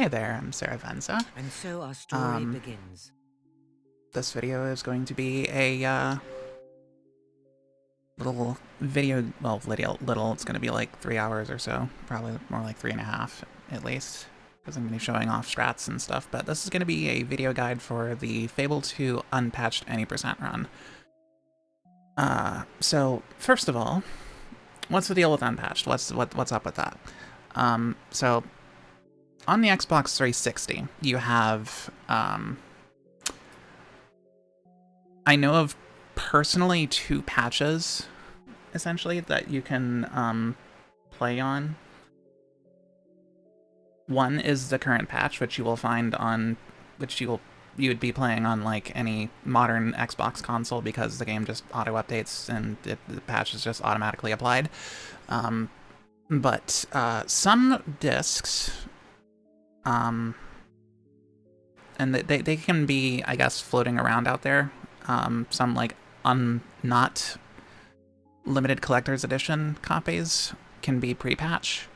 Hi there, I'm Sarah Venza. And so our story begins. This video is going to be a little video, well, little, it's going to be like 3 hours or so, probably more like 3.5 at least, because I'm going to be showing off strats and stuff, but this is going to be a video guide for the Fable 2 Unpatched any percent run. So, first of all, what's the deal with Unpatched? What's up with that? So, on the Xbox 360, you have, I know of personally 2 patches, essentially, that you can play on. One is the current patch, which you will find on, you would be playing on like any modern Xbox console because the game just auto-updates and the patch is just automatically applied. But some discs, and they can be, I guess, floating around out there. Some like not limited collector's edition copies can be pre-patch,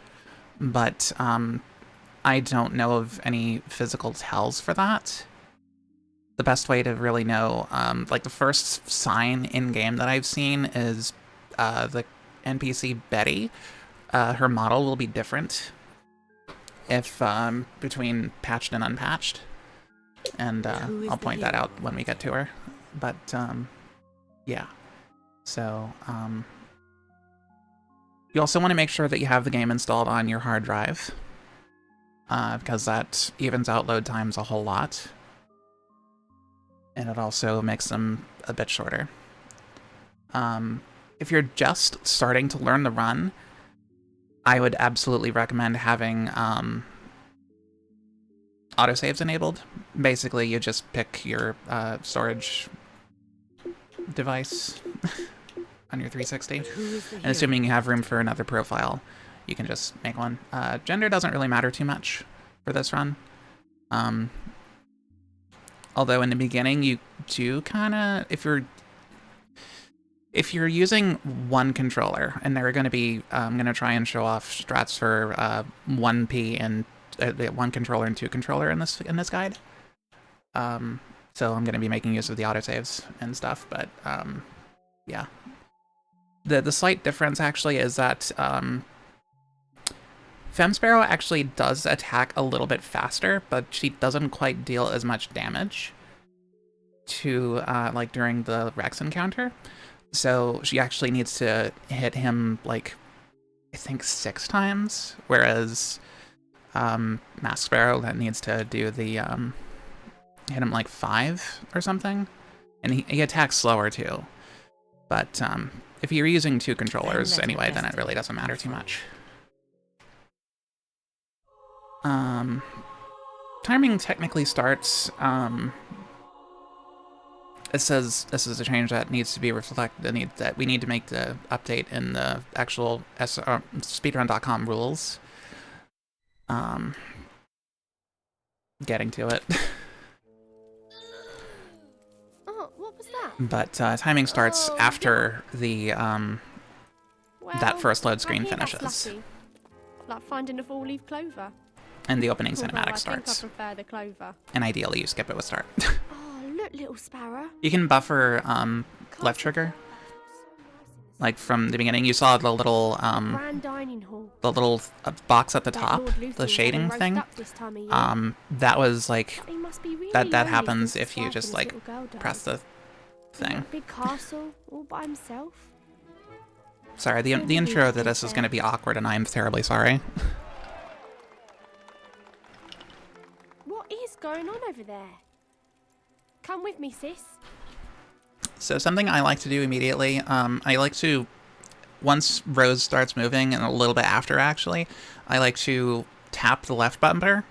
but I don't know of any physical tells for that. The best way to really know, like the first sign in-game that I've seen is the NPC Betty. Her model will be different if between patched and unpatched, and I'll point that out when we get to her. But yeah, so you also want to make sure that you have the game installed on your hard drive, because that evens out load times a whole lot, and it also makes them a bit shorter. If you're just starting to learn the run, I would absolutely recommend having autosaves enabled. Basically, you just pick your storage device on your 360, and assuming you have room for another profile, you can just make one. Gender doesn't really matter too much for this run. Although in the beginning, you do kind of, if you're using one controller, and there are going to be, I'm going to try and show off strats for 1P and 1 controller and 2 controller in this guide. So I'm going to be making use of the autosaves and stuff, but yeah. The slight difference actually is that Femsparrow actually does attack a little bit faster, but she doesn't quite deal as much damage to like during the Rex encounter. So she actually needs to hit him like I think 6 times, whereas Mask Sparrow that needs to do the hit him like 5 or something, and he attacks slower too. But if you're using 2 controllers anyway, then it really doesn't matter too much. Timing technically starts. It says this is a change that needs to be reflected. That we need to make the update in the actual speedrun.com rules. Getting to it. Oh, what was that? But timing starts after the that first load screen finishes. Lucky. Like finding a 4-leaf clover. And the opening Although cinematic I starts. think I prefer the clover. And ideally, you skip it with start. Oh, look, little sparrow. You can buffer left trigger. Like from the beginning, you saw the little Grand dining hall. the little box at the Bet top, Lord Luthor's the having shading roast thing. duck this time of year. That was like He must be really that lonely happens since if you his wife just and like his little girl died. press the In thing. that big castle, all by himself. Sorry, the intro to this is going to be awkward, and I am terribly sorry. What is going on over there? Come with me, sis. So something I like to do immediately, I like to, once Rose starts moving, and a little bit after actually, I like to tap the left bumper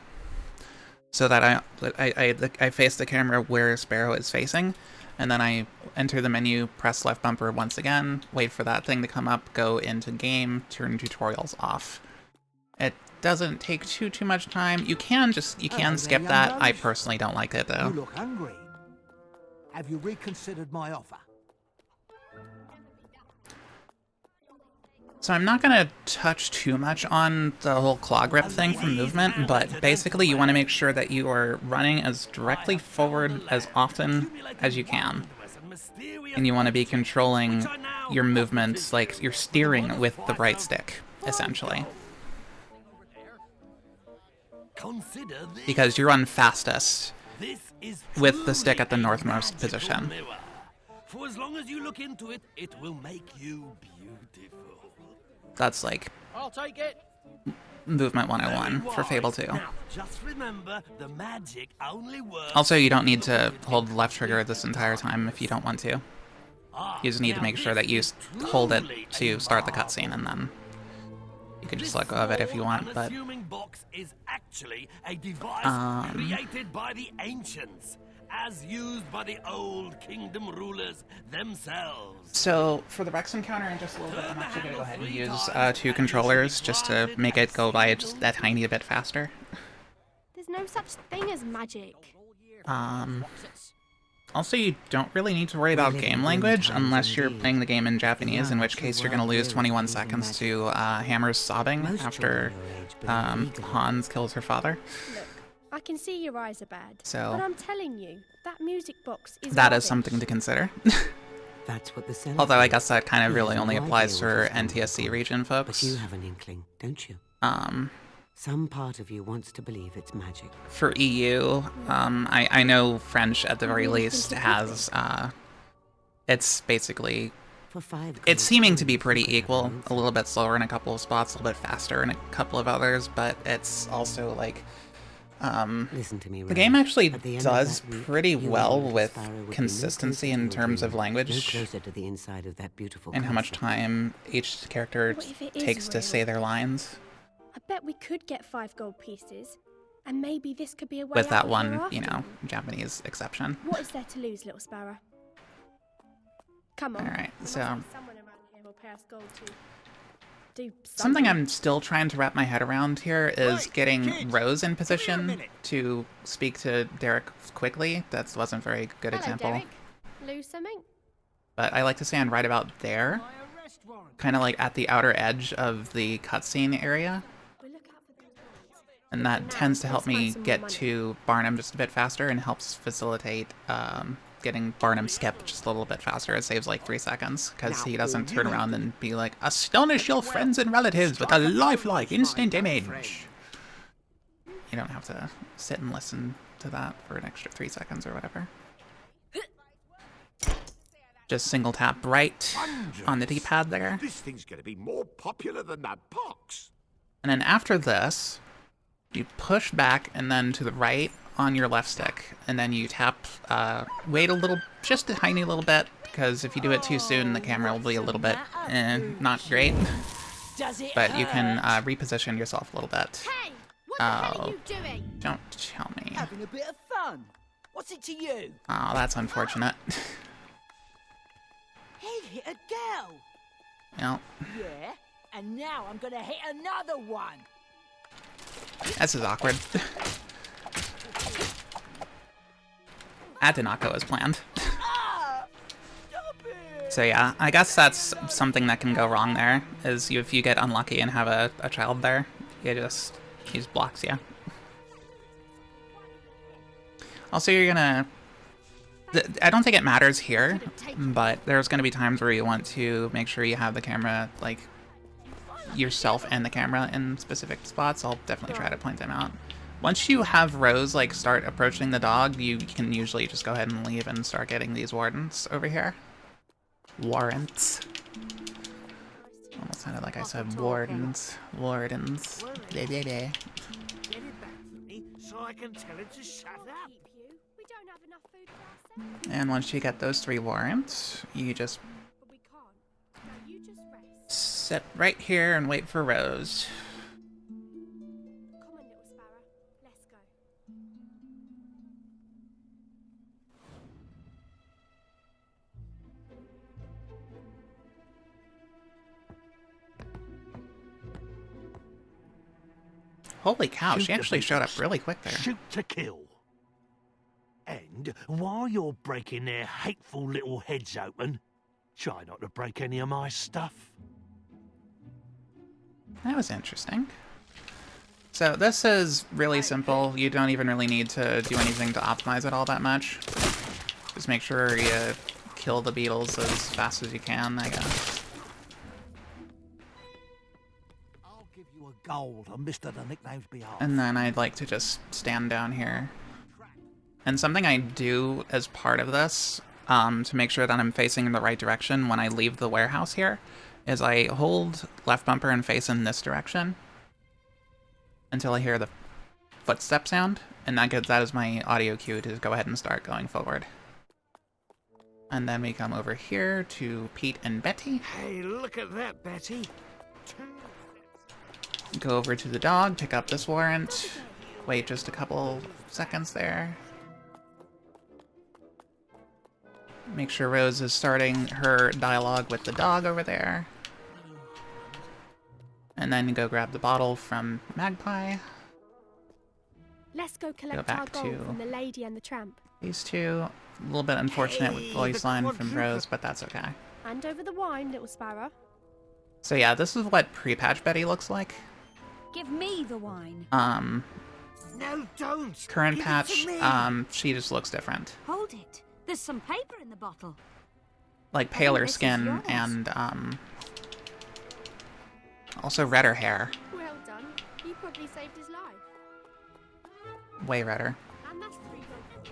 so that I face the camera where Sparrow is facing, and then I enter the menu, press left bumper once again, wait for that thing to come up, go into game, turn tutorials off. It doesn't take too much time. You can skip that. I personally don't like it though. You look hungry. Have you reconsidered my offer? So I'm not going to touch too much on the whole claw grip thing for movement, but basically you want to make sure that you are running as directly forward as often as you can. And you want to be controlling your movements, like you're steering with the right stick, essentially. Because you run fastest with the stick at the northmost position. For as long as you look into it, it will make you beautiful. That's like I'll take it. movement 101 for Fable 2. Now, just remember, the magic only works. Also, you don't need to hold the left trigger this entire time if you don't want to. You just need to make sure that you hold it to start the cutscene, and then you can just let go of it if you want. But box is actually a device created by the ancients, as used by the old kingdom rulers themselves. So for the Rex encounter in just a little bit, I'm actually going to go ahead and use 2 controllers just to make it go by just that tiny bit faster. There's no such thing as magic. Also, you don't really need to worry about game language unless you're playing the game in Japanese, in which case you're going to lose 21 seconds to Hammer's sobbing after Hans kills her father. Look, I can see your eyes are bad, So but I'm telling you, that music box is that rubbish. is something to consider. That's what the seller Although I said. guess that kind of He really has only no applies idea what for he's talking NTSC about. region But folks. you have an inkling, don't you? Some part of you wants to believe it's magic. For EU, I know French at the very least has, it's basically, For 5 it's gold seeming to be coins, pretty you could have equal, an a little bit slower in a couple of spots, a little bit faster in a couple of others, but it's also like, Listen to me, the game Ray. actually At the end of does that week, pretty you and well Mr. with Sparrow would be no consistency closer to in your terms of dream, language no closer to the inside of that beautiful and how much castle. time each character What if it is takes to real? say their lines. I bet we could get 5 gold pieces, and maybe this could be a way With out that of one, her you know, after all. Japanese exception. What is there to lose, little sparrow? Come on. Alright, there so must be someone around here who'll pay us gold to do something I'm still trying to wrap my head around here is Right, getting kids, Rose in come here a position minute. to speak to Derek quickly. That wasn't a very good Hello, example. Derek. Lose something? But I like to stand right about there, My arrest warrant. kind of like at the outer edge of the cutscene area. We'll look out for those ones. And that Now, tends to help let's find me some more get money. to Barnum just a bit faster and helps facilitate getting Barnum skipped just a little bit faster. It saves like 3 seconds because he doesn't turn around and be like, astonish your friends and relatives with a lifelike instant image. You don't have to sit and listen to that for an extra 3 seconds or whatever. Just single tap right on the D-pad there. This thing's going to be more popular than that box. And then after this, you push back and then to the right on your left stick. And then you tap, wait a little, just a tiny little bit, because if you do it too soon, the camera will be a little bit, not great. But you can reposition yourself a little bit. Hey! What the hell are you doing? Don't tell me. Having a bit of fun. What's it to you? Oh, that's unfortunate. He hit a girl. Well, Yeah, and now I'm gonna hit another one. this is awkward. That did not go as planned. Ah! Stop it! So yeah, I guess that's something that can go wrong there, is if you get unlucky and have a child there, he just blocks you. Also, you're gonna... I don't think it matters here, but there's gonna be times where you want to make sure you have the camera, like, yourself and the camera in specific spots. I'll definitely try to point them out. Once you have Rose, like, start approaching the dog, you can usually just go ahead and leave and start getting these wardens over here. Warrants. Almost sounded like I said wardens. Wardens. Blah, blah, blah. Get it back for me so I can tell it to shut up. Keep you. We don't have enough food for ourselves. And once you get those 3 warrants, you just But we can't. Now you just rest. sit right here and wait for Rose. Come on, little sparrow. Let's go. Holy cow, Shoot she the actually showed up beast. really quick there. Shoot to kill. And while you're breaking their hateful little heads open, try not to break any of my stuff. That was interesting. So this is really simple. You don't even really need to do anything to optimize it all that much. Just make sure you kill the beetles as fast as you can, I guess. I'll give you a gold on Mr. the Nickname's behalf. And then I'd like to just stand down here. And something I do as part of this, to make sure that I'm facing in the right direction when I leave the warehouse here, is I hold left bumper and face in this direction until I hear the footstep sound, and that is my audio cue to go ahead and start going forward. And then we come over here to Pete and Betty. Hey, look at that, Betty. Go over to the dog, pick up this warrant, wait just a couple seconds there. Make sure Rose is starting her dialogue with the dog over there. And then go grab the bottle from Magpie. Let's go collect back our gold to- from the lady and the tramp. These two, a little bit unfortunate with voice line from quadruple. Rose, but that's okay. Hand over the wine, little sparrow. So yeah, this is what pre-patch Betty looks like. Give me the wine. No, don't. Current Give it patch, to me. she just looks different. Hold it. There's some paper in the bottle. Like paler this is skin yours. and also redder hair. Well done. You probably saved his life. Way redder. And that's 3 gold coins.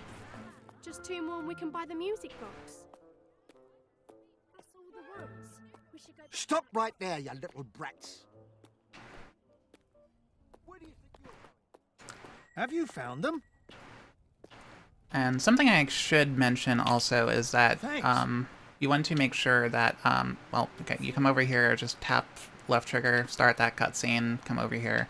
Just 2 more and we can buy the music box. That's all the woods. We should go back. Stop right there, you little brats. Where do you think you're going? Have you found them? And something I should mention also is that Thanks. you want to make sure that well, okay, you come over here, just tap left trigger, start that cutscene, come over here,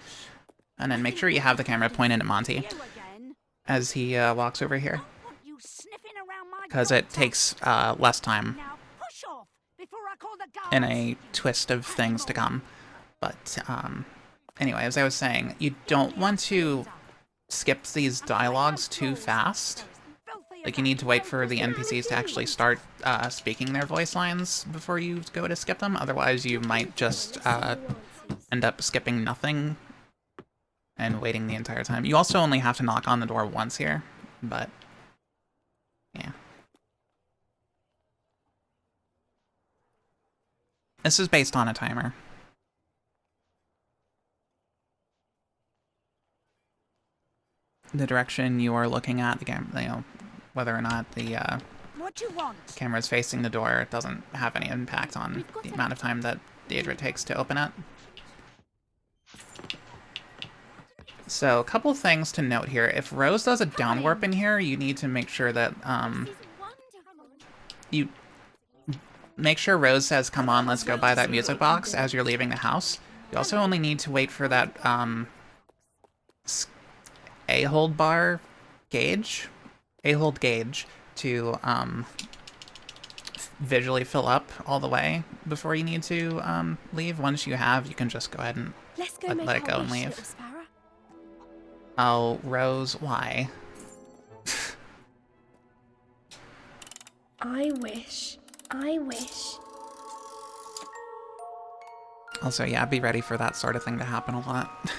and then make sure you have the camera pointed at Monty You again. as he walks over here, I want you sniffing around my because it gold takes less time Now push off before I call the guards. in a twist of things to come. But anyway, as I was saying, you don't want to skip these dialogues too fast. Like, you need to wait for the NPCs to actually start speaking their voice lines before you go to skip them. Otherwise, you might just end up skipping nothing and waiting the entire time. You also only have to knock on the door once here, but yeah. This is based on a timer. The direction you are looking at, the game, you know, whether or not the What you want? camera is facing the door, it doesn't have any impact on the amount of time that Daedra takes to open it. So, a couple things to note here. If Rose does a down warp in here, you need to make sure that, you make sure Rose says, "Come on, let's go buy that music box," as you're leaving the house. You also only need to wait for that, A-hold bar gauge, A-hold gauge to, visually fill up all the way before you need to, leave. Once you have, you can just go ahead and Let's go let make it our go and wish, leave. little sparrow. Oh, Rose, why? I wish. I wish. Also, yeah, be ready for that sort of thing to happen a lot.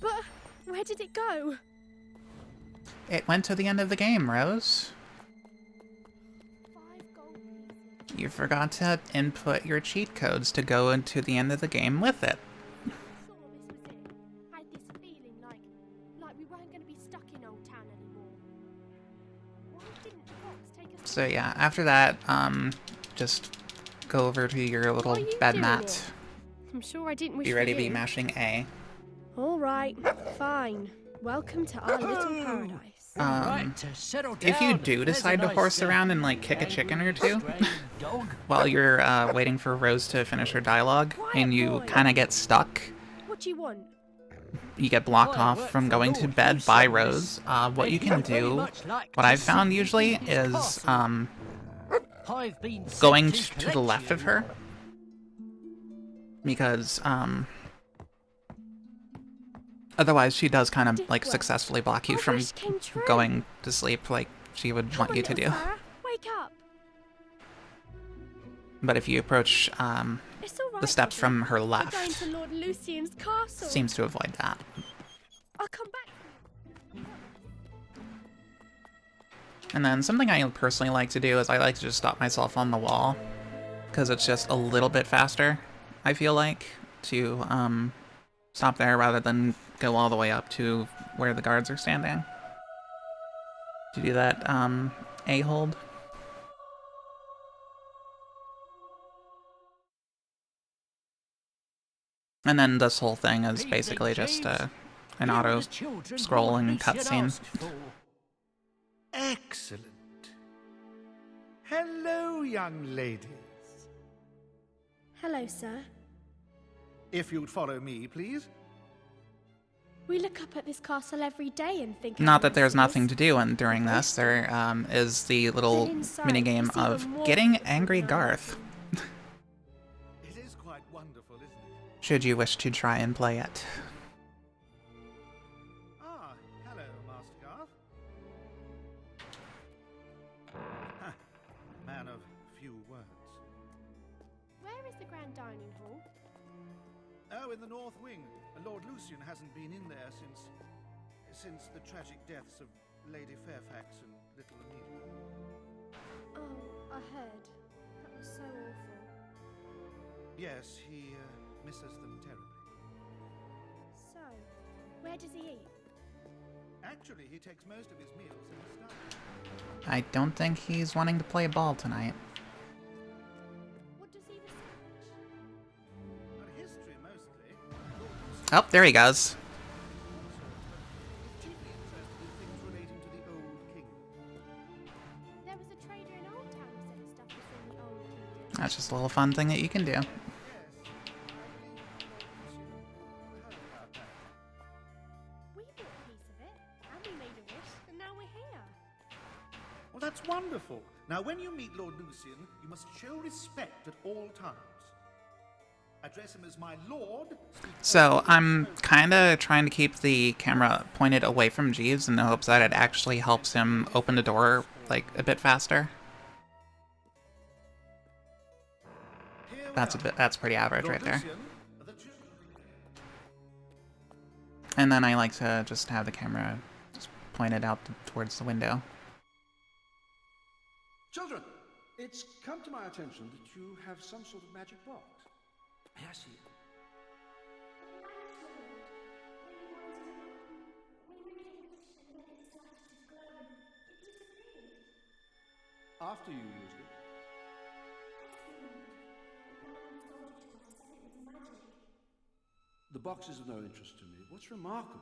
But where did it go? It went to the end of the game, Rose. 5 gold pieces. You forgot to input your cheat codes to go into the end of the game with it. I saw this was it. I had this feeling like we weren't going to be stuck in Old Town anymore. Why didn't the fox take us? So yeah, after that, just go over to your little Why are you bed doing mat. it? I'm sure I didn't wish Be ready for to be you. mashing A. All right, fine. Welcome to our little paradise. Right, to settle If you down, do there's decide a to nice, horse around and like kick a chicken or two strange dog. while you're waiting for Rose to finish her dialogue, and you boy. kind of get stuck, What do you want? you get blocked Well, I off work from for going to Lord bed by Hugh Rose. What you can Very do, much like what to I've found see usually his is castle. I've been sent going to to the collect left of you. her Because, otherwise she does kind of, like, successfully block you Our from wish came true. going to sleep like she would Come want on, you to do. little Sarah, wake up. But if you approach, It's all right, the steps Bobby. from her We're going left, to Lord Lucian's castle. seems to avoid that. I'll come back. And then something I personally like to do is I like to just stop myself on the wall, because it's just a little bit faster, I feel like, to stop there rather than go all the way up to where the guards are standing. To do that A hold. And then this whole thing is basically just an auto scrolling cutscene. Excellent. Hello, young ladies. Hello, sir. If you'd follow me, please. We look up at this castle every day and think. Not that there's nothing to do during this. There is the little Then inside, minigame it's of even more getting beautiful angry now. Garth, It is quite wonderful, isn't it? should you wish to try and play it. Ah, hello, Master Garth. Man of few words. Where is the grand dining hall? Oh, in the North Wing. Lord Lucian hasn't been in there since the tragic deaths of Lady Fairfax and little Amelia. Oh, I heard. That was so awful. Yes, he misses them terribly. So, where does he eat? Actually, he takes most of his meals in the study. I don't think he's wanting to play ball tonight. What does he research? History mostly. Oh, there he goes. Chiefly interested in things relating to the old kingdom. There was a trader in Old Town who said his stuff was from the Old Kingdom. That's just a little fun thing that you can do. Yes, I believe Lord Lucian heard about that. We bought a piece of it, and we made a wish, and now we're here. Well, that's wonderful. Now, when you meet Lord Lucian, you must show respect at all times. Address him as my lord. So I'm kind of trying to keep the camera pointed away from Jeeves in the hopes that it actually helps him open the door like a bit faster. That's pretty average right there. And then I like to just have the camera just pointed out towards the window. Children, it's come to my attention that you have some sort of magic box. May I see it? After you used it? The box is of no interest to me. What's remarkable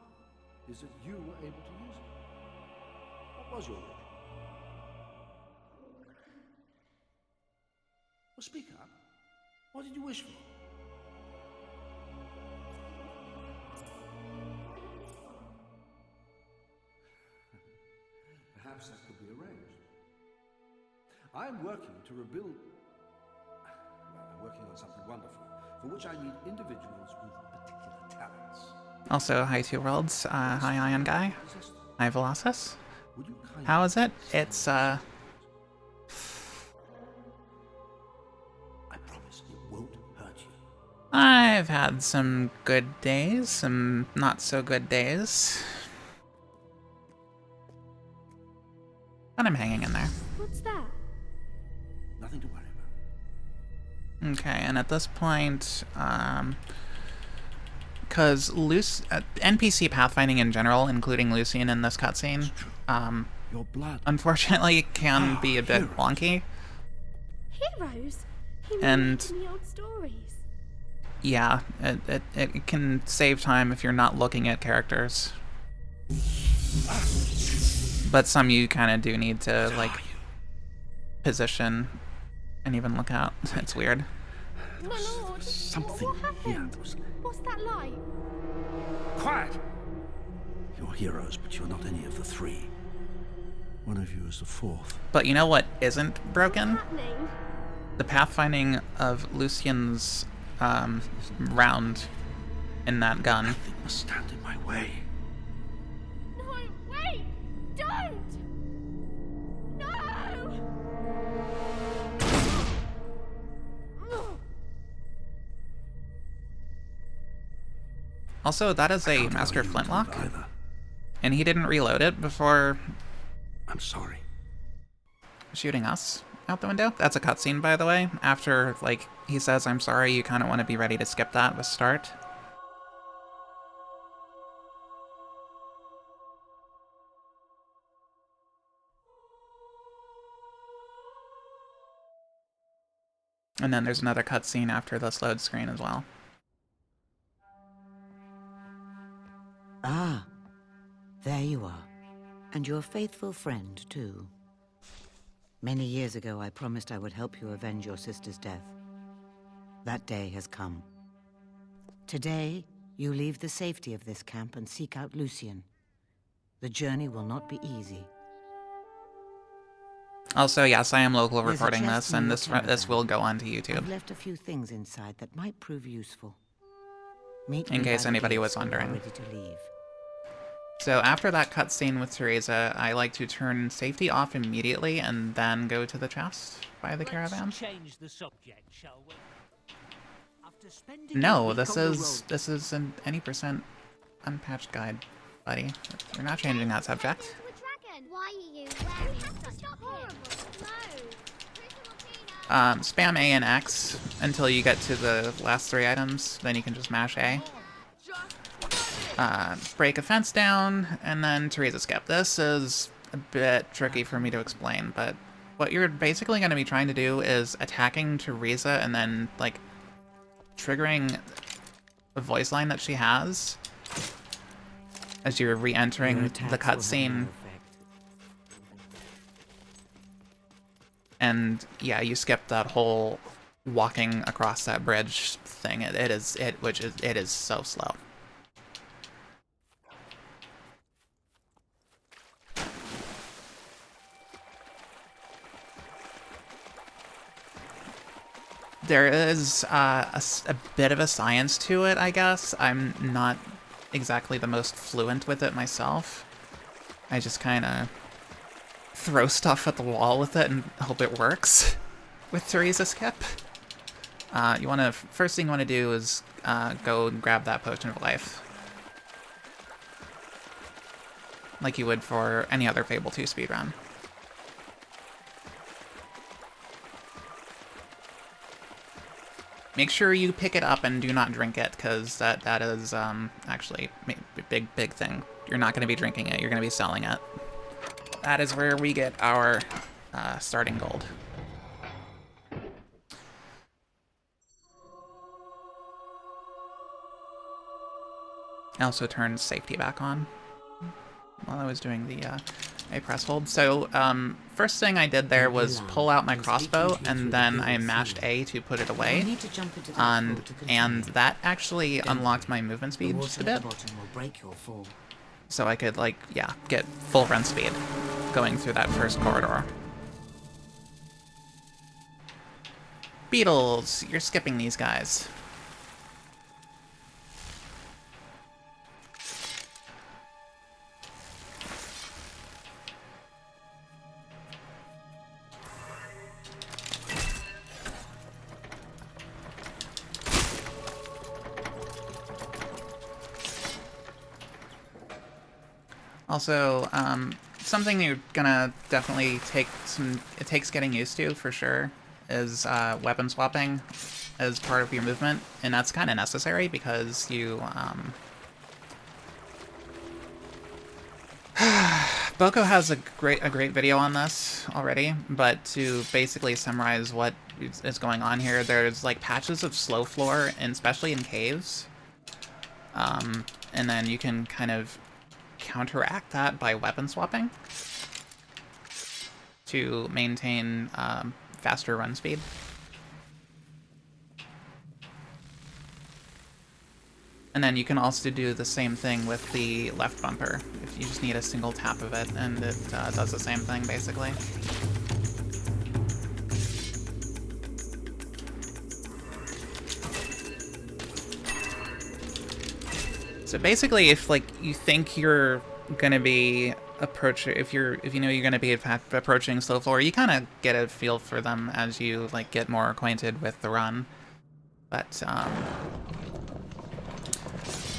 is that you were able to use it. What was your wish? Well, speak up. What did you wish for? Perhaps that could be arranged. I'm working to rebuild... Well, I'm working on something wonderful, for which I need individuals with particular talents. Also, hi Two Worlds. Hi Ion Guy. Hi Velocus. Would you kindly... How is it? It's I promise it won't hurt you. I've had some good days, some not so good days. But I'm hanging in there. What's that? Nothing to worry about. Okay, and at this point, because NPC pathfinding in general, including Lucian in this cutscene, Your blood. unfortunately can be a bit wonky. Heroes? He And- in the old stories. Yeah, it can save time if you're not looking at characters. But some you kind of do need to, like, position and even look out. It's weird. My lord, something what here. happened? What's that light? Quiet! You're heroes, but you're not any of the three. One of you is the fourth. But you know what isn't broken? Happening? The pathfinding of Lucian's round in that gun. Nothing must stand in my way. No, wait! Don't! No! Also, that is a Master Flintlock, and he didn't reload it before I'm sorry. shooting us out the window. That's a cutscene, by the way. After, like, he says, I'm sorry, you kind of want to be ready to skip that with start. And then there's another cutscene after this load screen as well. Ah, there you are. And your faithful friend, too. Many years ago, I promised I would help you avenge your sister's death. That day has come. Today, you leave the safety of this camp and seek out Lucien. The journey will not be easy. Also, yes, I am local There's a recording chest this, in and your this caravan. will go onto YouTube. I've left a few things inside that might prove useful. Meet In me case by the anybody gates was when you're wondering. ready to leave. So after that cutscene with Teresa, I like to turn safety off immediately and then go to the chest by the caravan. Let's change the subject, shall we? After spending a No, week this on the is an any percent unpatched guide, buddy. You're not changing that subject. Why are you wearing such horrible clothes? Spam A and X until you get to the last 3 items, then you can just mash A. Break a fence down, and then Teresa skip. This is a bit tricky for me to explain, but what you're basically going to be trying to do is attacking Teresa and then, like, triggering a voice line that she has as you're Your re-entering attacks the will have cutscene. no effect. And yeah, you skip that whole walking across that bridge thing. It is so slow. There is a bit of a science to it, I guess. I'm not exactly the most fluent with it myself. I just kind of throw stuff at the wall with it and hope it works with Teresa skip. First thing you want to do is go and grab that potion of life, like you would for any other Fable 2 speedrun. Make sure you pick it up and do not drink it, because that is actually a big thing. You're not going to be drinking it, you're going to be selling it. That is where we get our starting gold. I also turned safety back on while I was doing the A press hold. So first thing I did there was pull out my crossbow, and then I mashed A to put it You away. need to jump into that And pool to contain it. that actually unlocked my movement The speed water just a at the bit. bottom will break your fall. So I could, like, yeah, get full run speed going through that first corridor. Beetles, you're skipping these guys. Also, something you're gonna definitely it takes getting used to, for sure, is weapon swapping as part of your movement, and that's kind of necessary because you, Boko has a great video on this already, but to basically summarize what is going on here, there's like patches of slow floor, and especially in caves, and then you can kind of counteract that by weapon swapping to maintain faster run speed. And then you can also do the same thing with the left bumper. If you just need a single tap of it, and it does the same thing, basically. So basically, if like you think you're gonna be if you know you're gonna be approaching slow floor, you kind of get a feel for them as you like get more acquainted with the run. But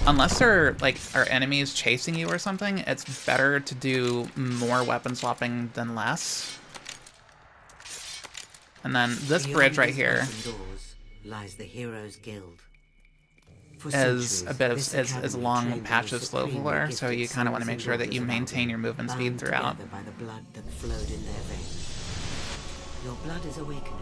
unless they're like are enemies chasing you or something, it's better to do more weapon swapping than less. And then this bridge right here lies the Heroes Guild. is a bit of is a long patch of slow floor, so you kind of want to make sure that you maintain your movement speed throughout. By the blood that flowed in their veins. Your blood is awakening.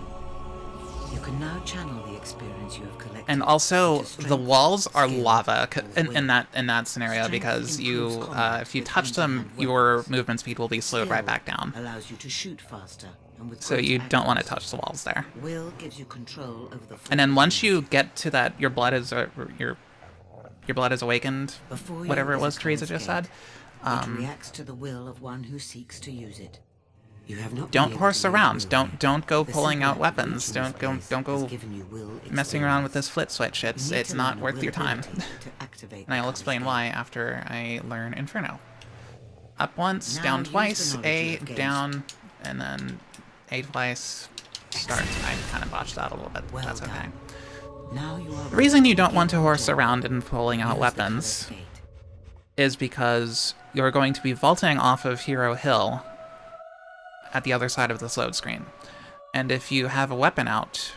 You can now channel the experience you have collected. And also, the walls are lava in that scenario because you if you touch them, your movement speed will be slowed right back down. Allows you to shoot faster. So you don't want to touch the walls there. Will gives you control over the. And then once you get to that, your blood is awakened. Whatever it was Teresa just said. It reacts to the will of one who seeks to use it. You have not. Don't horse around. Don't go pulling out weapons. Don't go messing around with this flit switch. It's not worth your time. And I'll explain why after I learn Inferno. Up once, down twice, A, down, and then A twice, start. I kind of botched that a little bit. That's okay. The reason you don't want to horse around and pulling out weapons is because you're going to be vaulting off of Hero Hill at the other side of this load screen. And if you have a weapon out,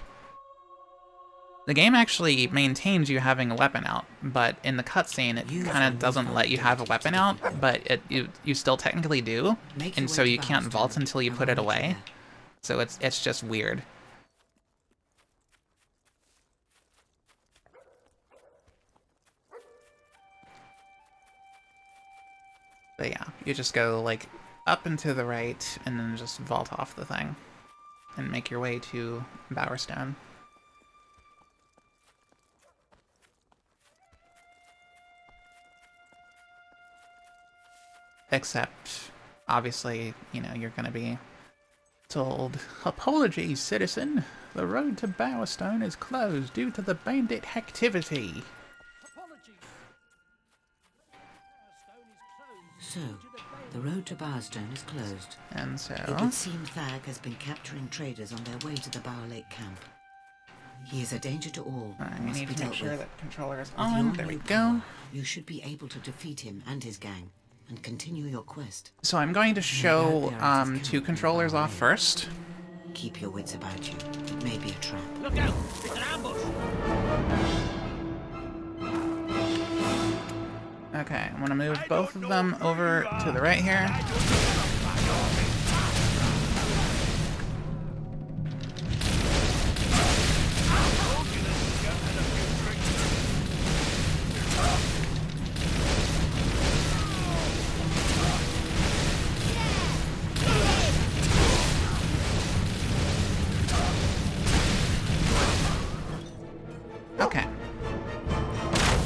the game actually maintains you having a weapon out, but in the cutscene it kind of doesn't let you have a weapon out, but you still technically do, and so you can't vault until you put it away. So it's just weird. But yeah, you just go like up and to the right, and then just vault off the thing, and make your way to Bowerstone. Except, obviously, you know, you're gonna be told, "Apologies, citizen. The road to Bowerstone is closed due to the bandit activity." So, the road to Bowerstone is closed. And so It would seem Thag has been capturing traders on their way to the Bower Lake camp. He is a danger to all. we need to make sure that controller is With on. your There we new go. power, you should be able to defeat him and his gang and continue your quest. So I'm going to show two controllers off first. Keep your wits about you. It may be a trap. Look out! It's an ambush! Okay, I'm gonna move both of them over to the right here. Okay.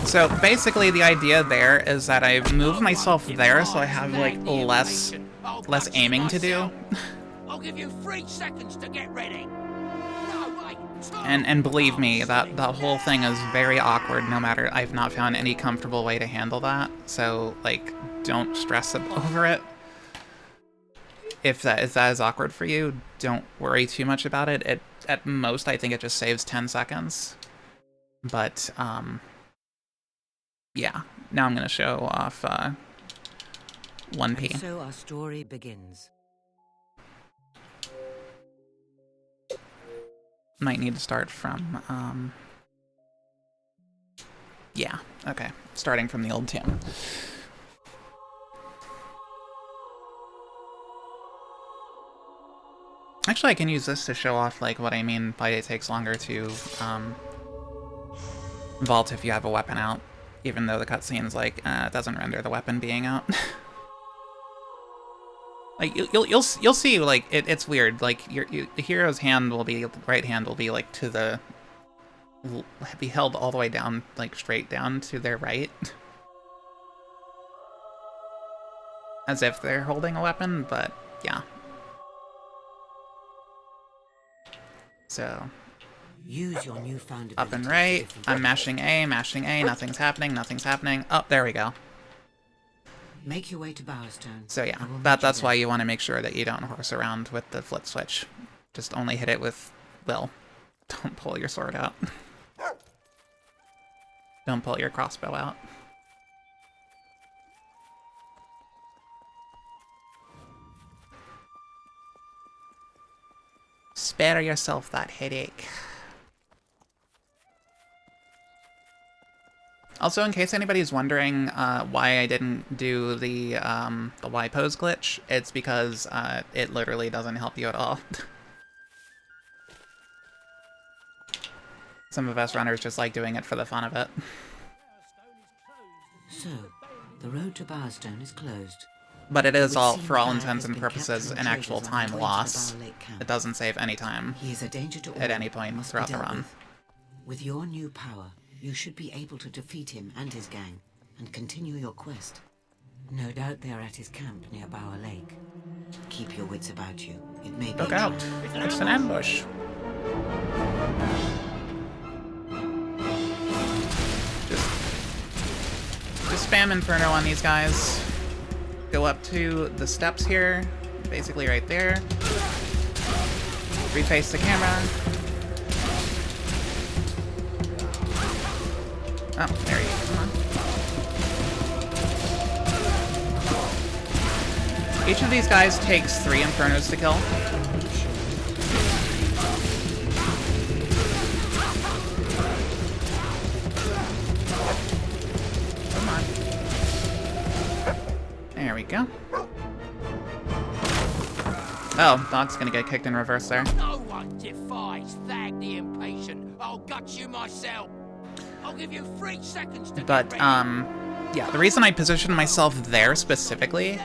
So basically the idea there is that I move myself there so I have like less aiming to do. I'll give you 3 seconds to get ready. And believe me, that whole thing is very awkward no matter, I've not found any comfortable way to handle that. So like don't stress over it. If that is awkward for you, don't worry too much about it. At most I think it just saves 10 seconds. But yeah, now I'm going to show off 1P. And so our story begins. Might need to start from, yeah, okay. Starting from the old tomb. Actually, I can use this to show off, like, what I mean by it takes longer to, vault if you have a weapon out. Even though the cutscene's like, it doesn't render the weapon being out. Like you'll see, like it's weird. Like the hero's hand will be, right hand will be like be held all the way down, like straight down to their right, as if they're holding a weapon. But yeah. So Use your newfound Up and abilities right. to defeat I'm mashing A, nothing's happening, nothing's happening. Oh, there we go. Make your way to Bowerstone. So yeah, I will meet that's you why there. you want to make sure that you don't horse around with the flip switch. Just only hit it with will. Don't pull your sword out. Don't pull your crossbow out. Spare yourself that headache. Also, in case anybody's wondering why I didn't do the Y pose glitch, it's because it literally doesn't help you at all. Some of us runners just like doing it for the fun of it. So, the road to Bowerstone is closed. But it is would all, seem for all Clive intents has and been kept purposes, from an actual traders on time the way to the loss. Bower Lake camp. It doesn't save any time He is a danger to all. at any point must be throughout the dealt run. with your new power, you should be able to defeat him and his gang and continue your quest. No doubt they are at his camp near Bower Lake. Keep your wits about you. It may be Look a out! trap. It's an ambush! Just spam Inferno on these guys. Go up to the steps here, basically right there. Reface the camera. Oh, there you go. Come on. Each of these guys takes 3 Infernos to kill. Come on. There we go. Oh, Dog's gonna get kicked in reverse there. No one defies Thag the Impatient. I'll gut you myself. I'll give you 3 seconds to But, get ready. yeah, the reason I positioned myself there specifically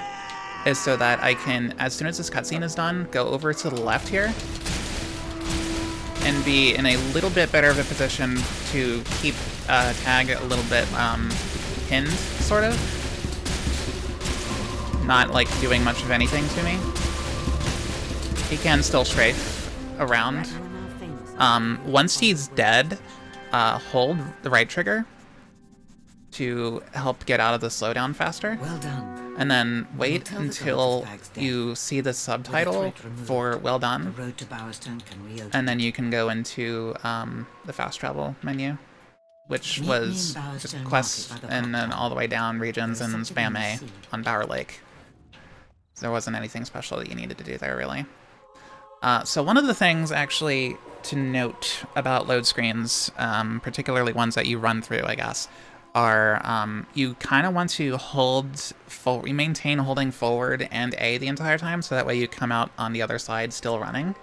is so that I can, as soon as this cutscene is done, go over to the left here and be in a little bit better of a position to keep Tag a little bit pinned, sort of. Not, like, doing much of anything to me. He can still strafe around. You are now famous. Once he's dead, hold the right trigger to help get out of the slowdown faster. Well done. And then wait tell the gods until of Thag's death. you see the subtitle threat removed, for well The done, road to Bowerstone can reopen. and then you can go into the fast travel menu, which Meet me in was Bowerstone just Market quests by the and then clock all the way down regions There is and something spam in the A sea. on Bower Lake. There wasn't anything special that you needed to do there, really. So one of the things, actually, to note about load screens, particularly ones that you run through, I guess, are you kind of want to maintain holding forward and A the entire time, so that way you come out on the other side still running.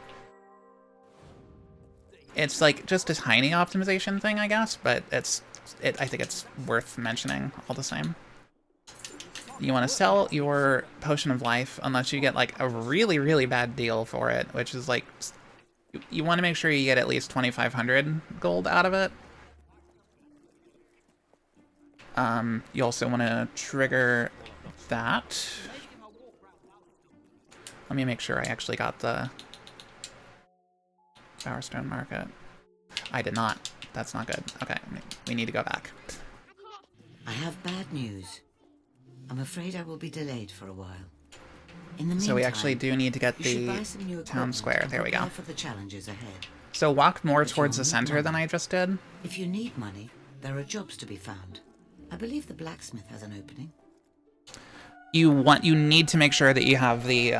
It's like just a tiny optimization thing, I guess, but I think it's worth mentioning all the same. You want to sell your Potion of Life unless you get like a really, really bad deal for it, which is like, you want to make sure you get at least 2,500 gold out of it. You also want to trigger that. Let me make sure I actually got the Bowerstone Market. I did not. That's not good. Okay, we need to go back. I have bad news. I'm afraid I will be delayed for a while. In the meantime, So we actually do need to get you should the buy some new town equipment square. and There we go. prepare for the challenges ahead. So walk more But towards you'll the need center than money. I just did. If you need money, there are jobs to be found. I believe the blacksmith has an opening. You need to make sure that you have the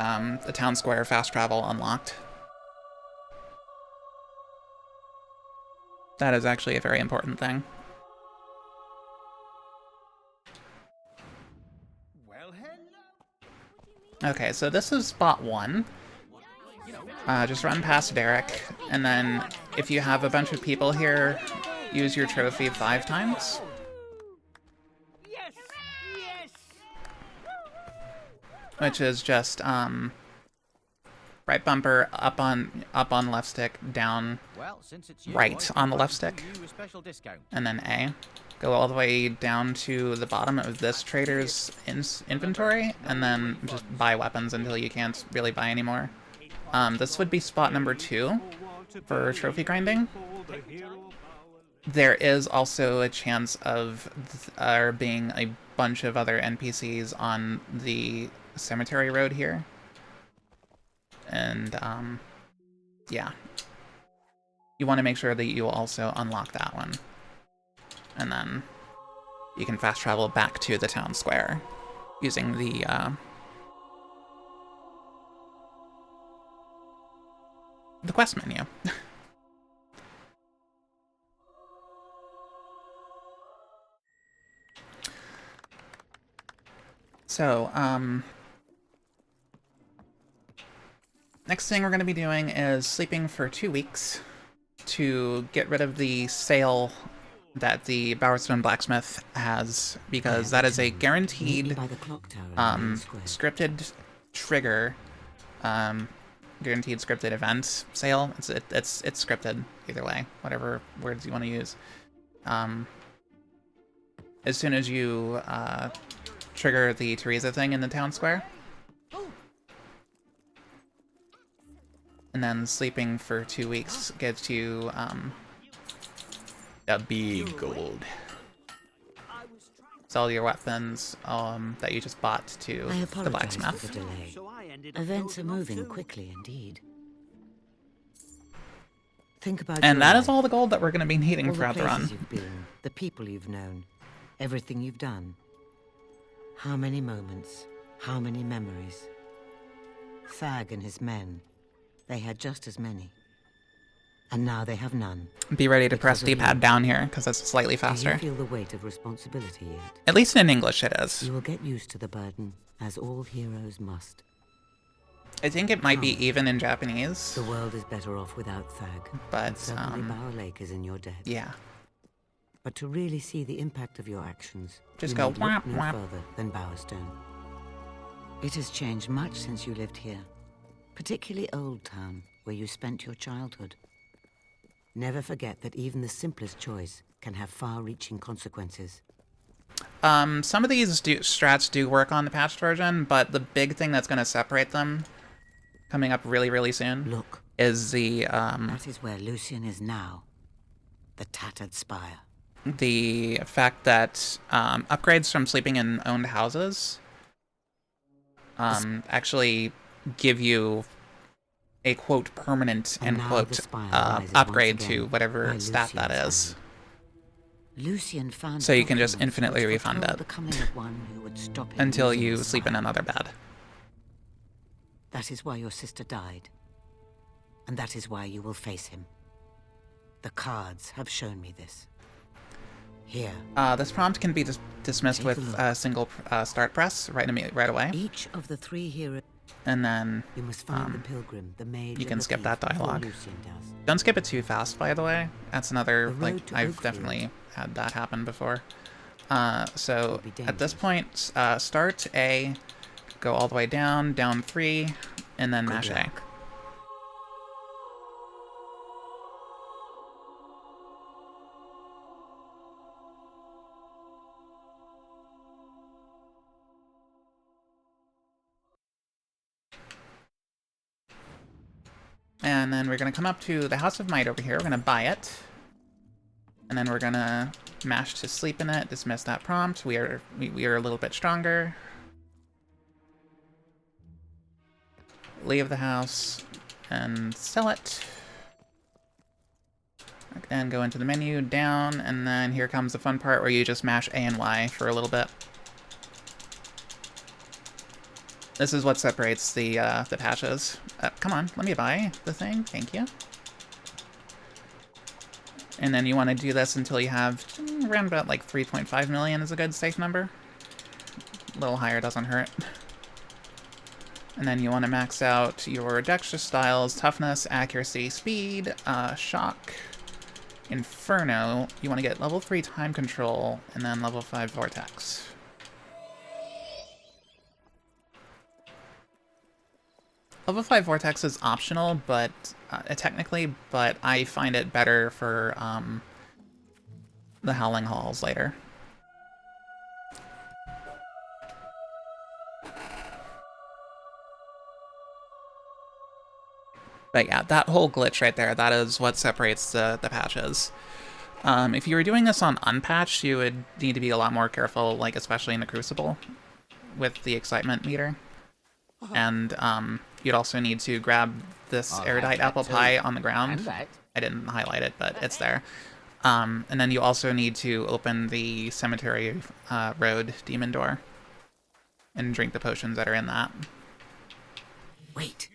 town square fast travel unlocked. That is actually a very important thing. Okay, so this is spot 1. Just run past Derek, and then if you have a bunch of people here, use your trophy 5 times. Yes! Yes! Which is just right bumper up on left stick, down Well, since it's you, right on the left stick, you a special discount. and then A. Go all the way down to the bottom of this trader's inventory, and then just buy weapons until you can't really buy anymore. This would be spot number 2 for trophy grinding. there is also a chance of there being a bunch of other NPCs on the cemetery road here. And, yeah. You want to make sure that you also unlock that one. And then you can fast travel back to the town square using the quest menu. So, next thing we're going to be doing is sleeping for 2 weeks to get rid of the sale that the Bowerstone Blacksmith has, because that is a guaranteed scripted trigger, guaranteed scripted event sale. It's scripted either way, whatever words you want to use. As soon as you trigger the Teresa thing in the town square, and then sleeping for 2 weeks gets you a big gold. Sell your weapons that you just bought to I the apologize blacksmith. for the delay. Events are moving quickly indeed. Think about And your that life, is all the gold that we're going to be needing all the throughout the places run. you've been, the people you've known, everything you've done. How many moments, how many memories. Thag and his men, they had just as many. And now they have none. Be ready to press Because of D-pad you. down here, because that's slightly Do you faster. feel the weight of responsibility yet? At least in English it is. You will get used to the burden, as all heroes must. I think it might be Come. even in Japanese, The world is better off without Thag. but, And certainly Bower Lake is in your debt. yeah. But to really see the impact of your actions, Just you go need look whap, no whap. further than Bowerstone. It has changed much since you lived here, particularly Old Town, where you spent your childhood. Never forget that even the simplest choice can have far-reaching consequences. Some of these strats do work on the patched version, but the big thing that's going to separate them, coming up really, really soon, Look, is the that is where Lucian is now. The tattered spire. fact that upgrades from sleeping in owned houses actually give you a quote permanent And end now quote the spire rises upgrade once to again, whatever where stat that Lucian is. stands. Lucian found So you can just documents infinitely which refund foretold it the coming of one who would stop him until using you the sleep in spire. another bed. That is why your sister died. And that is why you will face him. The cards have shown me this. Here, This prompt can be dismissed Take with a look. a single start press right away, each of the three heroes, and then you must find the pilgrim, the maid, you and can the skip thief that before dialogue. Lucian does. Don't skip it too fast, by the way. That's another, The road like, to I've Oakfield definitely had that happen before. So, Could be at this dangerous. point, start A, go all the way down 3, and then Good mash A. luck. And then we're going to come up to the House of Might over here. We're going to buy it. And then we're going to mash to sleep in it, dismiss that prompt. We are a little bit stronger. Leave the house and sell it. And go into the menu, down, and then here comes the fun part where you just mash A and Y for a little bit. This is what separates the patches. Come on, let me buy the thing. Thank you. And then you want to do this until you have around about like 3.5 million is a good safe number. A little higher doesn't hurt. And then you want to max out your dexterous styles, toughness, accuracy, speed, shock, inferno. You want to get level 3 time control, and then level 5 vortex. Level 5 Vortex is optional, but technically, but I find it better for the Howling Halls later. But yeah, that whole glitch right there, that is what separates the patches. If you were doing this on Unpatched, you would need to be a lot more careful, like especially in the Crucible, with the excitement meter. And you'd also need to grab this erudite apple pie on the ground. I didn't highlight it, but it's there. And then you also need to open the Cemetery Road demon door and drink the potions that are in that. Wait.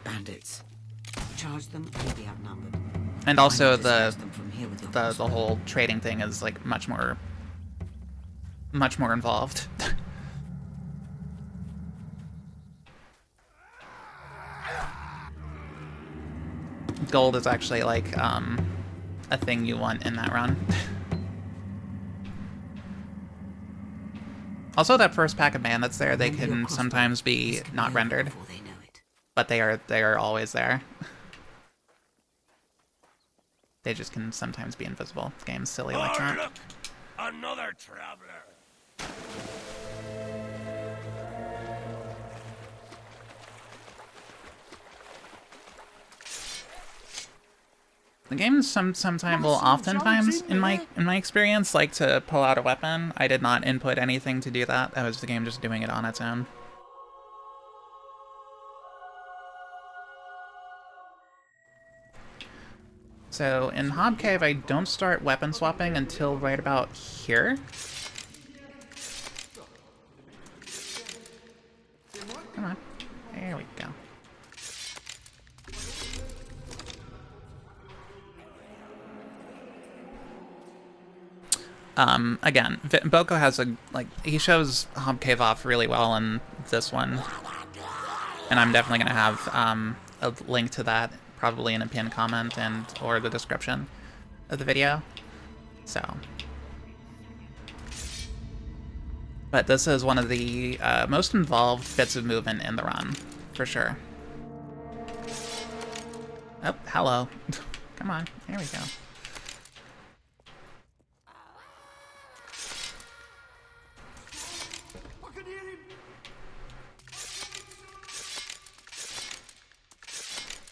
Bandits. Charge them, you'll be outnumbered. And also the the whole trading thing is like much more involved. Gold is actually like a thing you want in that run. Also, that first pack of bandits there, they can sometimes be not rendered, but they are always there. They just can sometimes be invisible. The game's silly like that. Look, another traveler. The games sometimes, well, oftentimes in my experience, like to pull out a weapon. I did not input anything to do that. That was the game just doing it on its own. So in Hob Cave, I don't start weapon swapping until right about here. Come on. There we go. Again, Boko has he shows Hob Cave off really well in this one. And I'm definitely going to have a link to that probably in a pinned comment or the description of the video. So. But this is one of the most involved bits of movement in the run, for sure. Oh, hello. Come on, there we go.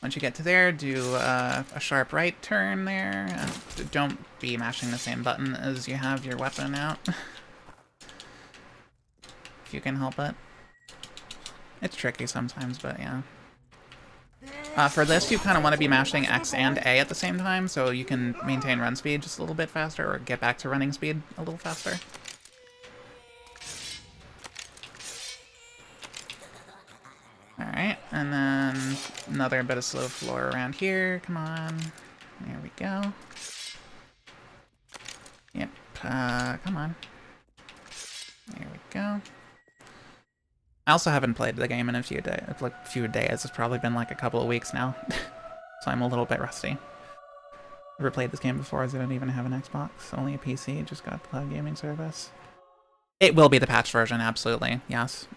Once you get to there, do a sharp right turn there. Don't be mashing the same button as you have your weapon out. If you can help it. It's tricky sometimes, but yeah. For this, you kind of want to be mashing X and A at the same time, so you can maintain run speed just a little bit faster, or get back to running speed a little faster. Alright, and then another bit of slow floor around here. Come on. There we go. Yep, come on. There we go. I also haven't played the game in a few days. It's probably been like a couple of weeks now. So I'm a little bit rusty. Never played this game before as I don't even have an Xbox. Only a PC, just got cloud gaming service. It will be the patched version, absolutely. Yes.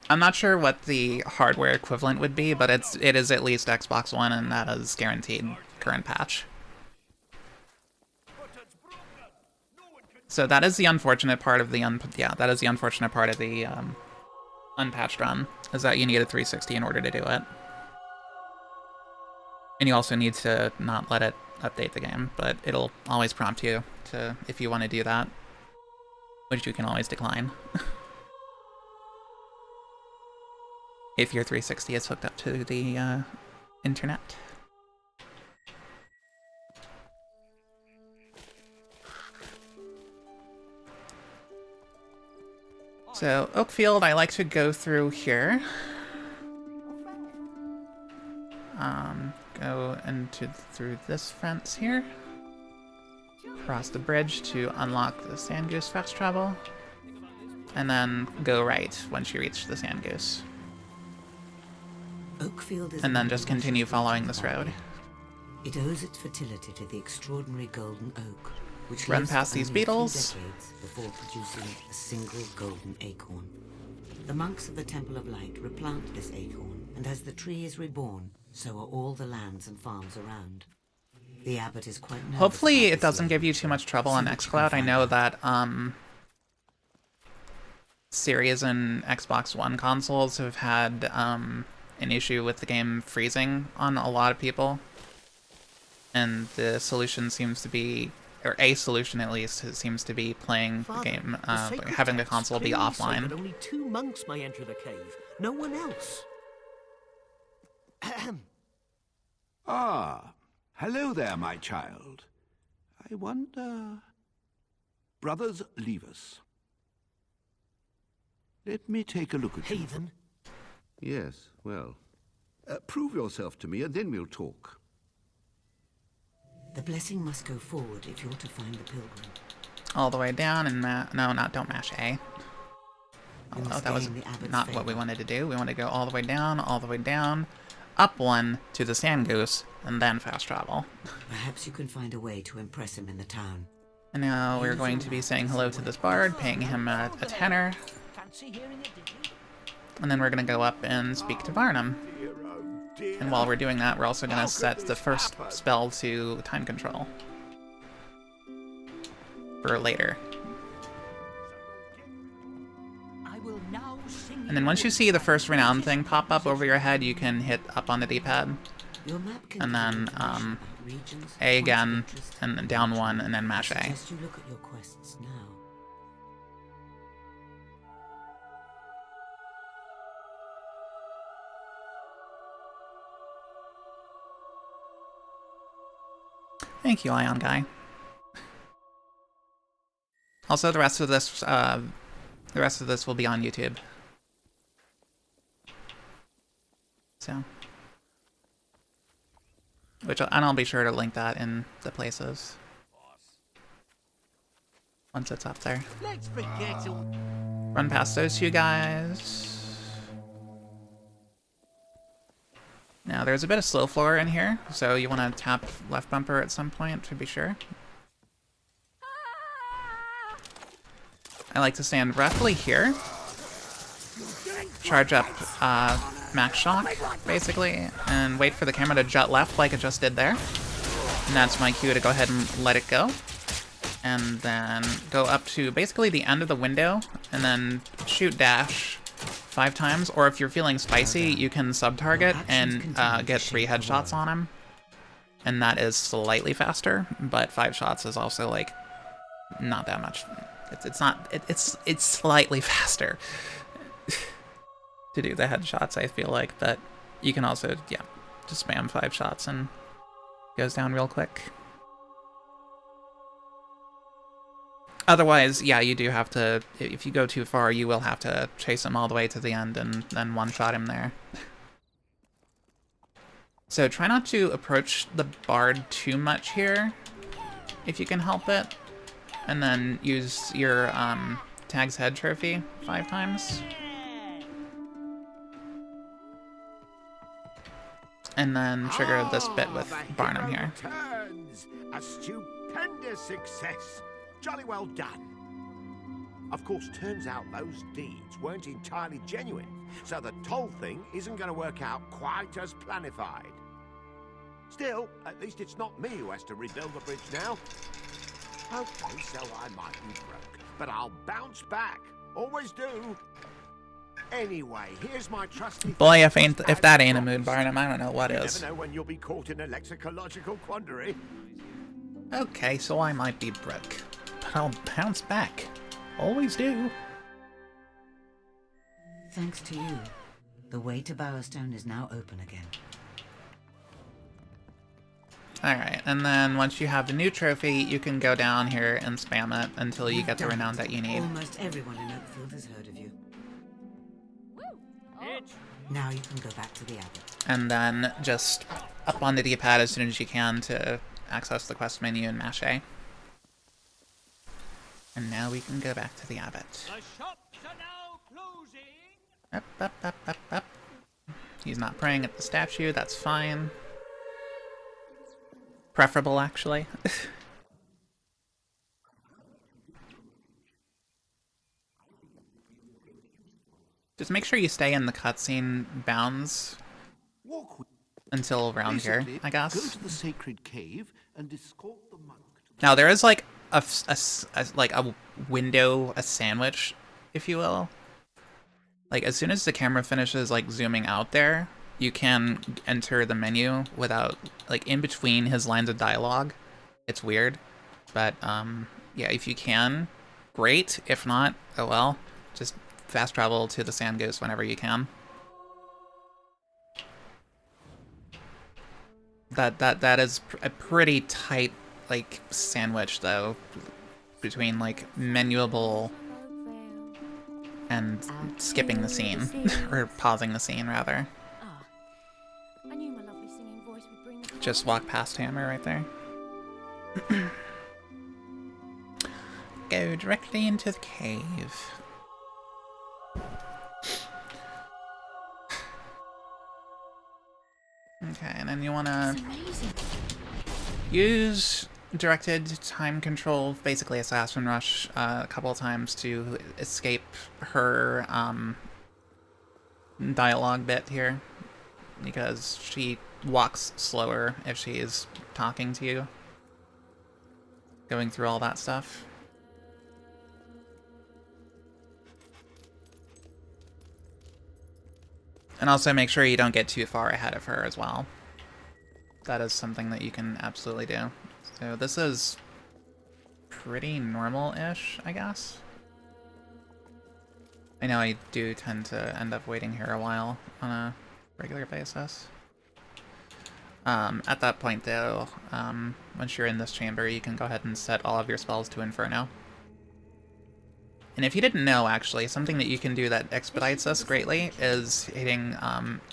I'm not sure what the hardware equivalent would be, but it is at least Xbox One, and that is guaranteed current patch. So that is the unfortunate part of the unpatched run, is that you need a 360 in order to do it. And you also need to not let it update the game, but it'll always prompt you to if you want to do that, which you can always decline. If your 360 is hooked up to the internet. So, Oakfield, I like to go through here. Go through this fence here. Cross the bridge to unlock the Sand Goose fast travel. And then go right once you reach the Sand Goose. Oakfield is and then just continue following this road. It owes its fertility to the extraordinary golden oak, which Run lives past for these only 3 beetles. decades before producing a single golden acorn. The monks of the Temple of Light replant this acorn, and as the tree is reborn, so are all the lands and farms around. The abbot is quite nervous Hopefully about it this doesn't land. give you too much trouble on See what you can xCloud. I find know out. that Series and Xbox One consoles have had an issue with the game freezing on a lot of people. And the solution seems to be, or a solution at least, it seems to be playing the game, having the console be offline. That only 2 monks may enter the cave, no one else. Ah, hello there, my child. I wonder... Brothers, leave us. Let me take a look at you. Heathen? Yes, well, prove yourself to me and then we'll talk. The blessing must go forward if you're to find the pilgrim. All the way down and don't mash A. Although that was not what we wanted to do. We want to go all the way down, up 1 to the sand goose, and then fast travel. Perhaps you can find a way to impress him in the town. And now we're going to be saying hello to this bard, paying him a tenner. And then we're going to go up and speak to Varnum. And while we're doing that, we're also going to set the first spell to time control. For later. And then once you see the first renown thing pop up over your head, you can hit up on the D-pad. And then A again, and then down 1, and then mash A. You look at your quests now. Thank you, Ion Guy. Also, the rest of this will be on YouTube. So, and I'll be sure to link that in the places once it's up there. Let's forget all... Run past those 2 guys. Now, there's a bit of slow floor in here, so you want to tap left bumper at some point to be sure. I like to stand roughly here. Charge up max shock, basically, and wait for the camera to jut left like it just did there. And that's my cue to go ahead and let it go. And then go up to basically the end of the window, and then shoot dash 5 times, or if you're feeling spicy, you can sub-target and get 3 headshots on him. And that is slightly faster, but 5 shots is also, like, not that much. It's slightly faster to do the headshots, I feel like, but you can also, yeah, just spam 5 shots and it goes down real quick. Otherwise, yeah, you do have to, if you go too far, you will have to chase him all the way to the end and then one-shot him there. So try not to approach the bard too much here, if you can help it. And then use your Tag's Head trophy 5 times. And then trigger this bit with Barnum here. A stupendous success. Jolly well done. Of course, turns out those deeds weren't entirely genuine, so the toll thing isn't going to work out quite as planified. Still, at least it's not me who has to rebuild the bridge now. Okay, so I might be broke, but I'll bounce back. Always do. Anyway, here's my trusty... Boy, if that ain't a mood, Barnum, I don't know what is. You never know when you'll be caught in a lexicological quandary. Okay, so I might be broke, but I'll bounce back. Always do. Thanks to you, the way to Bowerstone is now open again. Alright, and then once you have the new trophy, you can go down here and spam it until you get the renown that you need. Almost everyone in Oakfield has heard of you. Now you can go back to the abbot. And then just up on the D-pad as soon as you can to access the quest menu and mash A. And now we can go back to the abbot. The shops are now closing. Up, up, up, up, up. He's not praying at the statue, that's fine. Preferable, actually. Just make sure you stay in the cutscene bounds until around here, I guess. Go to the sacred cave and escort the monk to... Now there is like a window, a sandwich, if you will, Like, as soon as the camera finishes, like, zooming out there, you can enter the menu without, like, in between his lines of dialogue. It's weird. But, yeah, if you can, great. If not, oh well. Just fast travel to the Sand Goose whenever you can. That is a pretty tight, like, sandwich, though, between, like, menuable and skipping the scene. Or pausing the scene, rather. Ah, I knew my lovely singing voice would bring the Just walk past Hammer right there. Go directly into the cave. Okay, and then you wanna use directed time control, basically Assassin Rush, a couple of times to escape her dialogue bit here, because she walks slower if she is talking to you, going through all that stuff. And also make sure you don't get too far ahead of her as well. That is something that you can absolutely do. So this is pretty normal-ish, I guess. I know I do tend to end up waiting here a while on a regular basis. At that point, though, once you're in this chamber, you can go ahead and set all of your spells to Inferno. And if you didn't know, actually, something that you can do that expedites this greatly is hitting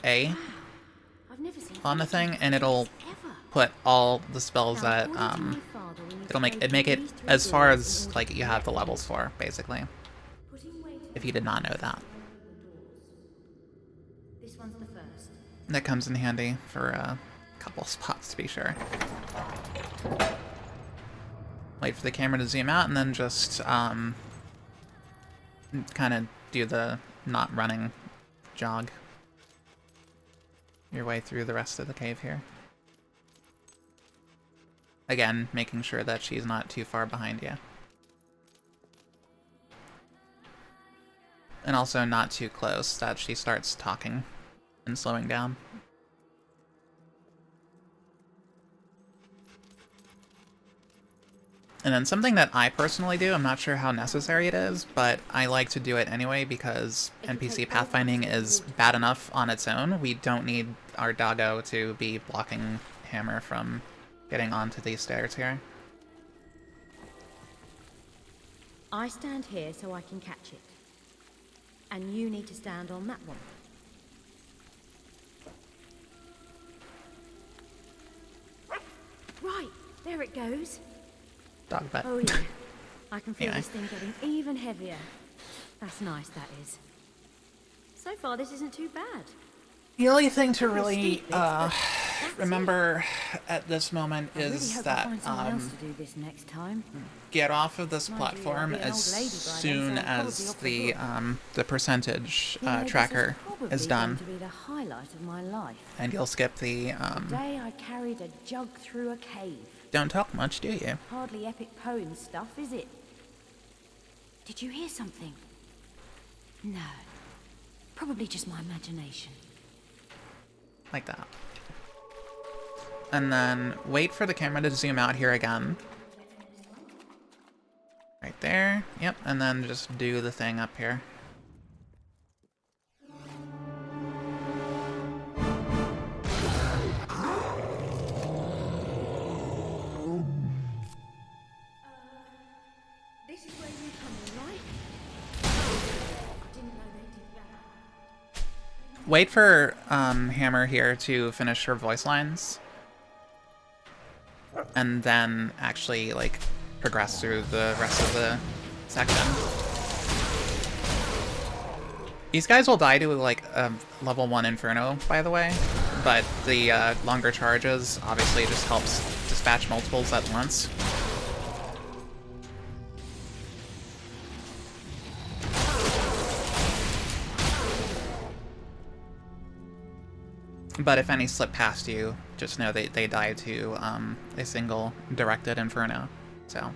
A on the thing, and it'll put all the spells that it'll make it as far as like you have the levels for, basically. If you did not know that, that comes in handy for a couple spots to be sure. Wait for the camera to zoom out, and then just kind of do the not running jog your way through the rest of the cave here. Again, making sure that she's not too far behind you. And also not too close, that she starts talking and slowing down. And then something that I personally do, I'm not sure how necessary it is, but I like to do it anyway because NPC pathfinding is bad enough on its own. We don't need our doggo to be blocking Hammer from getting onto these stairs here. I stand here so I can catch it. And you need to stand on that one. Right, there it goes. Dog butt. Oh yeah, I can feel Anyway. this thing getting even heavier. That's nice, that is. So far, this isn't too bad. The only thing to really remember at this moment is that Next time. get off of this platform as soon as the percentage tracker is done, To be the highlight of my life. and you'll skip the Today I carried a jug through a cave. don't talk much, do you? Hardly epic poem stuff, is it? Did you hear something? No. Probably just my imagination. Like that. And then wait for the camera to zoom out here again. Right there. Yep, and then just do the thing up here. This is where you come in, right? I didn't know they did that. Wait for Hammer here to finish her voice lines. And then actually, like, progress through the rest of the section. These guys will die to, like, level 1 Inferno, by the way. But the longer charges obviously just helps dispatch multiples at once. But if any slip past you, just know they die to a single directed Inferno. So.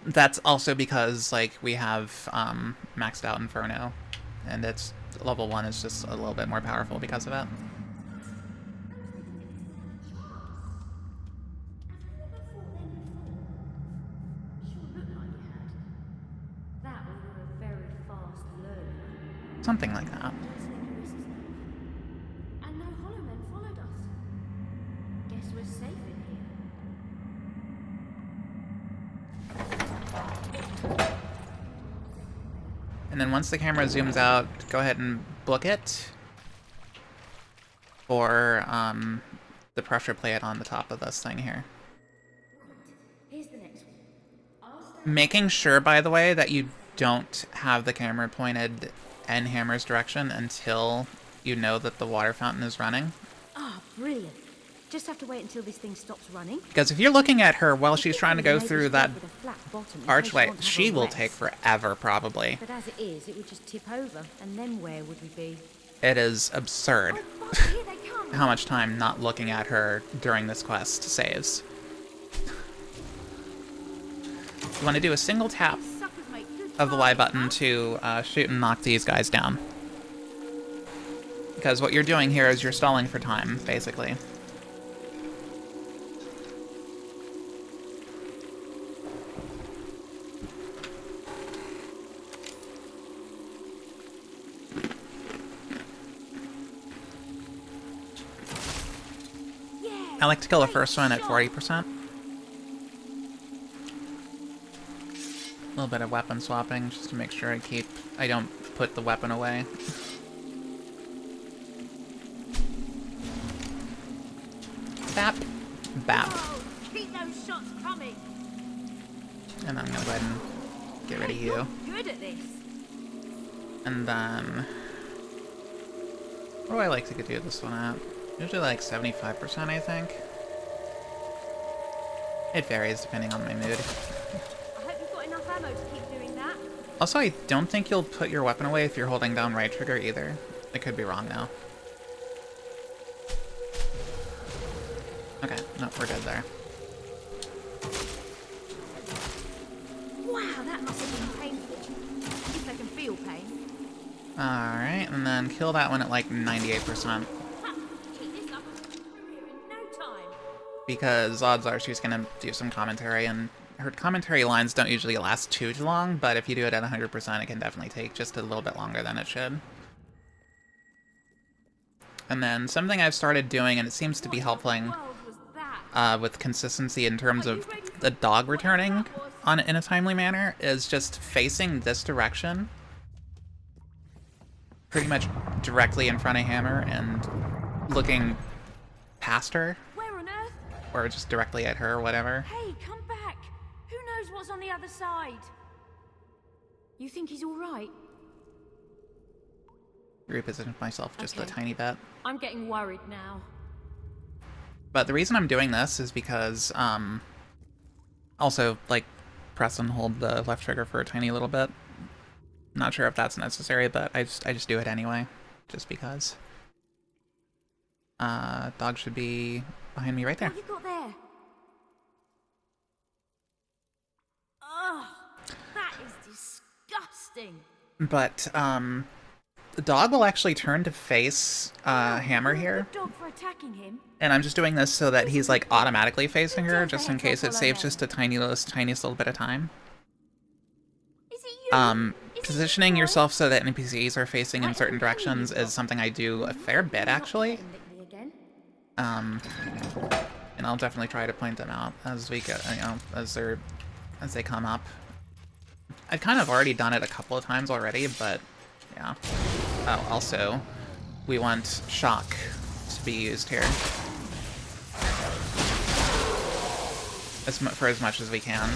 That's also because, like, we have maxed out Inferno, and it's level 1 is just a little bit more powerful because of it. Something like that. And no hollow men followed us. Guess we're safe in here. And then once the camera zooms out, go ahead and book it. Or the pressure plate on the top of this thing here. Here's the next one. Making sure, by the way, that you don't have the camera pointed in Hammer's direction until you know that the water fountain is running. Ah, brilliant. Just have to wait until this thing stops running. Because if you're looking at her while she's trying to go through that archway, she will take forever, probably. But as it is, it would just tip over, and then where would we be? It is absurd Oh, fuck, here they come. how much time not looking at her during this quest saves. You want to do a single tap of the Y button to shoot and knock these guys down. Because what you're doing here is you're stalling for time, basically. I like to kill the first one at 40%. A little bit of weapon swapping just to make sure I don't put the weapon away. Bap. Bap. Oh, keep those shots coming. And I'm gonna go ahead and get rid of you. You're good at this. And then... what do I like to do this one at? Usually like 75%, I think. It varies depending on my mood. I hope you've got enough ammo to keep doing that. Also, I don't think you'll put your weapon away if you're holding down right trigger either. I could be wrong now. Okay, no, we're good there. Wow, that must have been painful. If they can feel pain. Alright, and then kill that one at like 98%. Keep this up in no time. Because odds are she's gonna do some commentary, and her commentary lines don't usually last too long, but if you do it at 100%, it can definitely take just a little bit longer than it should. And then something I've started doing, and it seems to be helping with consistency in terms of the dog returning in a timely manner, is just facing this direction, pretty much directly in front of Hammer, and looking past her, Where on earth? or just directly at her, or whatever. Hey, come back. Who knows what's on the other side? You think he's all right? Reposition myself just a Okay. tiny bit. I'm getting worried now. But the reason I'm doing this is because, also, like, press and hold the left trigger for a tiny little bit. Not sure if that's necessary, but I just do it anyway, just because. Dog should be behind me right there. What have you got there? Ugh, that is disgusting. But, the dog will actually turn to face, Hammer here. Good dog for attacking him. And I'm just doing this so that he's, like, automatically facing her, just in case it saves just a tiniest little bit of time. Is it you? Positioning yourself so that NPCs are facing in certain directions is something I do a fair bit, actually. And I'll definitely try to point them out as we go, as they come up. I've kind of already done it a couple of times already, but yeah. Oh, also, we want shock to be used here. For as much as we can.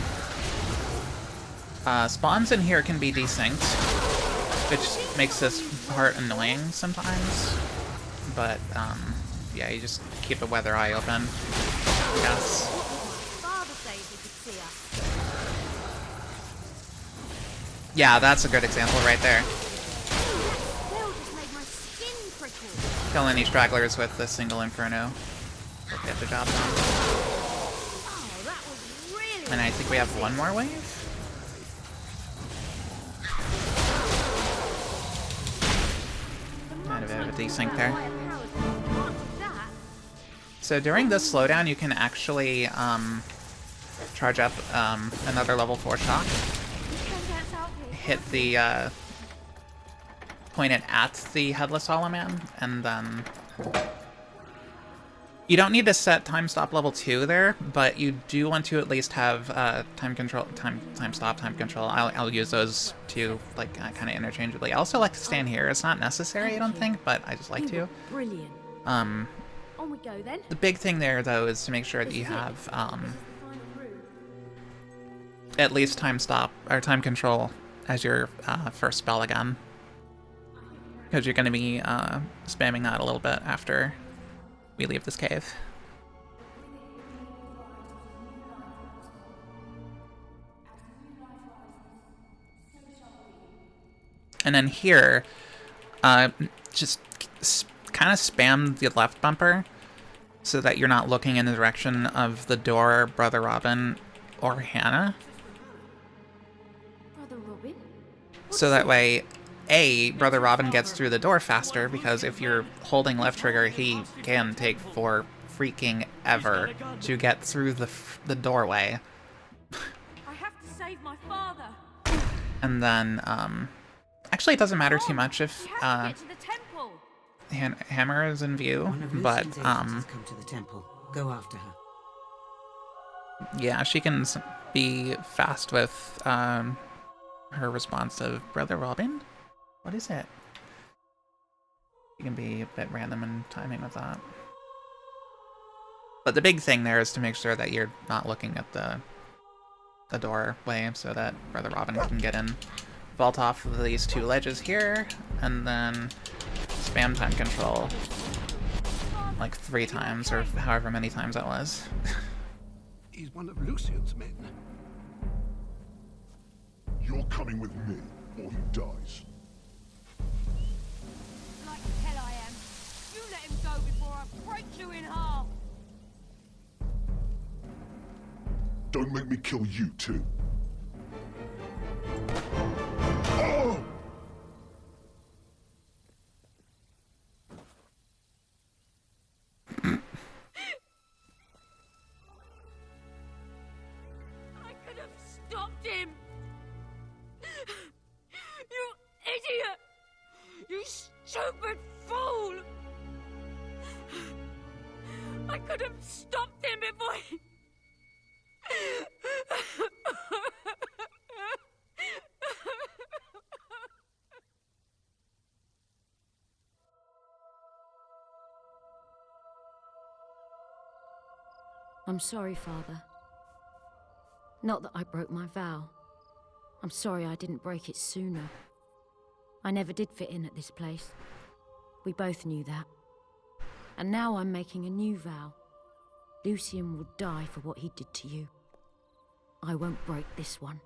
Spawns in here can be desynced, which makes this part annoying sometimes. But, yeah, you just keep a weather eye open. Yes. Father said he could see us. Yeah, that's a good example right there. That just made my skin prickle. Kill any stragglers with a single Inferno. We'll get the job done. Oh, that was really. And I think we have one more wave? Had a bit of a desync there. Higher powers, but you can't do that. So during this slowdown, you can actually charge up another level 4 shock, Don't dance out here. hit the point it at the Headless Hollow Man, and then you don't need to set time stop level 2 there, but you do want to at least have time control, time stop, time control. I'll use those two like kind of interchangeably. I also like to stand here. It's not necessary, I don't think, but I just like to. Brilliant. On we go then. The big thing there though is to make sure that you have at least time stop or time control as your first spell again, because you're going to be spamming that a little bit after we leave this cave. And then here, just kind of spam the left bumper so that you're not looking in the direction of the door, Brother Robin, or Hannah. Brother Robin? So that way, Brother Robin gets through the door faster, because if you're holding left trigger, he can take for freaking ever to get through the doorway. I have to save my father. And then, actually it doesn't matter too much if We have to get to the temple. Hammer is in view, One of but Lucian's agents has come to the temple. Go after her. yeah, she can be fast with her response of Brother Robin. What is it? You can be a bit random in timing with that. But the big thing there is to make sure that you're not looking at the doorway so that Brother Robin can get in. Vault off of these two ledges here, and then spam time control like 3 times, or however many times that was. He's one of Lucian's men. You're coming with me, or he dies. Like hell I am. You let him go before I break you in half. Don't make me kill you too. Oh! I could have stopped him. You idiot! You stupid fool! I could have stopped him before he... I'm sorry, Father. Not that I broke my vow. I'm sorry I didn't break it sooner. I never did fit in at this place. We both knew that. And now I'm making a new vow. Lucian will die for what he did to you. I won't break this one.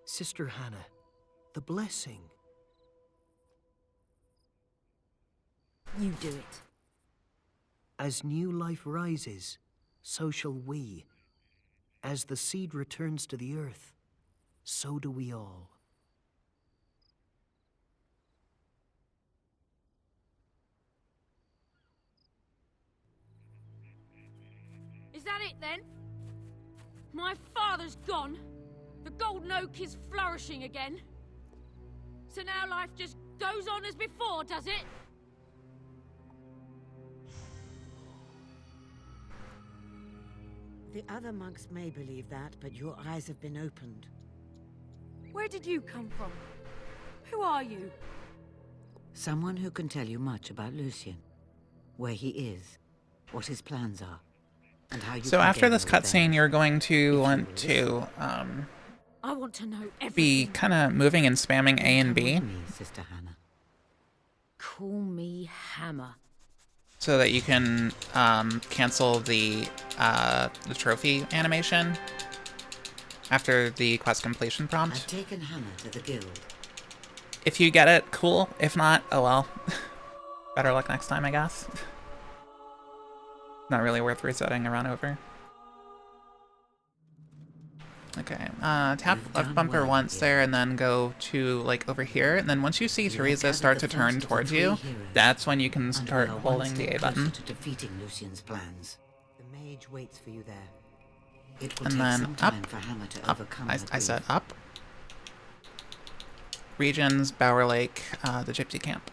Sister Hannah, the blessing. You do it. As new life rises, so shall we. As the seed returns to the earth, so do we all. Is that it then? My father's gone. The Golden Oak is flourishing again. So now life just goes on as before, does it? The other monks may believe that, but your eyes have been opened. Where did you come from? Who are you? Someone who can tell you much about Lucian. Where he is, what his plans are, and how you So can after gain this your revenge. cutscene, you're going to want to I want to know everything. be kind of moving and spamming A and B, Come with me, Sister Hannah. Call me Hammer. so that you can cancel the trophy animation after the quest completion prompt. I've taken Hannah to the guild. If you get it, cool. If not, oh well. Better luck next time, I guess. Not really worth resetting a run over. Okay, tap You've left done bumper well once here. there, and then go to, like, over here. And then once you see You have Teresa gathered start the to turn first of the towards 3 you, heroes, that's when you can and start we are one holding step the A closer button. to defeating Lucian's plans. The mage waits for you there. It will And take then some up, time for Hammer to up. overcome I her said grief. up. Regions, Bower Lake, the Gypsy Camp.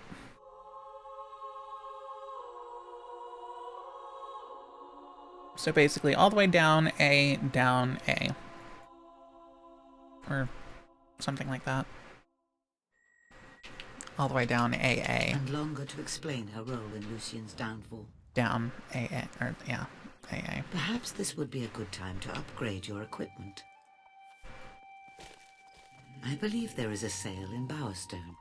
So basically all the way down A, or something like that. All the way down AA, And longer to explain her role in Lucian's downfall. down AA, or yeah, AA. Perhaps this would be a good time to upgrade your equipment. I believe there is a sale in Bowerstone.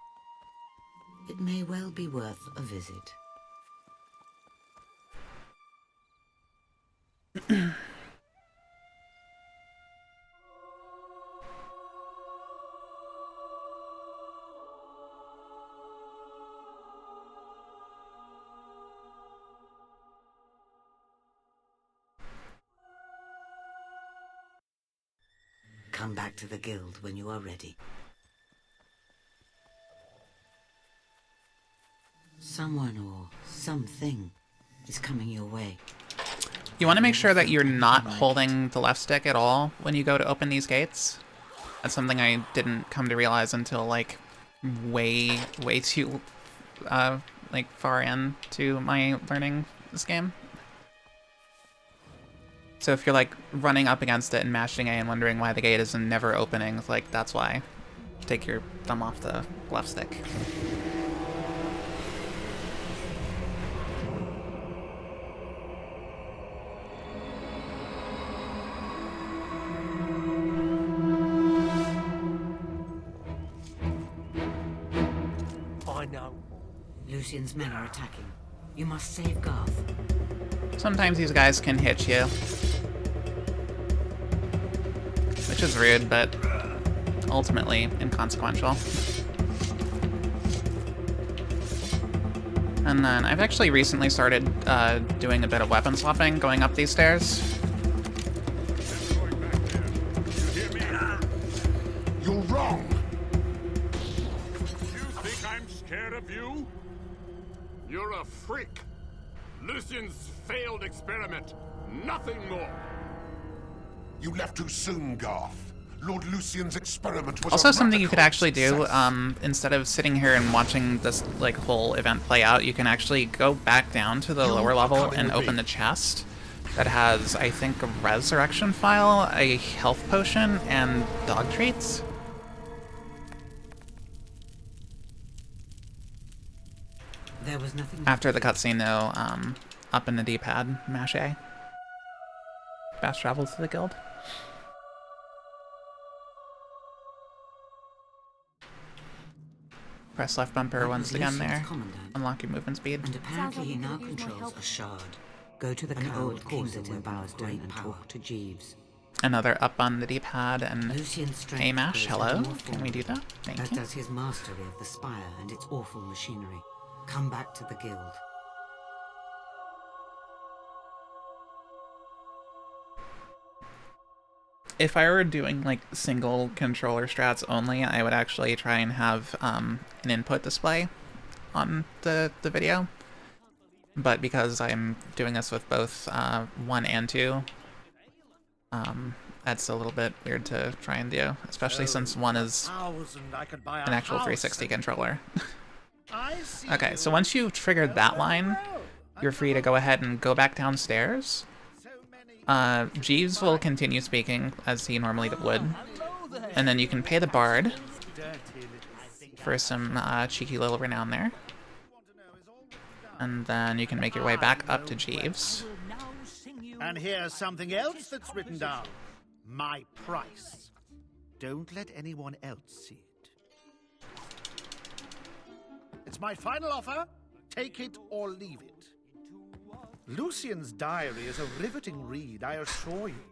It may well be worth a visit. Come back to the guild when you are ready. Someone or something is coming your way. You want to make sure that you're not holding the left stick at all when you go to open these gates. That's something I didn't come to realize until, like, way too, like, far into my learning this game. So if you're, like, running up against it and mashing A and wondering why the gate is never opening, it's like, that's why. Take your thumb off the left stick. I know. Lucian's men are attacking. You must save Garth. Sometimes these guys can hit you. Which is rude, but ultimately inconsequential. And then I've actually recently started doing a bit of weapon swapping going up these stairs. You're wrong! You think I'm scared of you? You're a freak. Lucian's failed experiment. Nothing more. You left too soon, Garth. Lord Lucian's experiment was Also, a something you could radical actually do, success. instead of sitting here and watching this like whole event play out, you can actually go back down to the You lower are level coming and with open me. the chest that has, I think, a resurrection file, a health potion, and dog treats. There was nothing. After the cutscene, though, up in the D-pad, mash A. Fast travel to the guild. Press left bumper That once was again Lucian's there. commandant. Unlock your movement speed. And apparently he like now you could use my controls help. a shard. Go to the old kingdom where Bowerstone and talk to Jeeves. Another up on the D-pad and Lucian's strength A mash. grows Hello. ever more Can we do that? Thank As you. does his mastery of the spire and its awful machinery. Come back to the guild. If I were doing like single controller strats only, I would actually try and have an input display on the video. But because I'm doing this with both 1 and 2, that's a little bit weird to try and do, especially since 1 is an actual 360 controller. Okay, so once you've triggered that line, you're free to go ahead and go back downstairs. Jeeves will continue speaking as he normally would, and then you can pay the bard for some cheeky little renown there. And then you can make your way back up to Jeeves. And here's something else that's written down. My price. Don't let anyone else see it. It's my final offer. Take it or leave it. Lucian's diary is a riveting read, I assure you.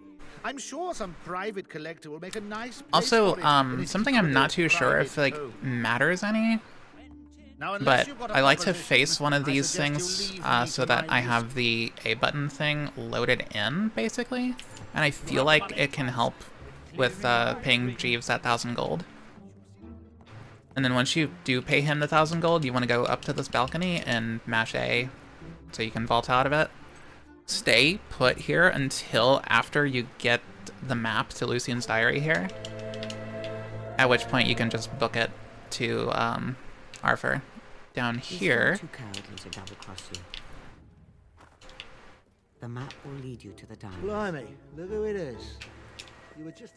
I'm sure some private collector will make a nice place Also, for it in his something I'm not too sure if private like home. matters any, Now, unless but you've got a I like to proposition, face one of I these suggest you things leave the so meeting that I behind have the A button thing loaded in, basically, and I feel like it can help with paying Jeeves that 1,000 gold. And then once you do pay him the 1,000 gold, you want to go up to this balcony and mash A so you can vault out of it. Stay put here until after you get the map to Lucian's diary here. At which point you can just book it to Arthur. Down here. He's too cowardly to double-cross you. The map will lead you to the diamond. Blimey, look who it is. You were just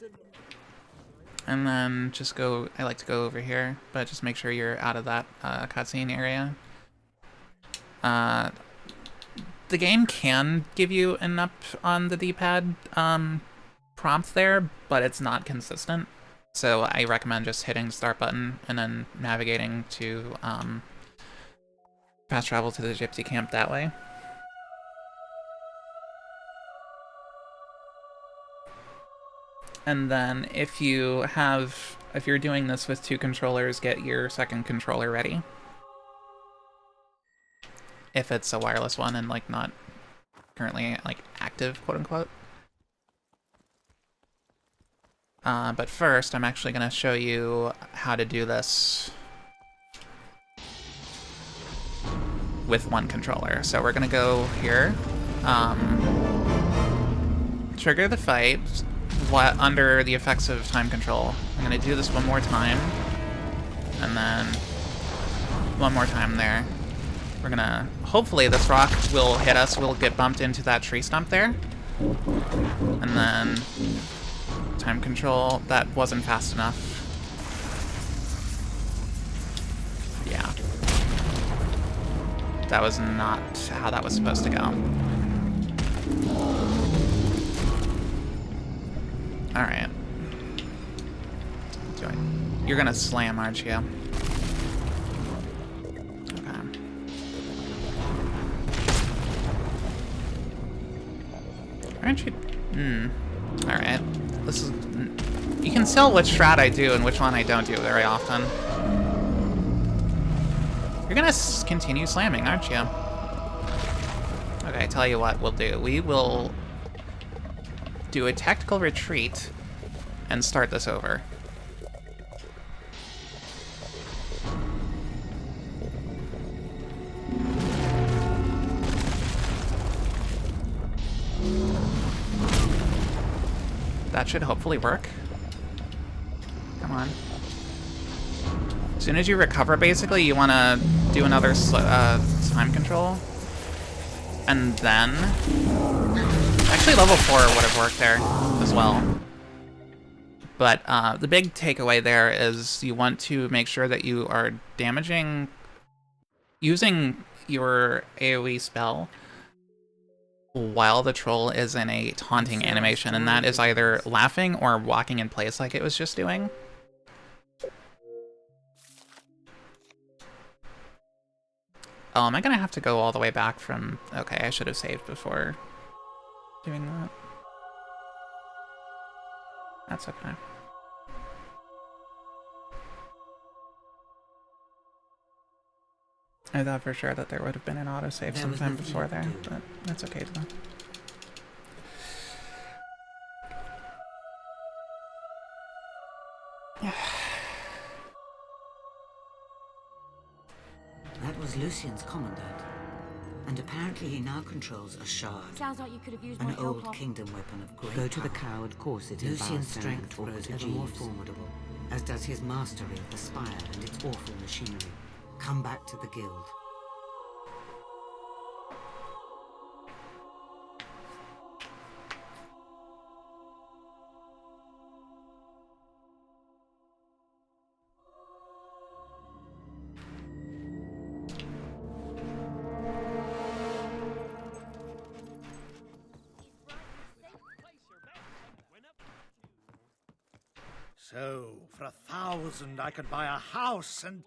And then just go, I like to go over here, but just make sure you're out of that cutscene area. The game can give you an up on the D-pad prompt there, but it's not consistent. So I recommend just hitting the start button and then navigating to fast travel to the gypsy camp that way. And then if you're doing this with 2 controllers, get your second controller ready. If it's a wireless one and like not currently like active, quote unquote. But first, I'm actually gonna show you how to do this with 1 controller. So we're gonna go here, trigger the fight under the effects of time control. I'm gonna do this 1 more time, and then 1 more time there. We're gonna, hopefully this rock will hit us, we'll get bumped into that tree stump there. And then time control, that wasn't fast enough. Yeah. That was not how that was supposed to go. Alright. You're gonna slam, aren't you? Okay. Aren't you? Alright. This is... You can tell which strat I do and which one I don't do very often. You're gonna continue slamming, aren't you? Okay, tell you what we'll do. We will do a tactical retreat and start this over. That should hopefully work. Come on. As soon as you recover, basically, you want to do another time control. And then... Actually, level 4 would have worked there as well. But the big takeaway there is you want to make sure that you are using your AoE spell while the troll is in a taunting animation, and that is either laughing or walking in place like it was just doing. Oh, am I gonna have to go all the way back from... Okay, I should have saved before doing that. That's okay. I thought for sure that there would have been an autosave sometime before there, but that's okay though. That was Lucian's commandant. And apparently he now controls a shard. Sounds like you could have used an my help old off. kingdom weapon of great Go to the coward corset in Lucian's strength grows ever more formidable, as does his mastery of the spire and its awful machinery. Come back to the guild. So, for 1,000, I could buy a house and...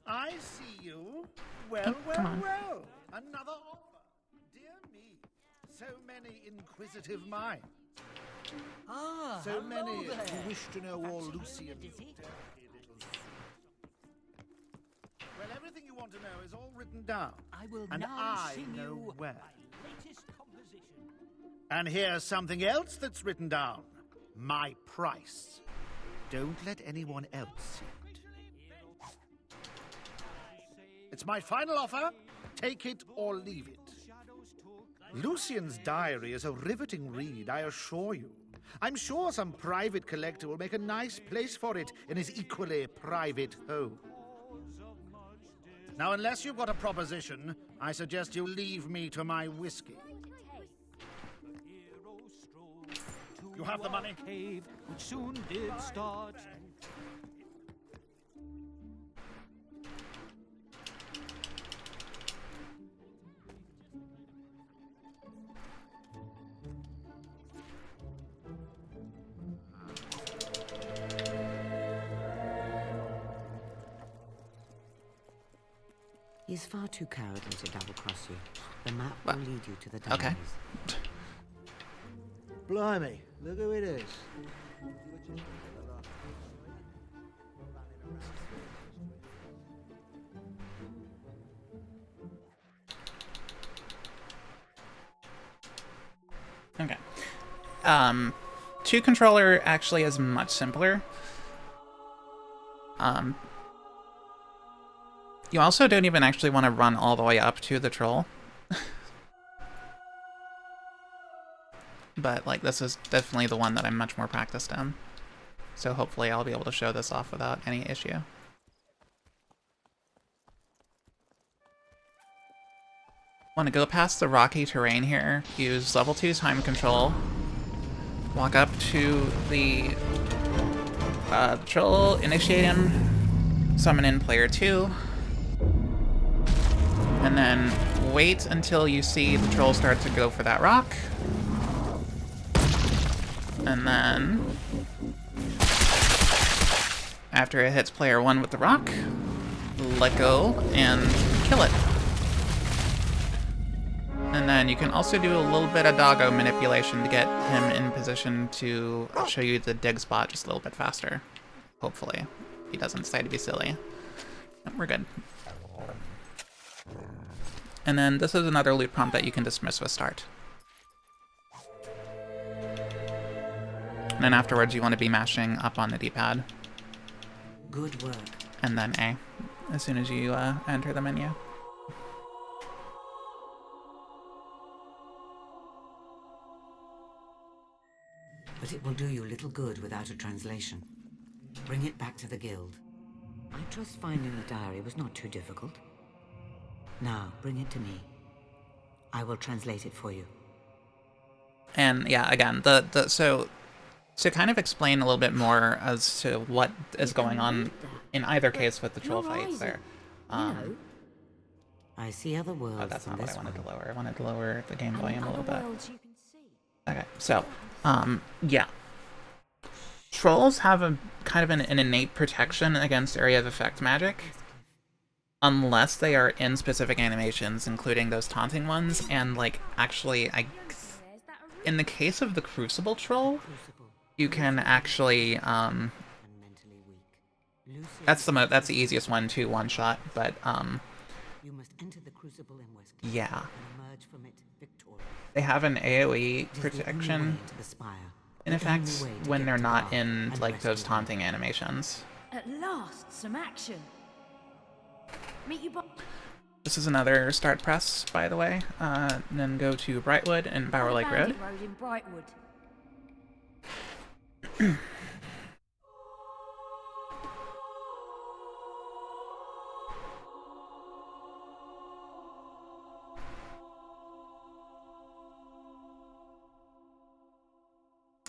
I see you. Well, well. Another offer. Dear me. So many inquisitive minds. Ah, so many there. who wish to know all Lucian's dirty little... Well, everything you want to know is all written down. I will and now I sing know you where. my latest composition. And here's something else that's written down. my price. Don't let anyone else see it. It's my final offer. Take it or leave it. Lucian's diary is a riveting read, I assure you. I'm sure some private collector will make a nice place for it in his equally private home. Now, unless you've got a proposition, I suggest you leave me to my whiskey. You have the money? Which soon did start. He's far too cowardly to double-cross you. The map will lead you to the diaries. Okay. Blimey, look who it is. Okay. 2-controller actually is much simpler. You also don't even actually want to run all the way up to the troll. But, like, this is definitely the one that I'm much more practiced in. So hopefully I'll be able to show this off without any issue. Want to go past the rocky terrain here, use level 2 time control, walk up to the troll, initiate him, summon in player 2, and then wait until you see the troll start to go for that rock. And then, after it hits player 1 with the rock, let go and kill it. And then you can also do a little bit of doggo manipulation to get him in position to show you the dig spot just a little bit faster. Hopefully. He doesn't decide to be silly. We're good. And then this is another loot prompt that you can dismiss with start. And then afterwards you want to be mashing up on the D-pad. Good work. And then A, as soon as you enter the menu. But it will do you little good without a translation. Bring it back to the guild. I trust finding the diary was not too difficult. Now, bring it to me. I will translate it for you. And yeah, again, so to kind of explain a little bit more as to what is going on in either case with the troll fights there. I see other worlds. Oh, that's not what I wanted to lower. I wanted to lower the game volume a little bit. You can see. Okay, so, yeah. Trolls have a kind of an innate protection against area of effect magic. Unless they are in specific animations, including those taunting ones, and, like, actually, in the case of the Crucible Troll, you can actually, that's the easiest one to one-shot, but, you must enter the Crucible in West yeah. and emerge from it victorious. They have an AoE protection, in effect, when they're not in, like, those taunting animations. At last, some action. Meet you. This is another start press, by the way. And then go to Brightwood and Bower Lake Road. Road in Brightwood.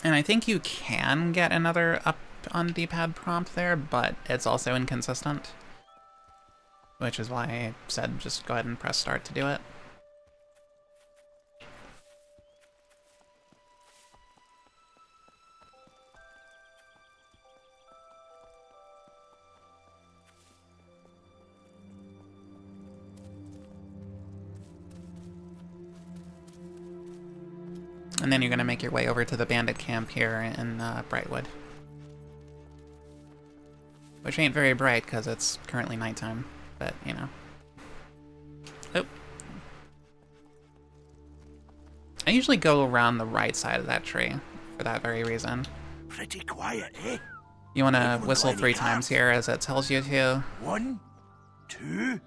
And I think you can get another up on D-pad prompt there, but it's also inconsistent. Which is why I said just go ahead and press start to do it. And then you're going to make your way over to the bandit camp here in Brightwood. Which ain't very bright because it's currently nighttime, but you know. Oh. I usually go around the right side of that tree for that very reason. Pretty quiet, eh? You want to whistle 3 times here as it tells you to. 1, 2,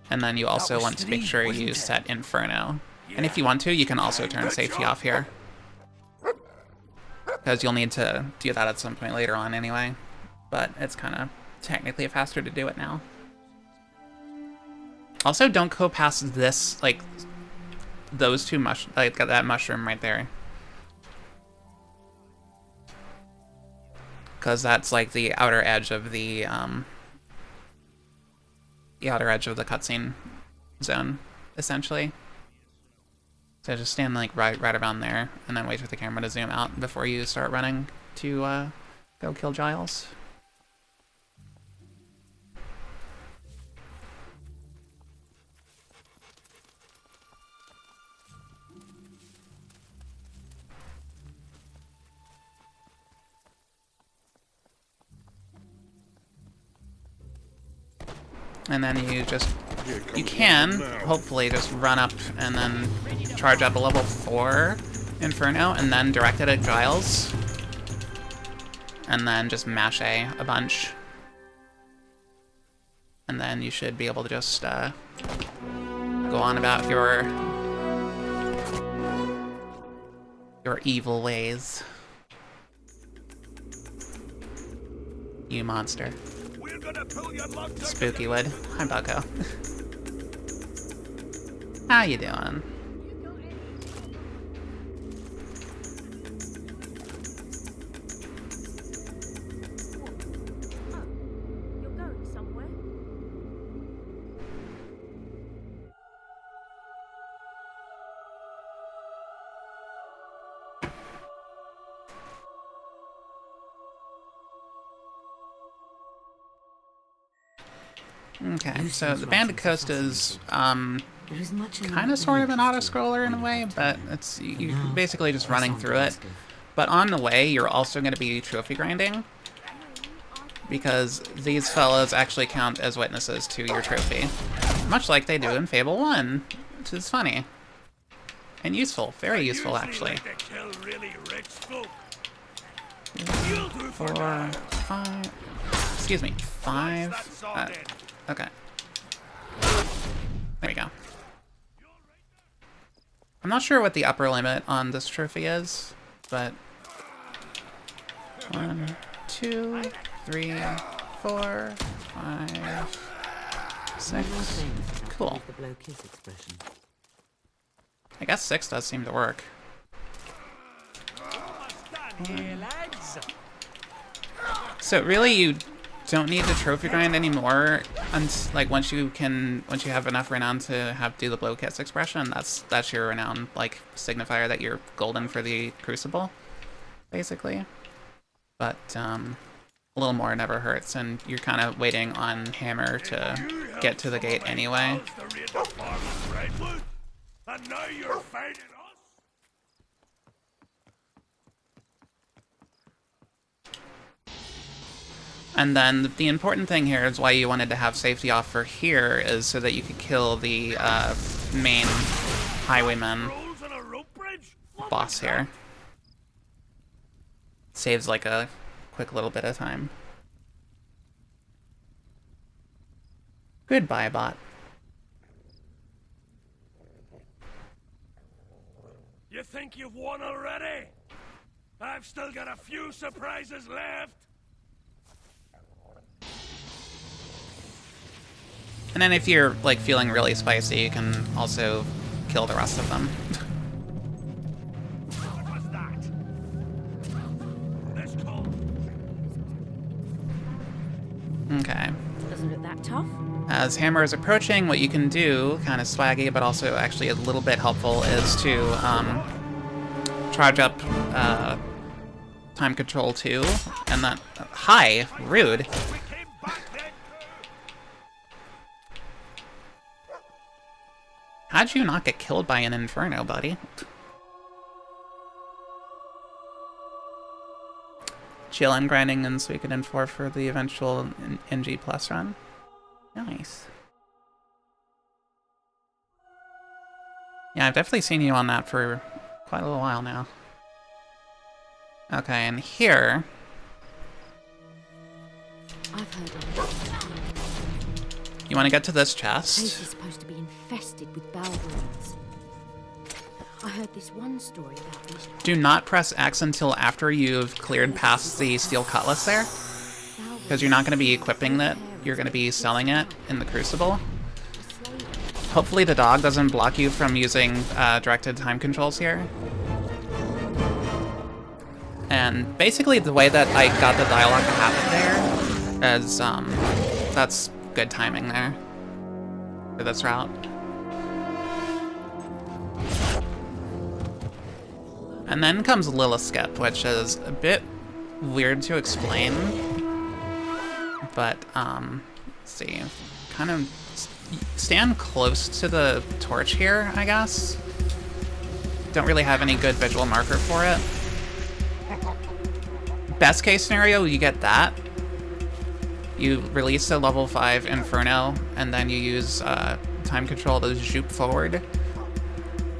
and then you also want to make sure you set Inferno. And if you want to, you can also turn safety off here. Because you'll need to do that at some point later on anyway. But it's kind of technically faster to do it now. Also, don't go past this, like, those two like that mushroom right there. Because that's like the outer edge of the cutscene zone, essentially. So just stand like right around there, and then wait for the camera to zoom out before you start running to go kill Giles. And then you can, hopefully, just run up and then charge up a level 4 Inferno, and then direct it at Giles. And then just mash A a bunch. And then you should be able to just go on about your evil ways. You monster. Spooky Wood. Hi, Bucko. How you doing? You're going somewhere? Okay, so the Bandit Coast is kind of sort of an auto-scroller in a way, but it's you're basically just running through it. But on the way, you're also going to be trophy grinding, because these fellows actually count as witnesses to your trophy, much like they do in Fable 1, which is funny. And useful, very useful actually. 4, 5, excuse me, 5, okay. There we go. I'm not sure what the upper limit on this trophy is, but 1, 2, 3, 4, 5, 6. Cool. I guess 6 does seem to work. So really, you don't need to trophy grind anymore. Like once you have enough renown to do the blow kiss expression, that's your renown like signifier that you're golden for the Crucible, basically. But a little more never hurts, and you're kind of waiting on Hammer to get to the gate anyway. And now you're fighting us? And then the important thing here is why you wanted to have safety off for here is so that you could kill the main highwayman boss here. Saves like a quick little bit of time. Goodbye, bot. You think you've won already? I've still got a few surprises left. And then if you're like feeling really spicy, you can also kill the rest of them. What was that? Let's go. Okay. Doesn't look that tough. As Hammer is approaching, what you can do, kind of swaggy, but also actually a little bit helpful, is to charge up time control 2, and then hi, rude. How'd you not get killed by an Inferno, buddy? Chill and grinding in Suikoden 4 for the eventual NG Plus run. Nice. Yeah, I've definitely seen you on that for quite a little while now. Okay, and here... I've heard of it. You want to get to this The place chest. is supposed to be infested with Balverines. I heard this one story about these. Do not press X until after you've cleared past the steel cutlass there, because you're not going to be equipping it, you're going to be selling it in the Crucible. Hopefully the dog doesn't block you from using directed time controls here. And basically the way that I got the dialogue to happen there is, that's good timing there for this route. And then comes Lilith Skip, which is a bit weird to explain, but let's see, kind of stand close to the torch here, I guess. Don't really have any good visual marker for it. Best case scenario, you get that. You release a level 5 Inferno, and then you use time control to zoop forward.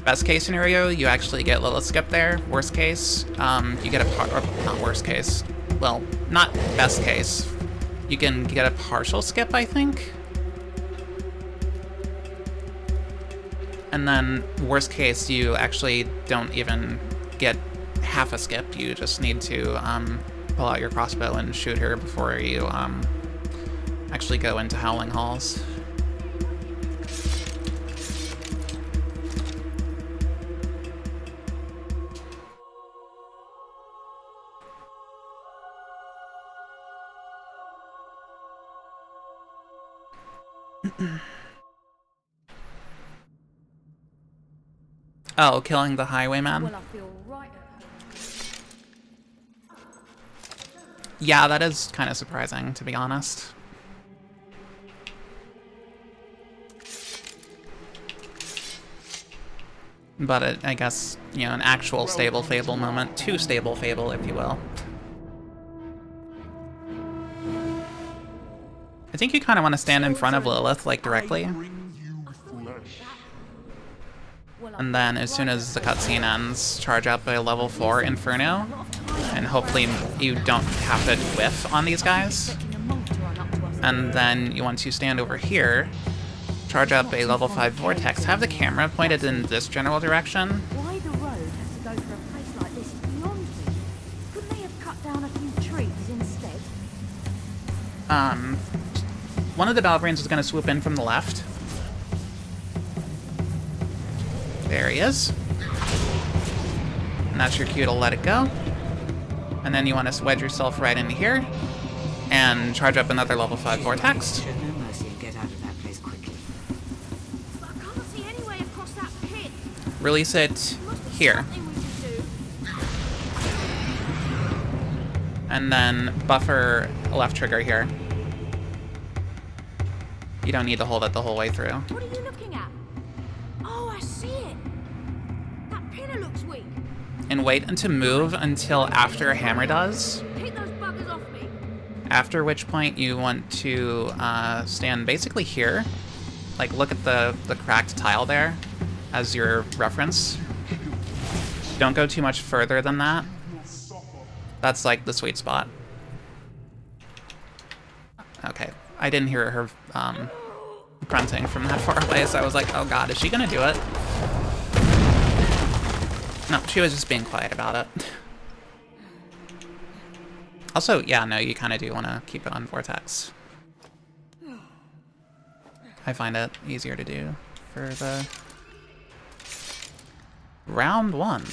Best case scenario, you actually get Lilith Skip there. Worst case, you get a not worst case. Well, not best case. You can get a partial skip, I think. And then worst case, you actually don't even get half a skip. You just need to pull out your crossbow and shoot her before you actually go into Howling Halls. Oh, killing the highwayman? Well, I feel right at Yeah, that is kind of surprising, to be honest. But I guess, you know, an actual stable Fable moment. Too stable Fable, if you will. I think you kind of want to stand in front of Lilith, like, directly. And then, as soon as the cutscene ends, charge up a level 4 Inferno. And hopefully you don't have to whiff on these guys. And then, once you stand over here, charge up a level 5 Vortex. Have the camera pointed in this general direction. Why the road has to go for a place like this is beyond me. Couldn't they have cut down a few trees instead? One of the Balverines is going to swoop in from the left. There he is. And that's your cue to let it go. And then you want to wedge yourself right into here and charge up another level 5 Vortex. Show no mercy and get out of that place quickly. But I can't see any way across that pit. Release it here. Something we can do. And then buffer left trigger here. You don't need to hold it the whole way through. What are you looking at? Oh, I see it. That pillar looks weak. And wait to move until after a hammer does. Take those buggers off me. After which point you want to stand basically here. Like, look at the cracked tile there as your reference. Don't go too much further than that. That's like the sweet spot. Okay, I didn't hear her grunting from that far away, so I was like, oh god, is she gonna do it? No, she was just being quiet about it. Also, yeah, no, you kind of do want to keep it on Vortex. I find it easier to do for the round 1.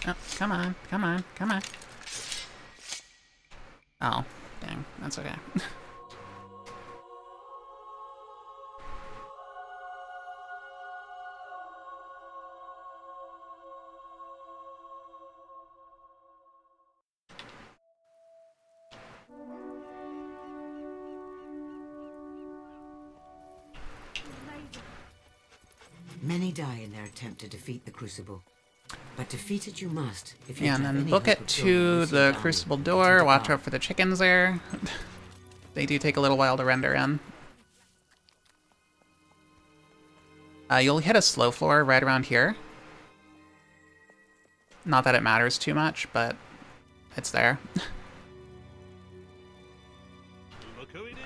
Oh, come on, come on, come on. Oh, dang, that's okay. Many die in their attempt to defeat the Crucible. But defeat it you must. If you Yeah, and have then any book hope it of to killing the Lucian's Crucible army, door. continue Watch to out for the chickens there. They do take a little while to render in. You'll hit a slow floor right around here. Not that it matters too much, but it's there.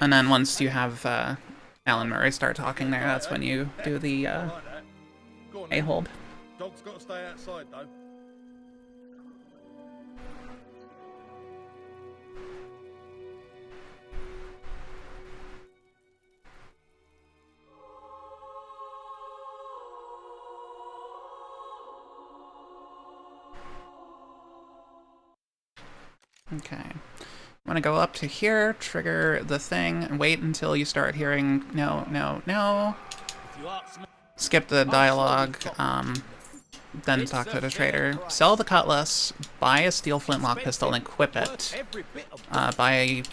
And then once you have Alan Murray start talking there, that's when you do the A-hold. Dog's got to stay outside, though. Okay. I'm gonna go up to here, trigger the thing, and wait until you start hearing no, no, no. Skip the dialogue, then talk to the trader. Sell the cutlass, buy a steel flintlock pistol, and equip it. Buy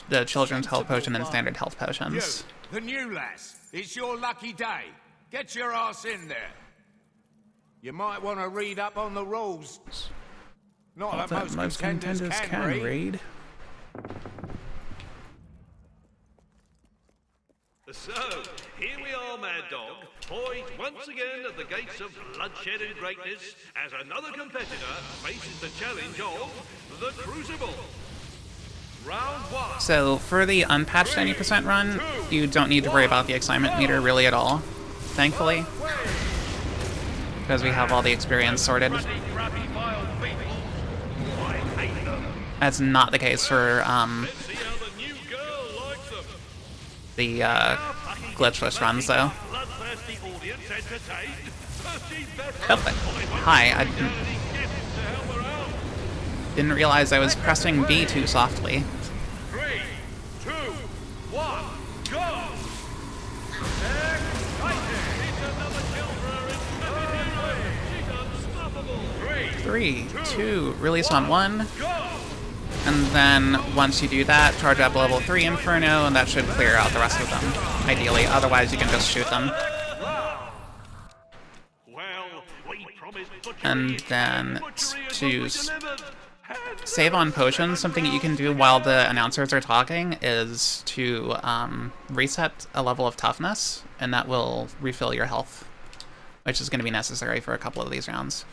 the children's health potion and standard health potions. You, the new lass. It's your lucky day. Get your ass in there. You might want to read up on the rules. Not that most contenders can read. So, here we are, Mad Dog, poised once again at the gates of bloodshed and greatness as another competitor faces the challenge of the Crucible. Round 1. So, for the unpatched 90% run, you don't need to worry about the excitement meter really at all, thankfully. Because we have all the experience sorted. That's not the case for the glitchless runs, though. Hi, I didn't realize I was pressing B too softly. 3, 2, 1, go! 3, 2, release on 1. And then once you do that, charge up level 3 Inferno, and that should clear out the rest of them, ideally. Otherwise, you can just shoot them. And then to save on potions, something that you can do while the announcers are talking is to reset a level of toughness, and that will refill your health, which is going to be necessary for a couple of these rounds.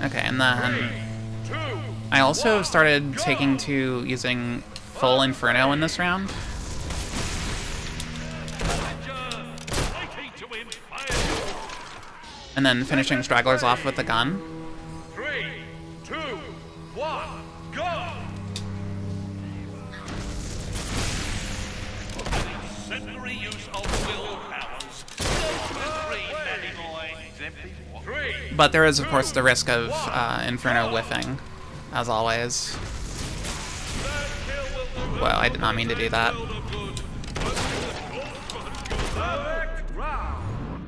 Okay, and then I also started taking to using full Inferno in this round. And then finishing stragglers off with the gun. 3, 2, 1, go! Exemplary use of will powers. But there is, of course, the risk of Inferno whiffing, as always. Well, I did not mean to do that.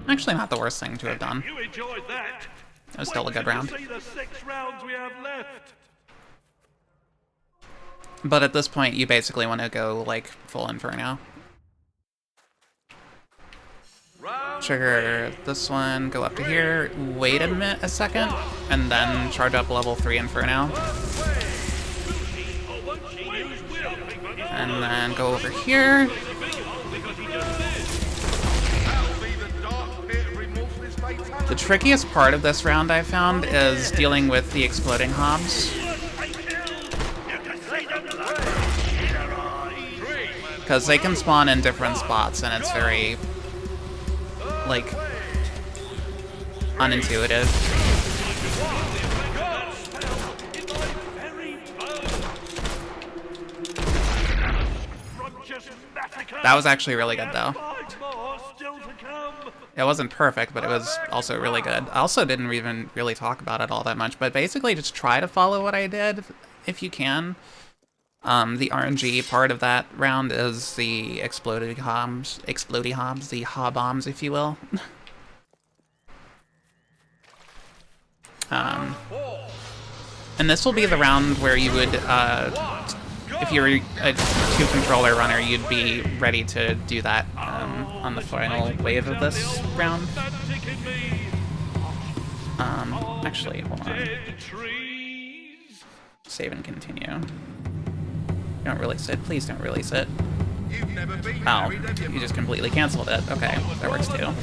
Actually, not the worst thing to have done. You enjoyed that. It was still a good round. See the 6 rounds we have left. But at this point, you basically want to go, like, full Inferno. Trigger this one, go up to here, wait a second, and then charge up level 3 Inferno. And then go over here. The trickiest part of this round I found is dealing with the exploding hobs. Because they can spawn in different spots and it's very, like, unintuitive. That was actually really good, though. It wasn't perfect, but it was also really good. I also didn't even really talk about it all that much, but basically just try to follow what I did, if you can. The RNG part of that round is the explodey hobs, the hob-bombs, if you will. And this will be the round where you would, if you were a 2-controller runner, you'd be ready to do that on the final wave of this round. Actually, hold on. Save and continue. Don't release it. Please don't release it. Oh, you just completely canceled it. Okay, that works too.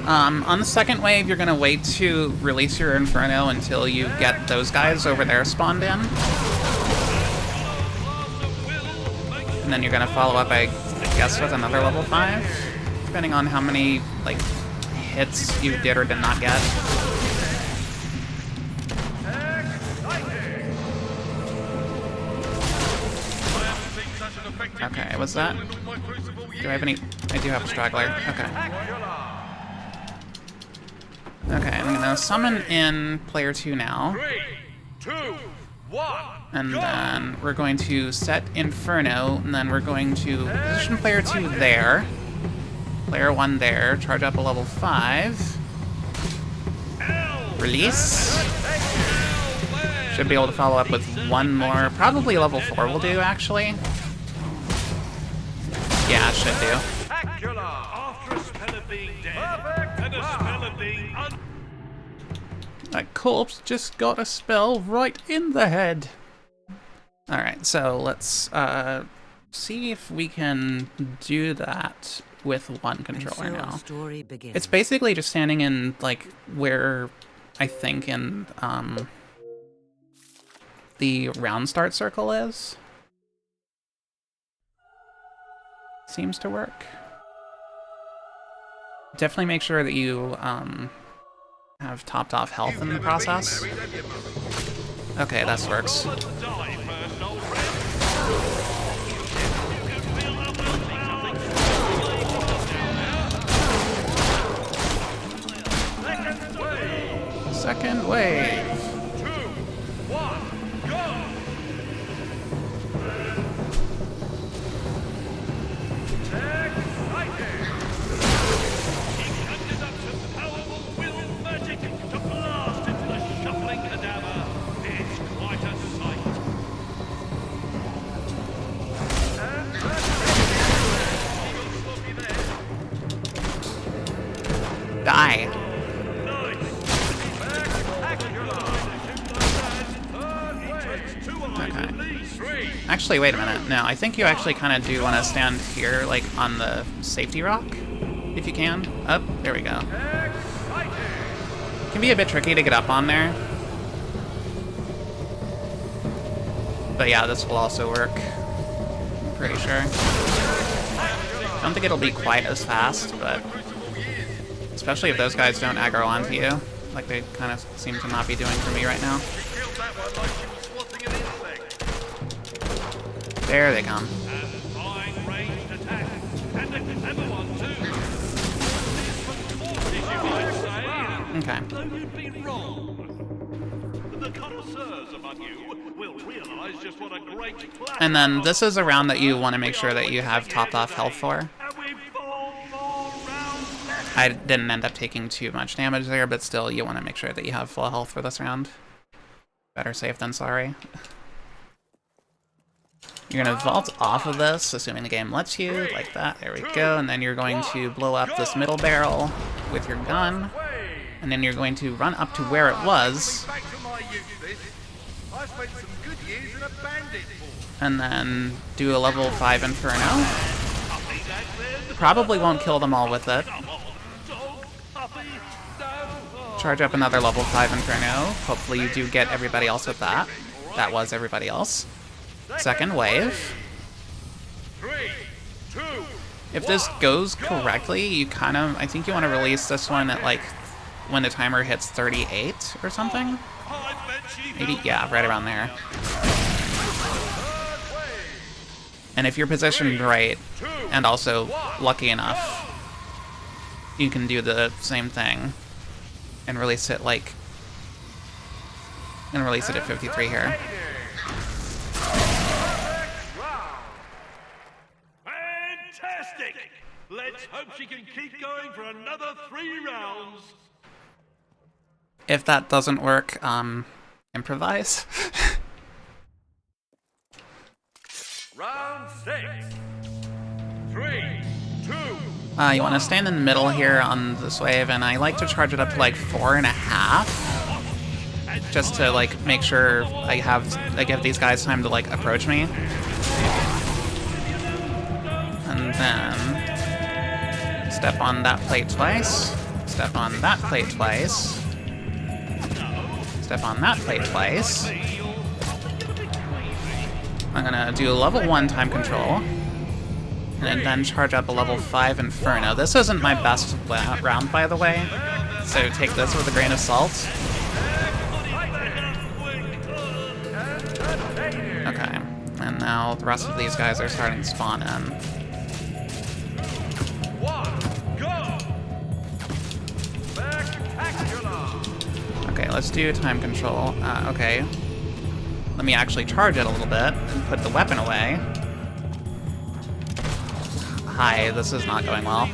On the second wave, you're gonna wait to release your Inferno until you get those guys over there spawned in. And then you're gonna follow up, I guess, with another level 5, depending on how many, like, hits you did or did not get. Okay, what's that? Do I have any? I do have a straggler. Okay. Okay, I'm gonna summon in player 2 now. 3, 2, 1. And then we're going to set Inferno, and then we're going to position player 2 there. Player 1 there, charge up a level 5. Release. Should be able to follow up with one more, probably level 4 will do, actually. Yeah, it should do. After a spell of being dead, and a spell of being That corpse just got a spell right in the head. Alright, so let's see if we can do that with one controller so now. our story begins. It's basically just standing in, like, where I think in the round start circle is. Seems to work. Definitely make sure that you have topped off health in the process. Okay, that works. Second wave. 2, 1, go! Die. Okay. Actually, wait a minute. No, I think you actually kind of do want to stand here, like, on the safety rock, if you can. Up, there we go. It can be a bit tricky to get up on there. But yeah, this will also work. I'm pretty sure. I don't think it'll be quite as fast, but... especially if those guys don't aggro onto you, like they kind of seem to not be doing for me right now. There they come. Okay. And then this is a round that you want to make sure that you have topped off health for. I didn't end up taking too much damage there, but still, you want to make sure that you have full health for this round. Better safe than sorry. You're going to vault off of this, assuming the game lets you, like that. There we go. And then you're going to blow up this middle barrel with your gun. And then you're going to run up to where it was. And then do a level 5 Inferno. Probably won't kill them all with it. Charge up another level 5 Inferno. Hopefully you do get everybody else with that. That was everybody else. Second wave. If this goes correctly, you kind of... I think you want to release this one at, like, when the timer hits 38 or something? Maybe, yeah, right around there. And if you're positioned right, and also lucky enough, you can do the same thing and release it, like... and release it at 53 here. hope she can keep going for another 3 rounds. If that doesn't work, improvise. Round 6. 3, 2. You want to stand in the middle here on this wave, and I like to charge it up to like 4.5, just to like make sure I give these guys time to like approach me. And then step on that plate twice. Step on that plate twice. Step on that plate twice. I'm gonna do a level 1 time control. And then charge up a level 5 Inferno. This isn't my best round, by the way, so take this with a grain of salt. Okay, and now the rest of these guys are starting to spawn in. Okay, let's do time control. Okay. Let me actually charge it a little bit and put the weapon away. Hi, this is not going well.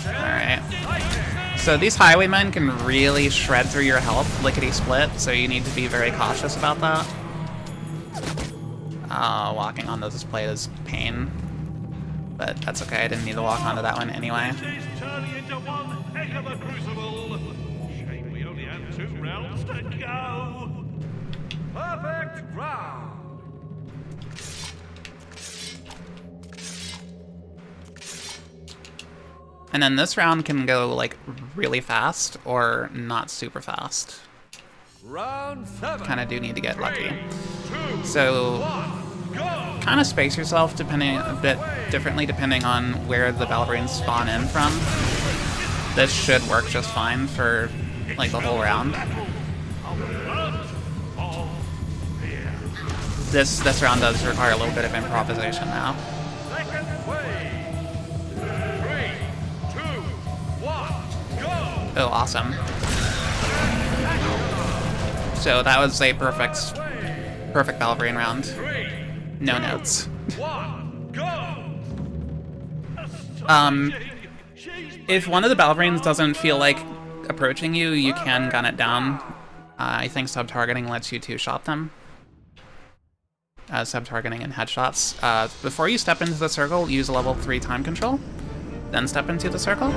Alright. So these highwaymen can really shred through your health lickety-split, so you need to be very cautious about that. Walking onto this plate is pain. But that's okay, I didn't need to walk onto that one anyway. Shame we only have 2 rounds to go. Perfect round. And then this round can go like really fast or not super fast. Round 7. Kind of do need to get lucky. So kind of space yourself depending a bit differently depending on where the Ballerines spawn in from. This should work just fine for like the whole round. This round does require a little bit of improvisation now. Oh, awesome. So that was a perfect Ballerine round. No notes. If one of the Ballerines doesn't feel like approaching you, you can gun it down. I think sub-targeting lets you two-shot them. Sub-targeting and headshots. Before you step into the circle, use a level 3 time control. Then step into the circle.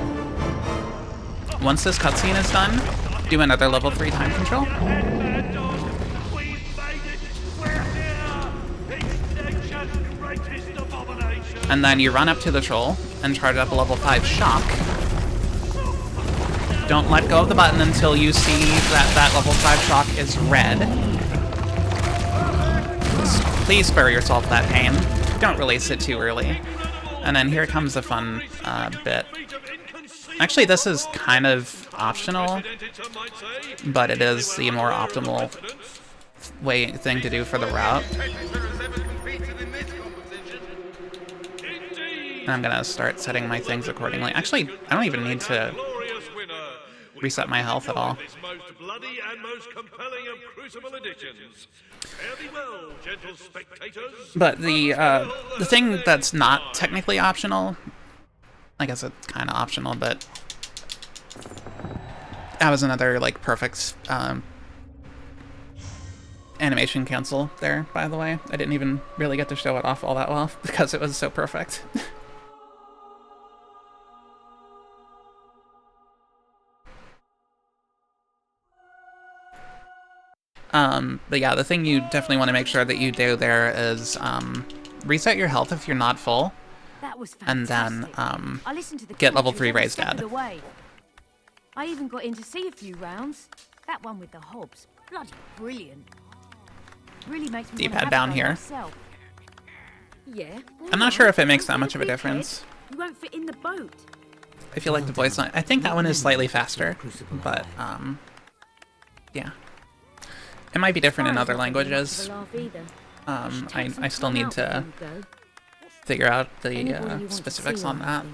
Once this cutscene is done, do another level 3 time control. And then you run up to the troll and charge up a level 5 shock. Don't let go of the button until you see that level 5 shock is red. Please spare yourself that pain. Don't release it too early. And then here comes the fun bit. Actually, this is kind of optional, but it is the more optimal thing to do for the route. And I'm gonna start setting my things accordingly. Actually, I don't even need to reset my health at all. But the thing that's not technically optional, I guess it's kind of optional, but that was another like perfect animation cancel there, by the way. I didn't even really get to show it off all that well because it was so perfect. But yeah, the thing you definitely want to make sure that you do there is reset your health if you're not full, and then get level 3 raised dead. I even got in to see a few rounds. That one with the hobs, bloody brilliant. Really makes me D-pad down here. Myself. Yeah. I'm not sure if it makes that much of a difference. You won't fit in the boat. I feel like the voice line, I think that one is slightly faster, but yeah. It might be different in other languages. I still need to figure out the specifics on that.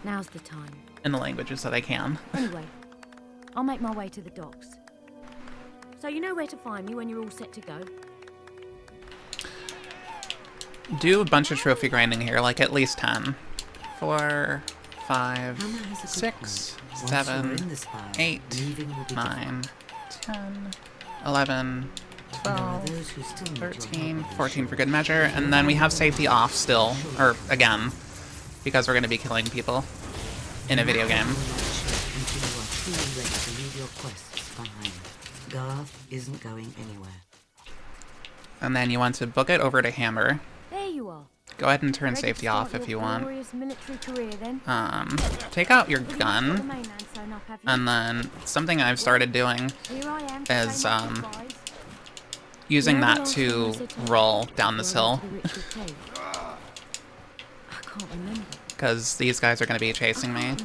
Now's the time. In the languages that I can. Anyway, I'll make my way to the docks. So you know where to find me when you're all set to go? do a bunch of trophy grinding here, like at least 10. 4, 5, 6, 7, 8, 9, 10, 11, 12, 13, 14 for good measure, and then we have safety off still, or again, because we're going to be killing people in a video game. Garth isn't going anywhere. And then you want to book it over to Hammer. There you are. Go ahead and turn safety off if you want. Take out your gun, and then something I've started doing is using that to roll down this hill. Because these guys are going to be chasing me.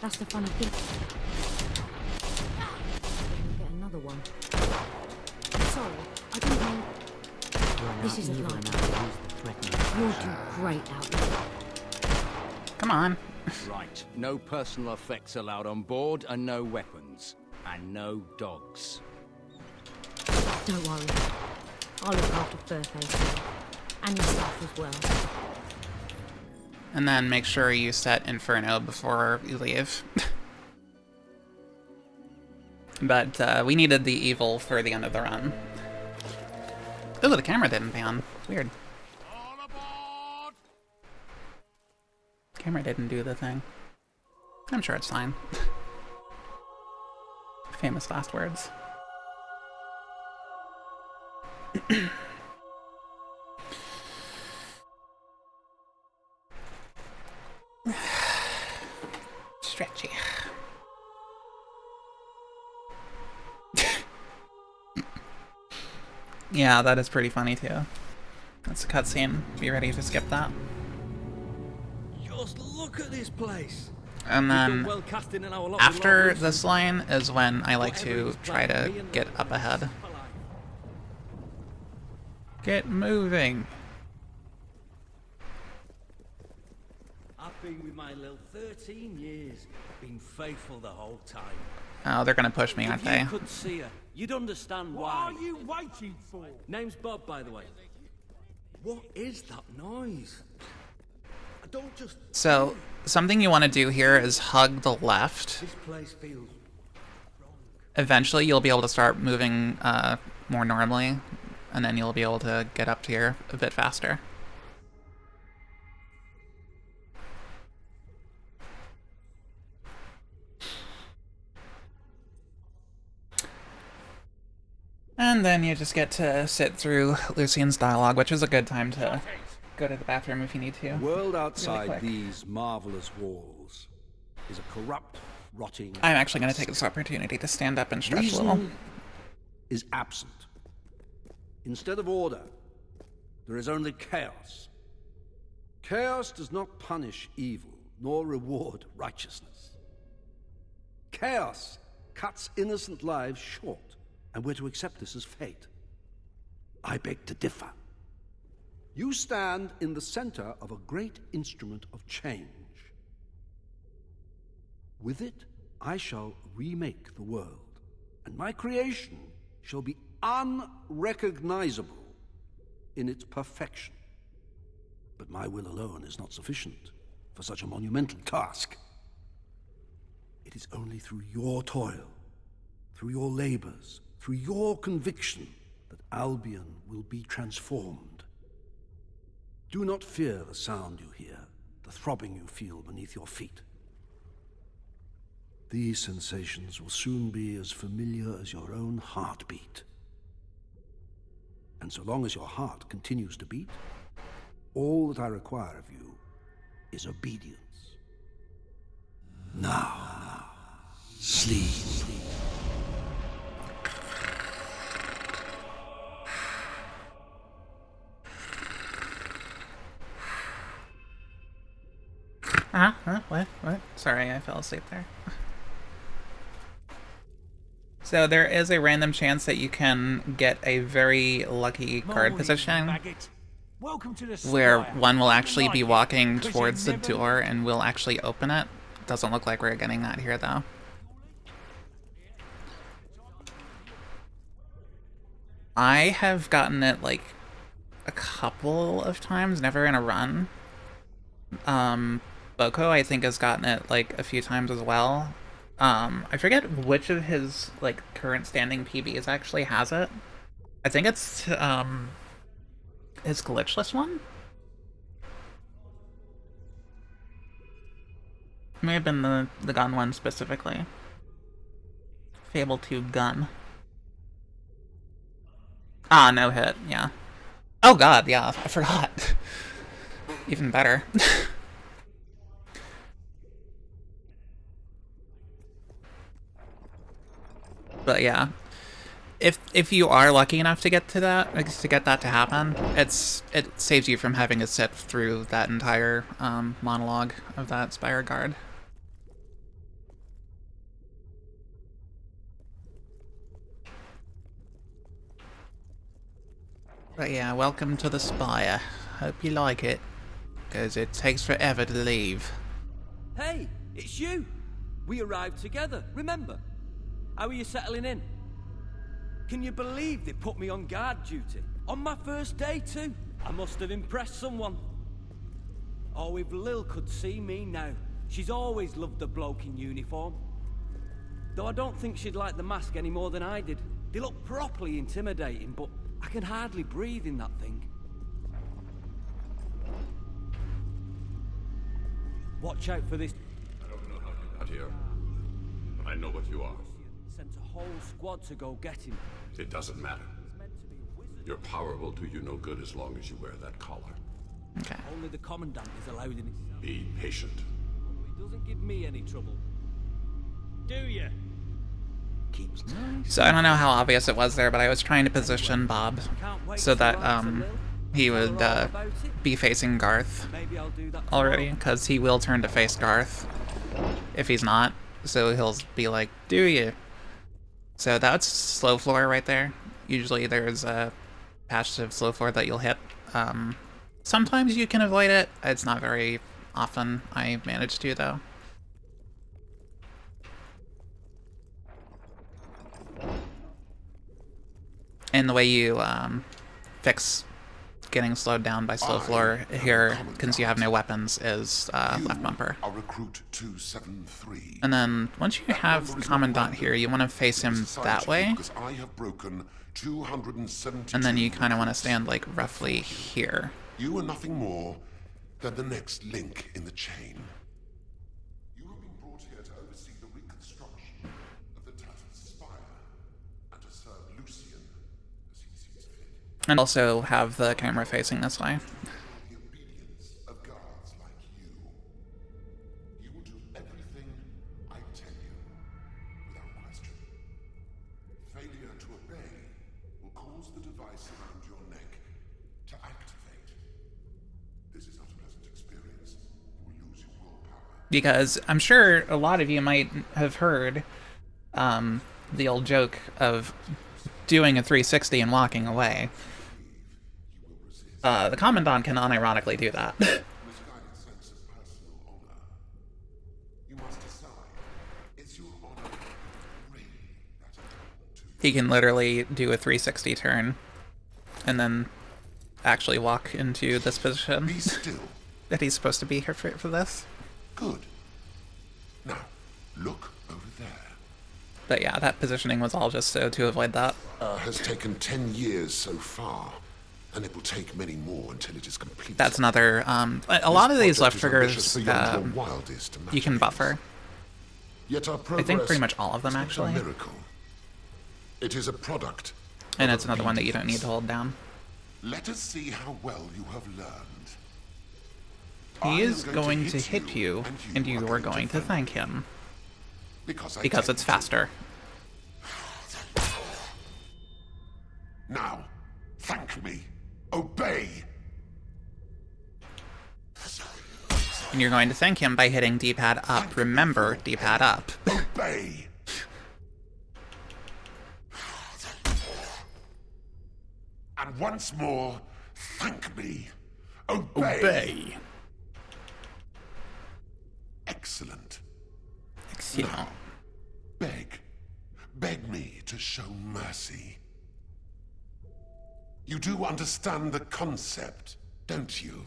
That's the fun of this. Get another one. Sorry, I didn't mean. This isn't like you'll do great out there. Come on. Right. No personal effects allowed on board, and no weapons. And no dogs. Don't worry. I'll look after Furface and your stuff as well. And then make sure you set Inferno before you leave. But we needed the evil for the end of the run. Ooh, the camera didn't pan. Weird. Camera didn't do the thing. I'm sure it's fine. Famous last words. Stretchy. Yeah, that is pretty funny too. That's a cutscene. Be ready to skip that. Just look at this place. And then after this line is when I like to try to get up ahead. Get moving. I've been with my little 13 years. Been faithful the whole time. Oh, they're gonna push me, aren't they? If you could see her, you'd understand why. What are you waiting for? Name's Bob, by the way. What is that noise? I don't just... So, something you want to do here is hug the left. This place feels... Eventually, you'll be able to start moving more normally, and then you'll be able to get up here a bit faster. And then you just get to sit through Lucian's dialogue, which is a good time to go to the bathroom if you need to. The world outside really these marvelous walls is a corrupt, rotting... I'm actually going to take this opportunity to stand up and stretch a little. Is absent. Instead of order, there is only chaos. Chaos does not punish evil, nor reward righteousness. Chaos cuts innocent lives short, and we're to accept this as fate. I beg to differ. You stand in the center of a great instrument of change. With it, I shall remake the world, and my creation shall be unrecognizable in its perfection. But my will alone is not sufficient for such a monumental task. It is only through your toil, through your labors, through your conviction, that Albion will be transformed. Do not fear the sound you hear, the throbbing you feel beneath your feet. These sensations will soon be as familiar as your own heartbeat. And so long as your heart continues to beat, all that I require of you is obedience. Now, sleep. What? Sorry, I fell asleep there. So there is a random chance that you can get a very lucky guard position where one will actually be walking towards the door and will actually open it. Doesn't look like we're getting that here though. I have gotten it like a couple of times, never in a run. Boko, I think, has gotten it like a few times as well. I forget which of his like current standing PBs actually has it. I think it's his glitchless one. May have been the gun one specifically. Fable 2 gun. Ah, no hit, yeah. Oh god, yeah, I forgot. Even better. But yeah, if you are lucky enough to get to that, to happen, it saves you from having to sit through that entire monologue of that Spire Guard. But yeah, welcome to the Spire. Hope you like it, because it takes forever to leave. Hey, it's you! We arrived together, remember? How are you settling in? Can you believe they put me on guard duty? On my first day too? I must have impressed someone. Oh, if Lil could see me now. She's always loved the bloke in uniform. Though I don't think she'd like the mask any more than I did. They look properly intimidating, but I can hardly breathe in that thing. Watch out for this. I don't know how you got here, but I know what you are. Sent a whole squad to go get him. It doesn't matter. Your power will do you no good as long as you wear that collar. Okay. Only the Commandant is allowed in it. Be patient. It doesn't give me any trouble. Do you? Keeps nice. So I don't know how obvious it was there, but I was trying to position Bob so that he would be facing Garth already, because he will turn to face Garth if he's not. So he'll be like, "Do you?" So that's slow floor right there. Usually there's a passive slow floor that you'll hit. Sometimes you can avoid it. It's not very often I manage to, though. And the way you fix getting slowed down by slow floor here, since you have no weapons, is left bumper. Recruit 273. And then once you have Commandant here, you want to face him that way. I have broken 272. And then you kind of want to stand like roughly here. You are nothing more than the next link in the chain. You have been brought here to oversee the reconstruction of the tattered spire and to serve Lucian as he sees fit. And also have the camera facing this way. The obedience of guards like you. You will do everything I tell you, without question. Failure to obey will cause the device around your neck to activate. This is not a pleasant experience. You will lose your willpower. Because I'm sure a lot of you might have heard the old joke of doing a 360 and walking away. The Commandant can unironically do that. He can literally do a 360 turn and then actually walk into this position. Be still. That he's supposed to be here for this. Good. Now, look over there. But yeah, that positioning was all just so to avoid that. Has taken 10 years so far, and it will take many more until it is complete. That's another, a lot of these left triggers, you can buffer. Yet our I think pretty much all of them, actually. Miracle. It is a product. And it's another one that you don't need to hold down. Let us see how well you have learned. He is going to hit you, and you are going to thank him. Because it's faster. Now, thank me. Obey. And you're going to thank him by hitting D-pad up. Remember, D-pad up. Obey. And once more, thank me. Obey. Obey. Excellent. Excellent. Now, beg me to show mercy. You do understand the concept, don't you?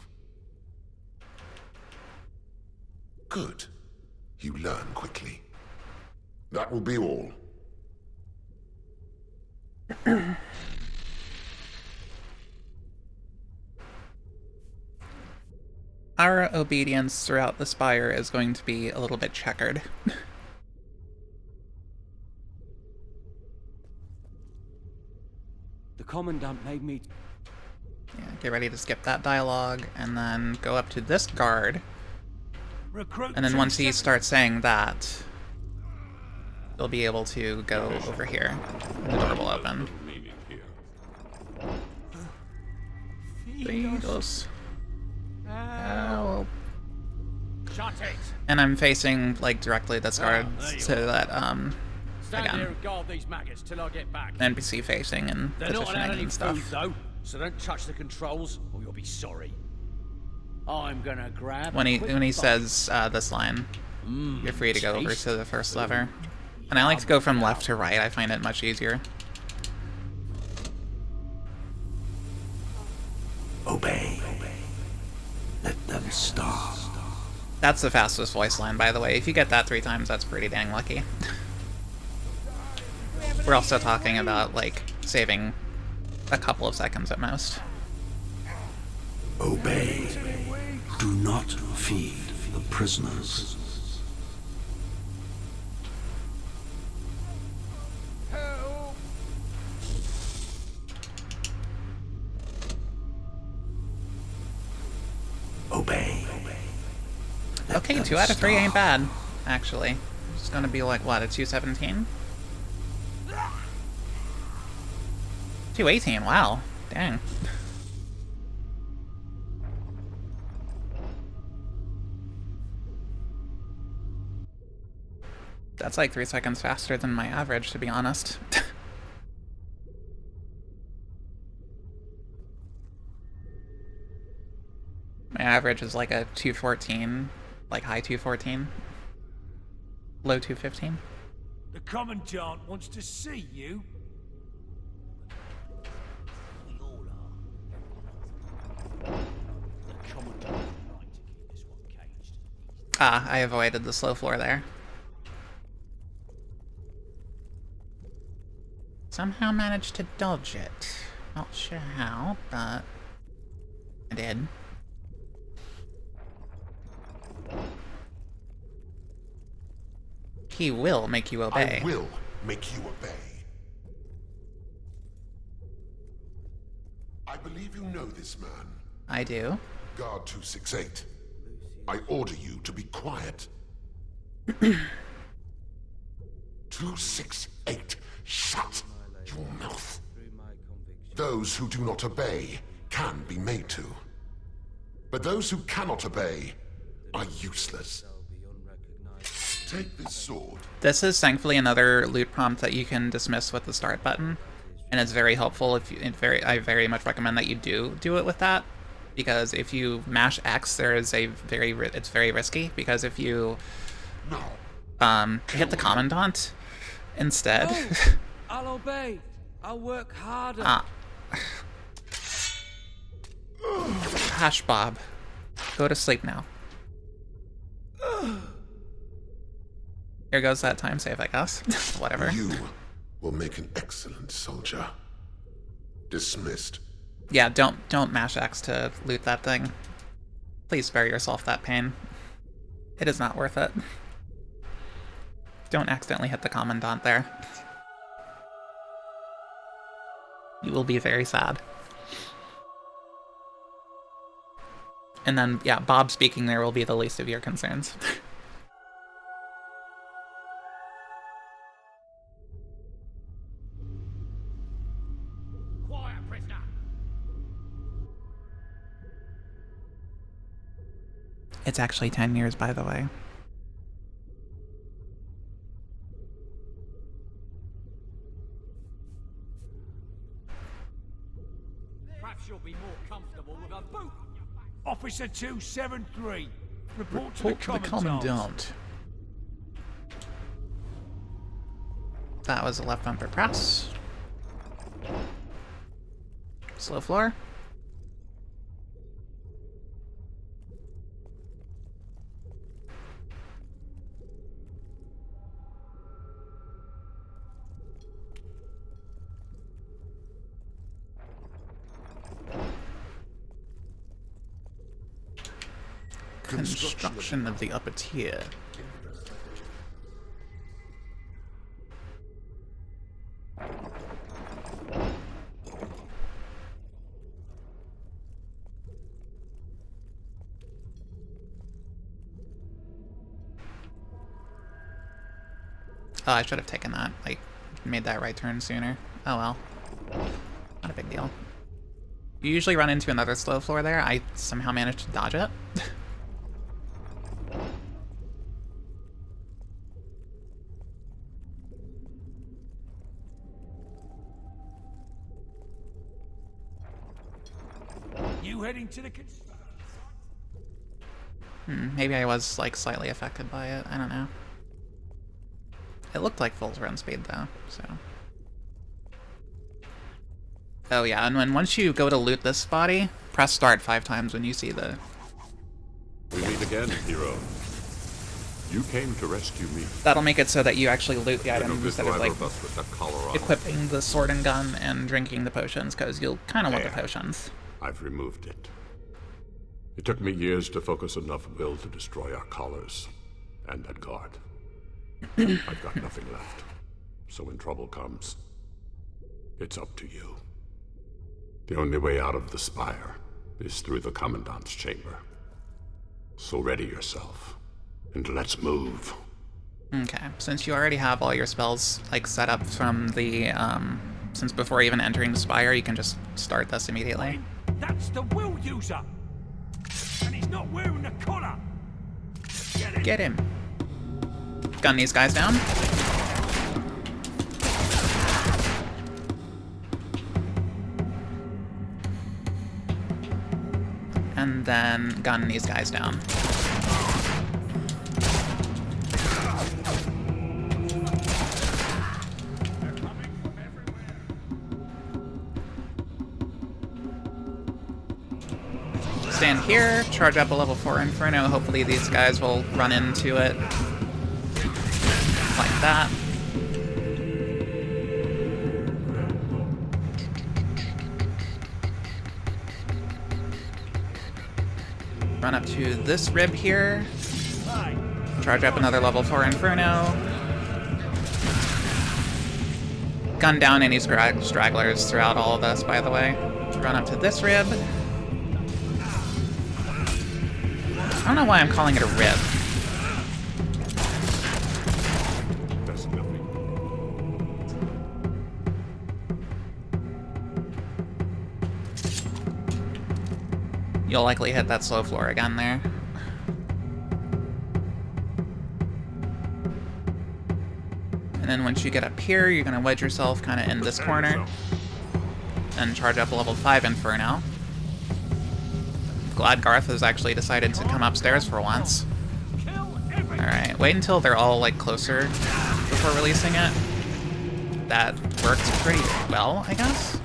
Good. You learn quickly. That will be all. Our obedience throughout the Spire is going to be a little bit checkered. The Commandant made me... Yeah, get ready to skip that dialogue, and then go up to this guard. And then once he starts saying that, you'll be able to go over here. And the door will open. Fedos. Help. And I'm facing, like, directly this guard, so that, Stand again, here and guard these maggots till I get back. NPC facing and They're not allowed positioning any and stuff. food, though, so don't touch the controls or you'll be sorry. I'm gonna grab When he a quick bite. says this line, you're free to go over to the first lever. And I like to go from left to right. I find it much easier. Obey. Let them starve. That's the fastest voice line, by the way. If you get that 3 times, that's pretty dang lucky. We're also talking about, like, saving a couple of seconds at most. Obey. Do not feed the prisoners. Obey. Okay, 2 out of 3 ain't bad, actually. It's gonna be like, what, a 217? 218, wow. Dang. That's like 3 seconds faster than my average, to be honest. My average is like a 214, like high 214, low 215. The Commandant wants to see you. We all are. The Commandant would like to keep this one caged. Ah, I avoided the slow floor there. Somehow managed to dodge it. Not sure how, but I did. He will make you obey. I will make you obey. I believe you know this man. I do. Guard 268. I order you to be quiet. 268. Shut your mouth. Those who do not obey can be made to. But those who cannot obey are useless. Take this sword. This is thankfully another loot prompt that you can dismiss with the start button, and it's very helpful. If you, I very much recommend that you do it with that, because if you mash X, there is a it's very risky, because if you hit the Commandant instead. Oh, I'll obey. I'll work harder. Hush, Bob. Go to sleep now. Here goes that time save, I guess. Whatever. You will make an excellent soldier. Dismissed. Yeah, don't mash X to loot that thing. Please spare yourself that pain. It is not worth it. Don't accidentally hit the Commandant there. You will be very sad. And then, yeah, Bob speaking there will be the least of your concerns. Quiet, prisoner. It's actually 10 years, by the way. Perhaps you'll be more comfortable with a boot. Officer 273, report to the Commandant. That was a left bumper press. Slow floor. Construction of the upper tier. Oh, I should have taken that. Like, made that right turn sooner. Oh well. Not a big deal. You usually run into another slow floor there. I somehow managed to dodge it. You heading to the... Maybe I was, like, slightly affected by it. I don't know. It looked like full run speed, though, so... Oh yeah, and once you go to loot this body, press start 5 times when you see the... We meet again, hero. You came to rescue me. That'll make it so that you actually loot the items No good instead of, like, driver bus with that collar on. equipping the sword and gun and drinking the potions, because you'll kind of want the There. potions. I've removed it. It took me years to focus enough will to destroy our collars and that guard. I've got nothing left. So when trouble comes, it's up to you. The only way out of the spire is through the Commandant's chamber. So ready yourself, and let's move. Okay, since you already have all your spells, like, set up from the, since before even entering the spire, you can just start this immediately. That's the will user! And he's not wearing a collar! Get him! Gun these guys down. And then gun these guys down. Stand here, charge up a level 4 Inferno. Hopefully these guys will run into it like that. Run up to this rib here. Charge up another level 4 Inferno. Gun down any stragglers throughout all of this, by the way. Run up to this rib. I don't know why I'm calling it a rib. You'll likely hit that slow floor again there. And then once you get up here, you're going to wedge yourself kind of in this corner. And charge up a level 5 Inferno. Glad Garth has actually decided to come upstairs for once. Alright, wait until they're all, like, closer before releasing it. That works pretty well, I guess.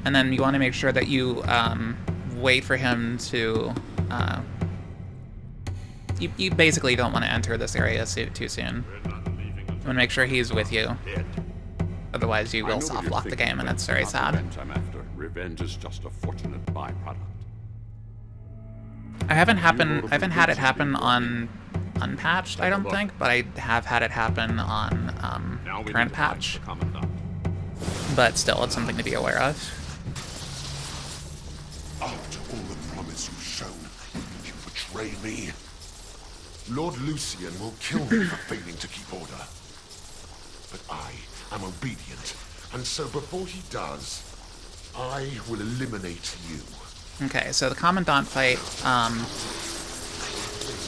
And then you want to make sure that you, wait for him to, you basically don't want to enter this area too soon. You want to make sure he's with you. Otherwise you will soft lock the game, and it's very sad. Revenge is just a fortunate byproduct. I haven't had it happen on Unpatched, I don't think, but I have had it happen on current patch. But still, it's something to be aware of. After all the promise you've shown, you betray me. Lord Lucian will kill me for failing to keep order. But I am obedient, and so before he does, I will eliminate you. Okay, so the Commandant fight,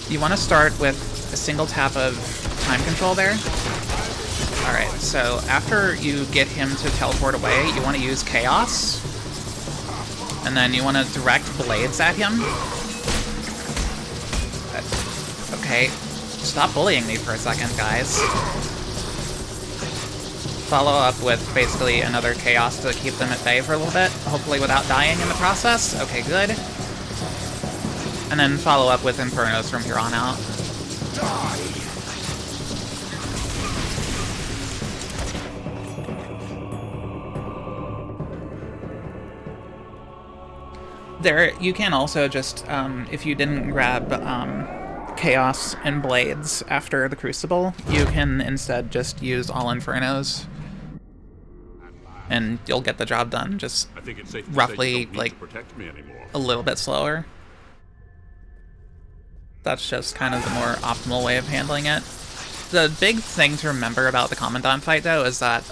you want to start with a single tap of time control there. Alright, so after you get him to teleport away, you want to use Chaos. And then you want to direct blades at him. Okay, stop bullying me for a second, guys. follow up with basically another chaos to keep them at bay for a little bit, hopefully without dying in the process. Okay, good. And then follow up with Infernos from here on out. There, you can also just, if you didn't grab Chaos and Blades after the Crucible, you can instead just use all Infernos, and you'll get the job done, just roughly, like, a little bit slower. That's just kind of the more optimal way of handling it. The big thing to remember about the Commandant fight, though, is that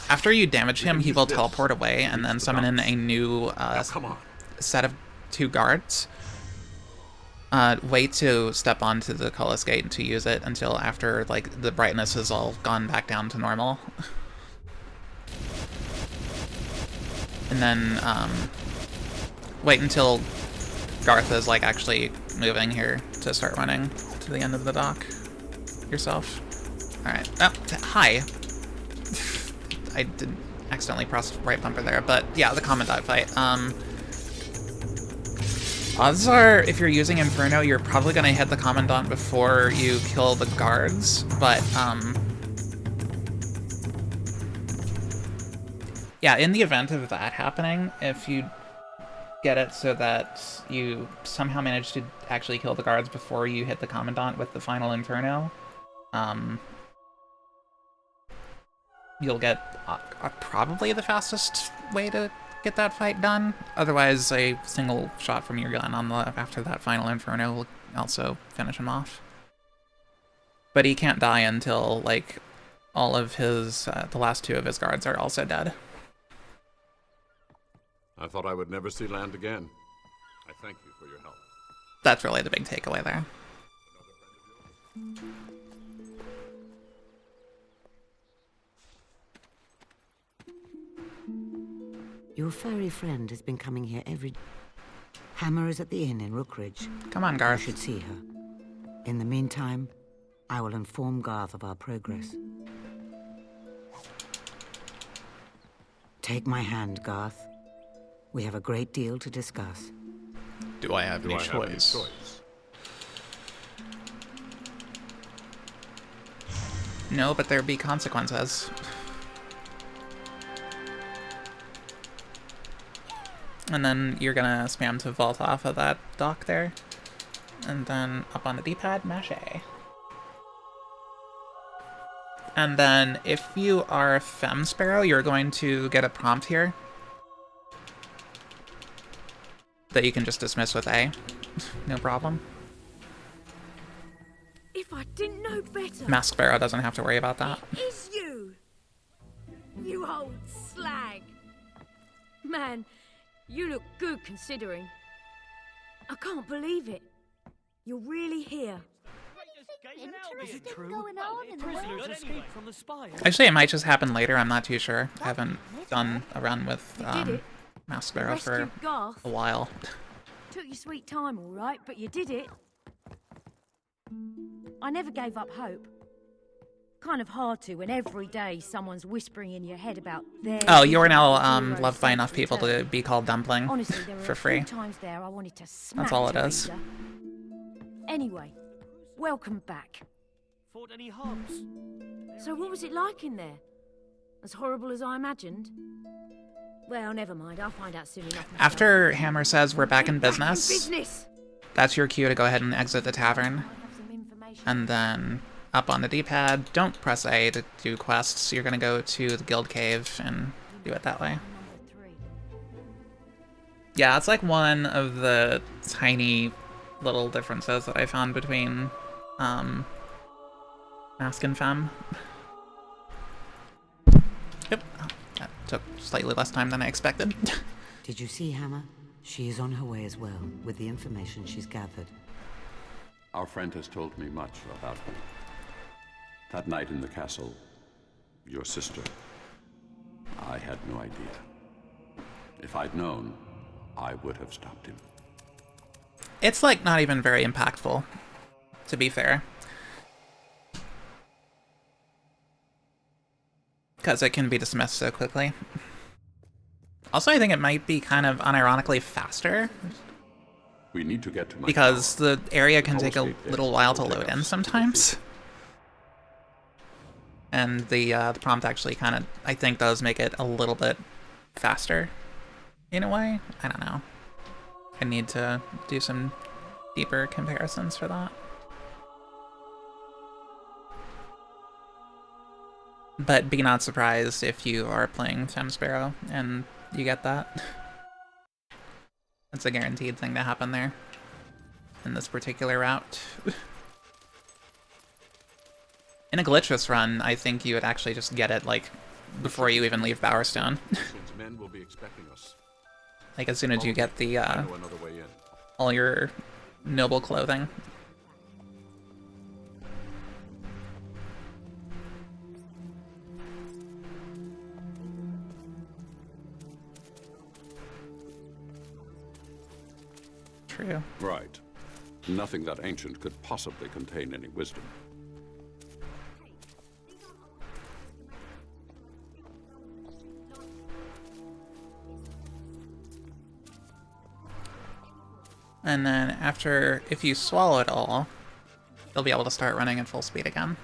after you damage him, he will teleport away and then summon in a new set of 2 guards. Wait to step onto the Cullis Gate to use it until after, like, the brightness has all gone back down to normal. And then, wait until Garth is, like, actually moving here to start running to the end of the dock yourself. Alright. Oh, hi! I did accidentally press right bumper there, but yeah, the Commandant fight. Odds are, if you're using Inferno, you're probably gonna hit the Commandant before you kill the guards, but, yeah, in the event of that happening, if you get it so that you somehow manage to actually kill the guards before you hit the Commandant with the final Inferno, you'll get probably the fastest way to get that fight done. Otherwise, a single shot from your gun on the after that final Inferno will also finish him off. But he can't die until, like, all of his, the last 2 of his guards are also dead. I thought I would never see land again. I thank you for your help. That's really the big takeaway there. Your furry friend has been coming here every... Hammer is at the inn in Rookridge. Come on, Garth. You should see her. In the meantime, I will inform Garth of our progress. Take my hand, Garth. We have a great deal to discuss. Do I have any choice? No, but there be consequences. And then you're gonna spam to vault off of that dock there. And then up on the D-pad, mash A. And then if you are Fem Sparrow, you're going to get a prompt here that you can just dismiss with A. No problem. If I didn't know better. Mask Sparrow doesn't have to worry about that. It is you! You old slag! Man, you look good considering. I can't believe it. You're really here. Actually, it might just happen later. I'm not too sure. I haven't done a run with Mask Sparrow for a while. Took your sweet time, all right, but you did it. I never gave up hope. Kind of hard to when every day someone's whispering in your head about their... Oh, you're now loved by enough people to be called Dumpling. Honestly, there for were free. times there I wanted to smack That's all it your is. leader. Anyway, welcome back. Fought any harms? So what was it like in there? As horrible as I imagined? Well, never mind. I'll find out soon enough. After Hammer says we're back in Back business, that's your cue to go ahead and exit the tavern. And then up on the D-pad, don't press A to do quests. You're going to go to the Guild Cave and do it that way. Yeah, it's like one of the tiny little differences that I found between Mask and Femme. Yep, that took slightly less time than I expected. Did you see Hammer? She is on her way as well, with the information she's gathered. Our friend has told me much about her. That night in the castle, your sister, I had no idea. If I'd known, I would have stopped him. It's, like, not even very impactful, to be fair. because it can be dismissed so quickly. Also, I think it might be kind of unironically faster. We need to get to my because tower. the area can The take a Hall Escape little gate while to will take load in us sometimes. And the prompt actually kind of, I think, does make it a little bit faster in a way. I don't know. I need to do some deeper comparisons for that. But be not surprised if you are playing Fem Sparrow and you get that. That's a guaranteed thing to happen there in this particular route. In a glitchless run, I think you would actually just get it like before you even leave Bowerstone. Men will be expecting us. Like as soon as you get the I know another way in. all your noble clothing. True. Right. Nothing that ancient could possibly contain any wisdom. And then after, if you swallow it all, you'll be able to start running at full speed again.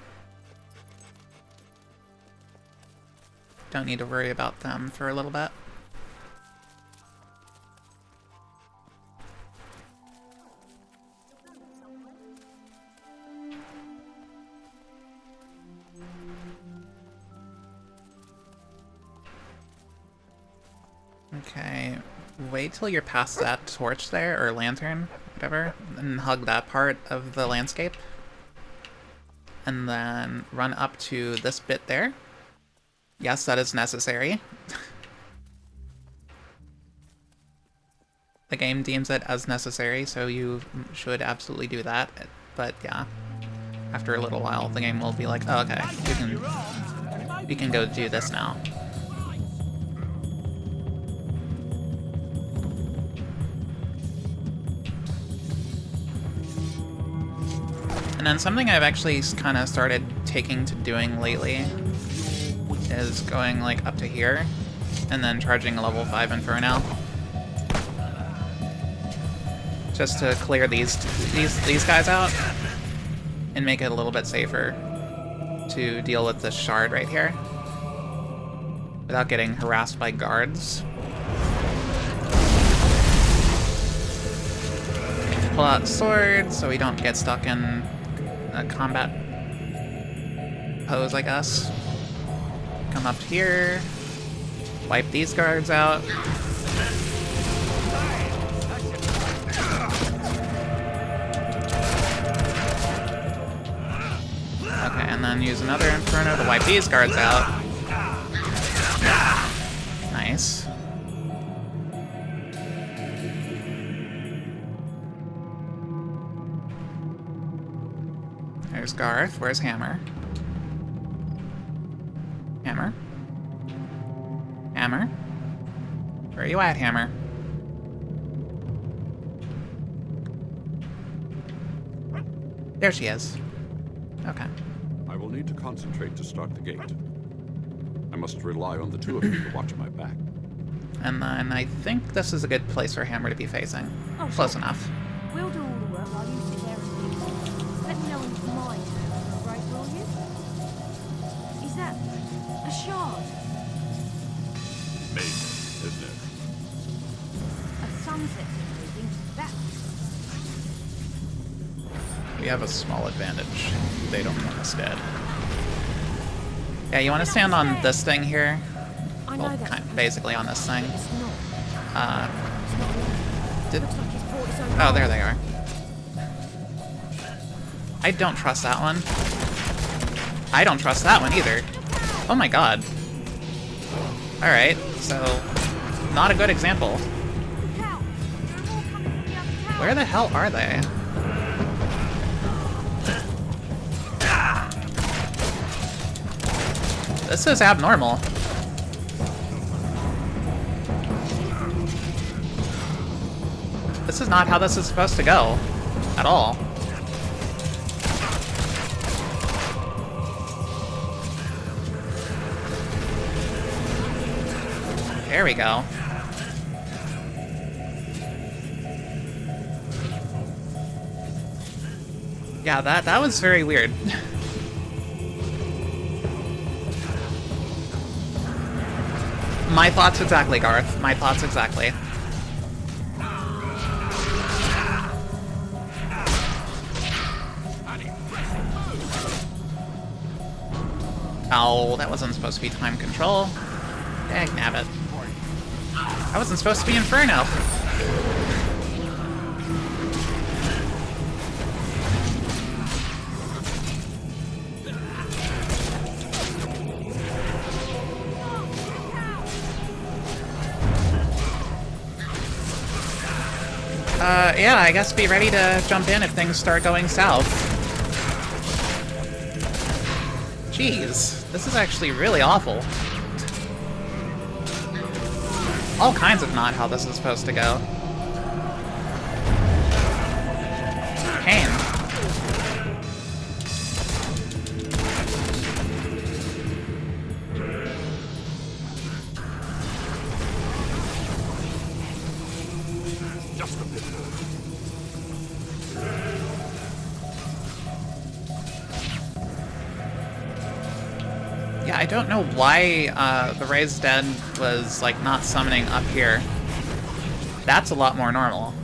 Don't need to worry about them for a little bit. Okay, wait till you're past that torch there, or lantern, whatever, and hug that part of the landscape. And then run up to this bit there. Yes, that is necessary. The game deems it as necessary, so you should absolutely do that. But yeah, after a little while, the game will be like, oh, okay, we can go do this now. And then something I've actually kind of started taking to doing lately is going like up to here and then charging a level 5 Inferno. Just to clear these guys out and make it a little bit safer to deal with this shard right here without getting harassed by guards. Pull out the sword so we don't get stuck in a combat pose, I guess. Come up here, wipe these guards out. Okay, and then use another Inferno to wipe these guards out. Nice. There's Garth. Where's Hammer? Hammer? Hammer? Where are you at, Hammer? There she is. Okay. I will need to concentrate to start the gate. I must rely on the two of you to watch my back. And then I think this is a good place for Hammer to be facing. Oh, close sure. enough. We'll do all the work while you sit there and think. Let me know when it's my turn, all right, will you? Is that a shard? Amazing, isn't it? A sunset leading to that. We have a small advantage. They don't want us dead. Yeah, you want to stand on this thing here? I know Well, that. basically on this thing. It's not. Did... Looks like he's brought his own Oh, there they are. I don't trust that one. I don't trust that one either. Oh my god. Alright, so... not a good example. Where the hell are they? This is abnormal. This is not how this is supposed to go. At all. There we go. Yeah, that was very weird. My thoughts exactly, Garth. My thoughts exactly. Oh, that wasn't supposed to be time control. Dagnabbit. That wasn't supposed to be Inferno. Yeah, I guess be ready to jump in if things start going south. Jeez, this is actually really awful. All kinds of not how this is supposed to go. Pain. Just a bit. Yeah, I don't know why the Raised Dead was, like, not summoning up here. That's a lot more normal.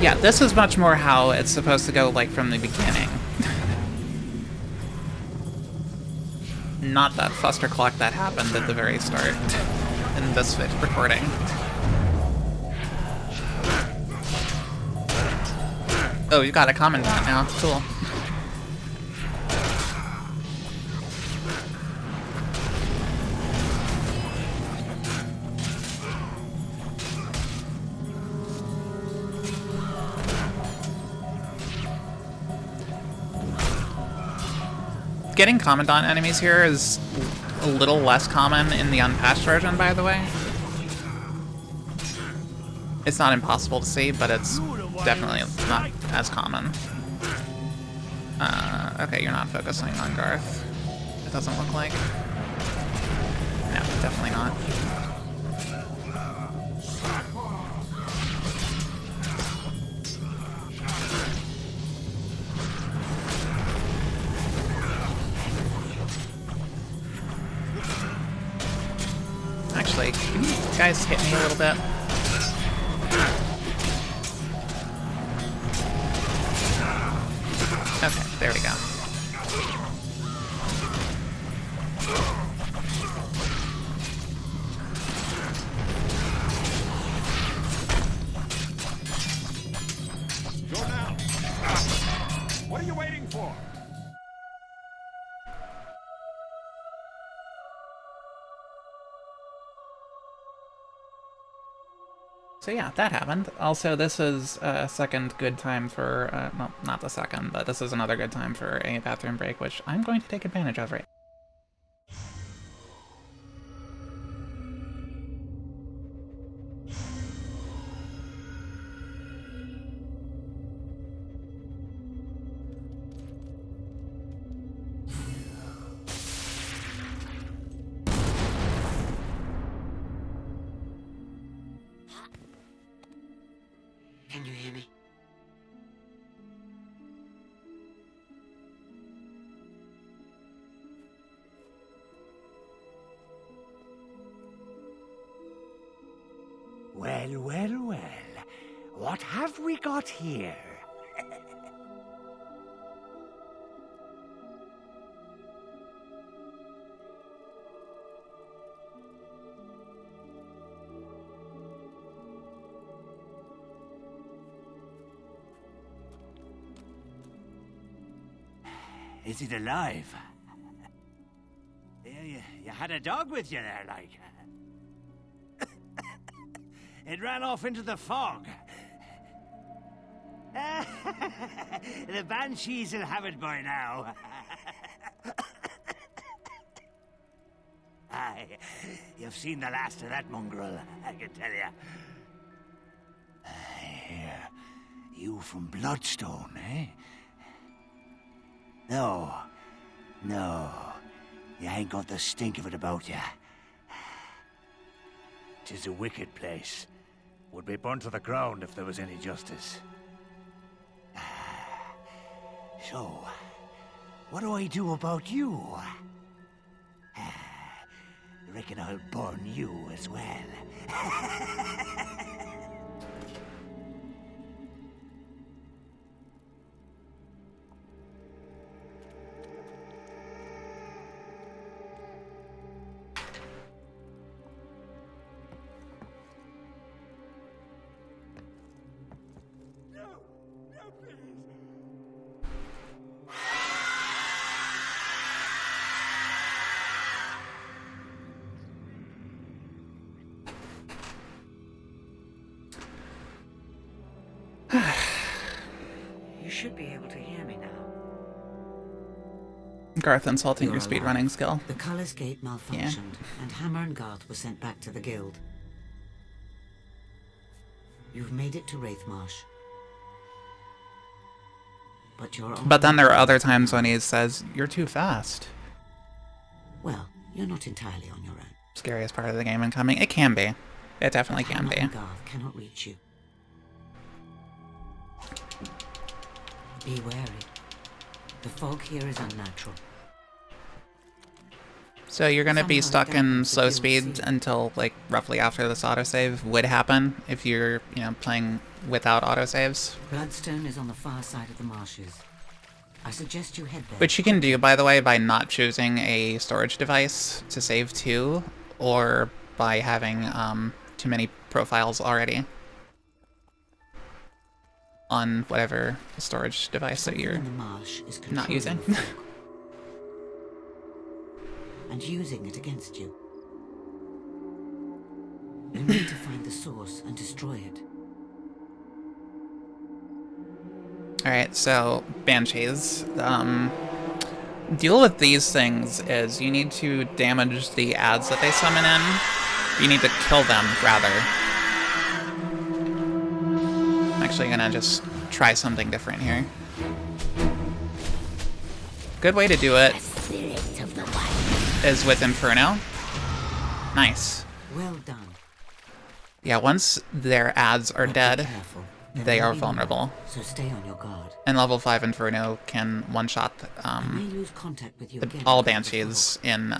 Yeah, this is much more how it's supposed to go, like, from the beginning. Not that fustercluck that happened at the very start in this recording. Oh, you got a commandant now. Cool. Getting Commandant enemies here is a little less common in the Unpatched version, by the way. It's not impossible to see, but it's definitely not as common. Okay, you're not focusing on Garth. It doesn't look like. No, definitely not. Actually, can you guys hit me a little bit? Okay, there we go. Go now. What are you waiting for? So yeah, that happened. Also, this is a second good time for, well, not the second, but this is another good time for a bathroom break, which I'm going to take advantage of right. Can you hear me? Well, well, well. What have we got here? Is it alive? You had a dog with you there, like. It ran off into the fog. The Banshees will have it by now. Aye, you've seen the last of that mongrel, I can tell you. I hear you from Bloodstone, eh? No, you ain't got the stink of it about you. 'Tis a wicked place. Would be burnt to the ground if there was any justice. So, what do I do about you? Reckon I'll burn you as well. You should be able to hear me now. Garth insulting You're your speedrunning alive. skill. The Color's Gate malfunctioned, and Hammer and Garth were sent back to the guild. You've made it to Wraithmarsh. But you're on But then there are other times when he says, "You're too fast." Well, you're not entirely on your own. Scariest part of the game incoming. It can be. It definitely can Hammer be. and Garth cannot reach you. Be wary. The fog here is unnatural. So you're gonna be Somehow stuck in dampened the slow guild's speed seal. until like roughly after this autosave would happen if you're, playing without autosaves. Bloodstone is on the far side of the marshes. I suggest you head there. Which you can do, by the way, by not choosing a storage device to save to, or by having too many profiles already on whatever storage device that you're In the marsh is not using. controlling the fog. And using it against you. You need to find the source and destroy it. Alright, so Banshees. Deal with these things is you need to damage the ads that they summon in. You need to kill them, rather. I'm actually gonna just try something different here. Good way to do it is with Inferno. Nice. Well done. Yeah, once their ads are dead, Careful. There they may are be more, vulnerable. So stay on your guard. And level 5 Inferno can one-shot I may lose contact with you again. all because of the Banshees in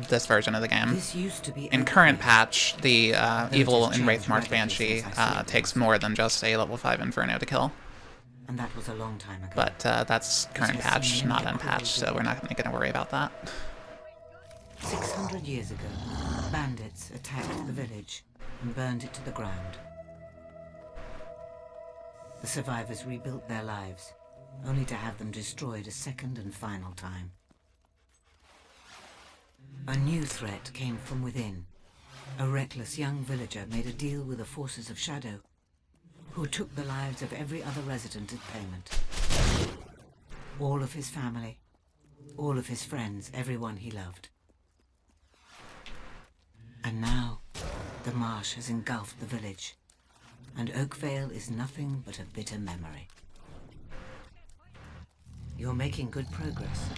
this version of the game. This used to be In Oak current Vale. patch, the evil in changed Wraithmarsh radically Banshee since I saw it takes more than just a level 5 Inferno to kill. And that was a long time ago. But that's current has patch, seen not many unpatched, so we're not going to worry about that. 600 years ago, bandits attacked the village and burned it to the ground. The survivors rebuilt their lives, only to have them destroyed a second and final time. A new threat came from within. A reckless young villager made a deal with the forces of Shadow, who took the lives of every other resident in payment. All of his family, all of his friends, everyone he loved. And now, the marsh has engulfed the village, and Oakvale is nothing but a bitter memory. You're making good progress.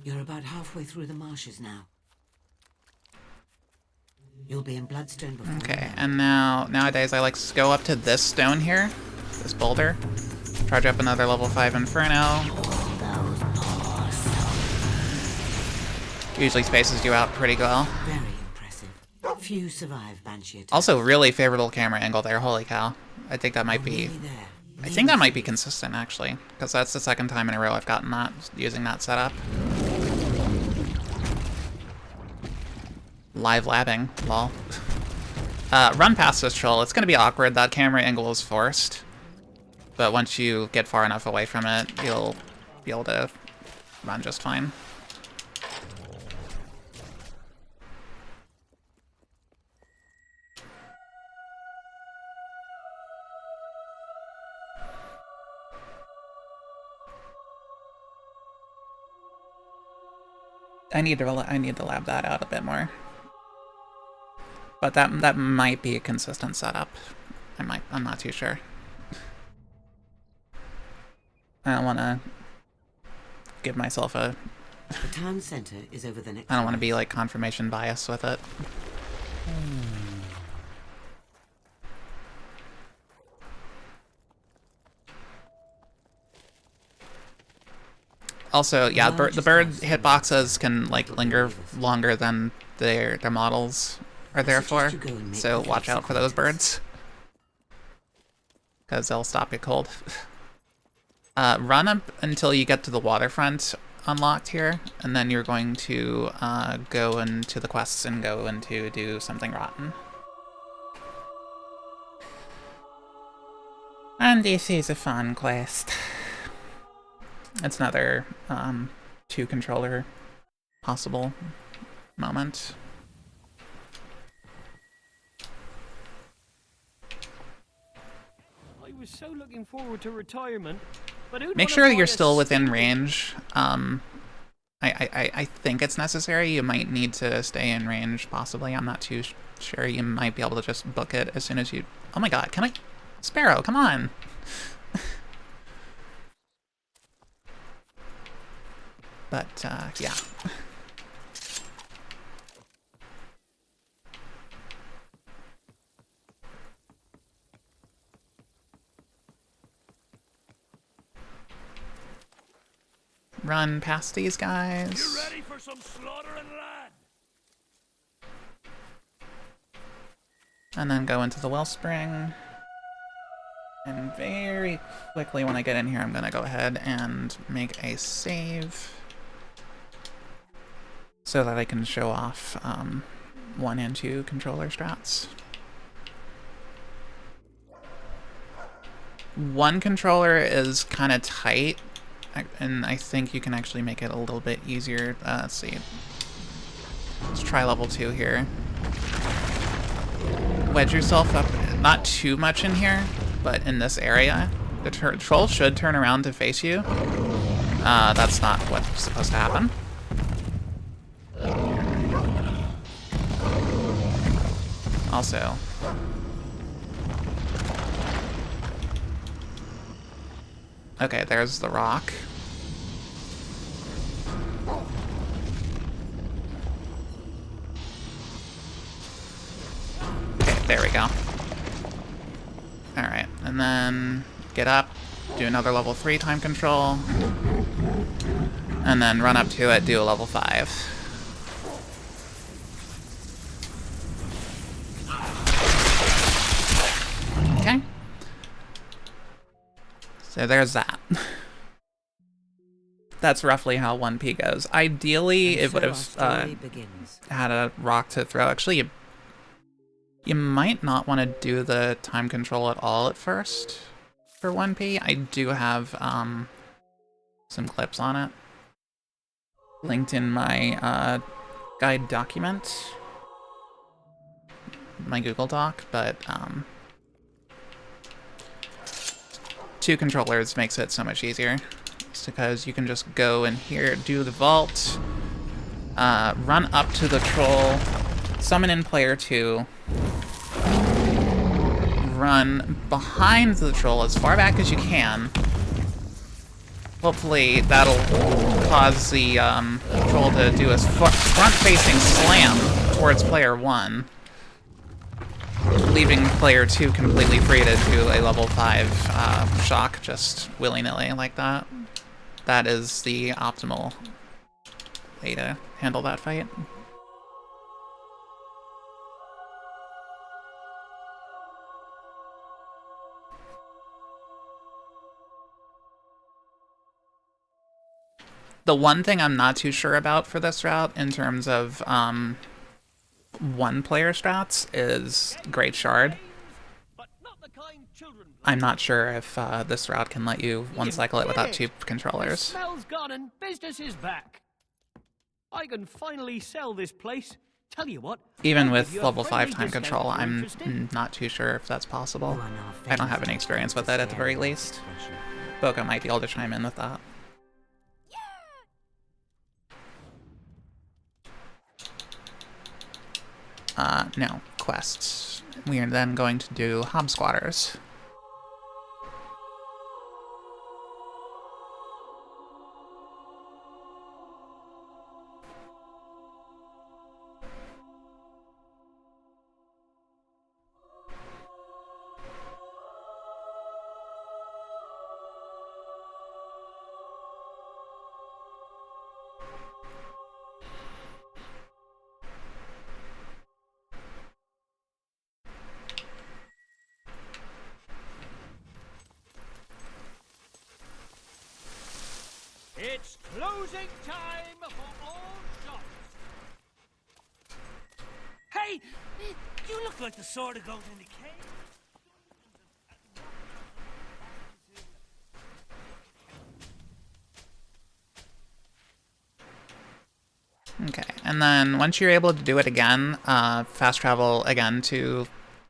You're about halfway through the marshes now. You'll be in Bloodstone before Okay, and nowadays I like to go up to this stone here, this boulder, charge up another level 5 Inferno. Usually spaces you out pretty well. Very impressive. Few survive Banshee attacks. Also, really favorable camera angle there, holy cow. I think that might be... Nearly there. I think that might be consistent, actually, because that's the second time in a row I've gotten that, using that setup. Live labbing, lol. Run past this troll. It's going to be awkward. That camera angle is forced. But once you get far enough away from it, you'll be able to run just fine. I need to lab that out a bit more. But that might be a consistent setup. I'm not too sure. I don't want to give myself a... The town center is over the next... I don't want to be like confirmation bias with it. Also, yeah, the bird hitboxes can like linger longer than their models are there for, so watch out for those birds, because they'll stop you cold. Run up until you get to the waterfront unlocked here, and then you're going to go into the quests and go into do something rotten. And this is a fun quest. It's another 2-controller possible moment. I was so looking forward to retirement, but make sure you're still within range. I think it's necessary. You might need to stay in range, possibly. I'm not too sure. You might be able to just book it as soon as you... Oh my god, can I... Sparrow, come on! But, yeah. Run past these guys. You ready for some slaughtering, lad? And then go into the wellspring. And very quickly when I get in here, I'm gonna go ahead and make a save so that I can show off 1 and 2 controller strats. 1 controller is kind of tight, and I think you can actually make it a little bit easier. Let's see. Let's try level 2 here. Wedge yourself up, not too much in here, but in this area. The troll should turn around to face you. That's not what's supposed to happen. Also, okay, there's the rock. Okay, there we go. Alright, and then get up, do another level 3 time control, and then run up to it, do a level 5. Okay. So there's that. That's roughly how 1P goes. Ideally, it would have had a rock to throw. Actually, you might not want to do the time control at all at first for 1P. I do have some clips on it linked in my guide document, my Google Doc, but 2 controllers makes it so much easier. It's because you can just go in here, do the vault, run up to the troll, summon in player 2, run behind the troll as far back as you can. Hopefully that'll cause the troll to do a front-facing slam towards player 1, leaving player 2 completely free to do a level 5 shock just willy-nilly like that. That is the optimal way to handle that fight. The one thing I'm not too sure about for this route in terms of one-player strats is Great Shard. I'm not sure if this route can let you one-cycle it without 2 controllers. The smell's gone and business is back. I can finally sell this place. Tell you what. Even with level 5 time control, I'm not too sure if that's possible. I don't have any experience with it at the very least. Boko might be able to chime in with that. No, quests. We are then going to do Hob Squatters. It's closing time for all shops. Hey, you look like the sort of goes in the cave. Okay, and then once you're able to do it again, fast travel again to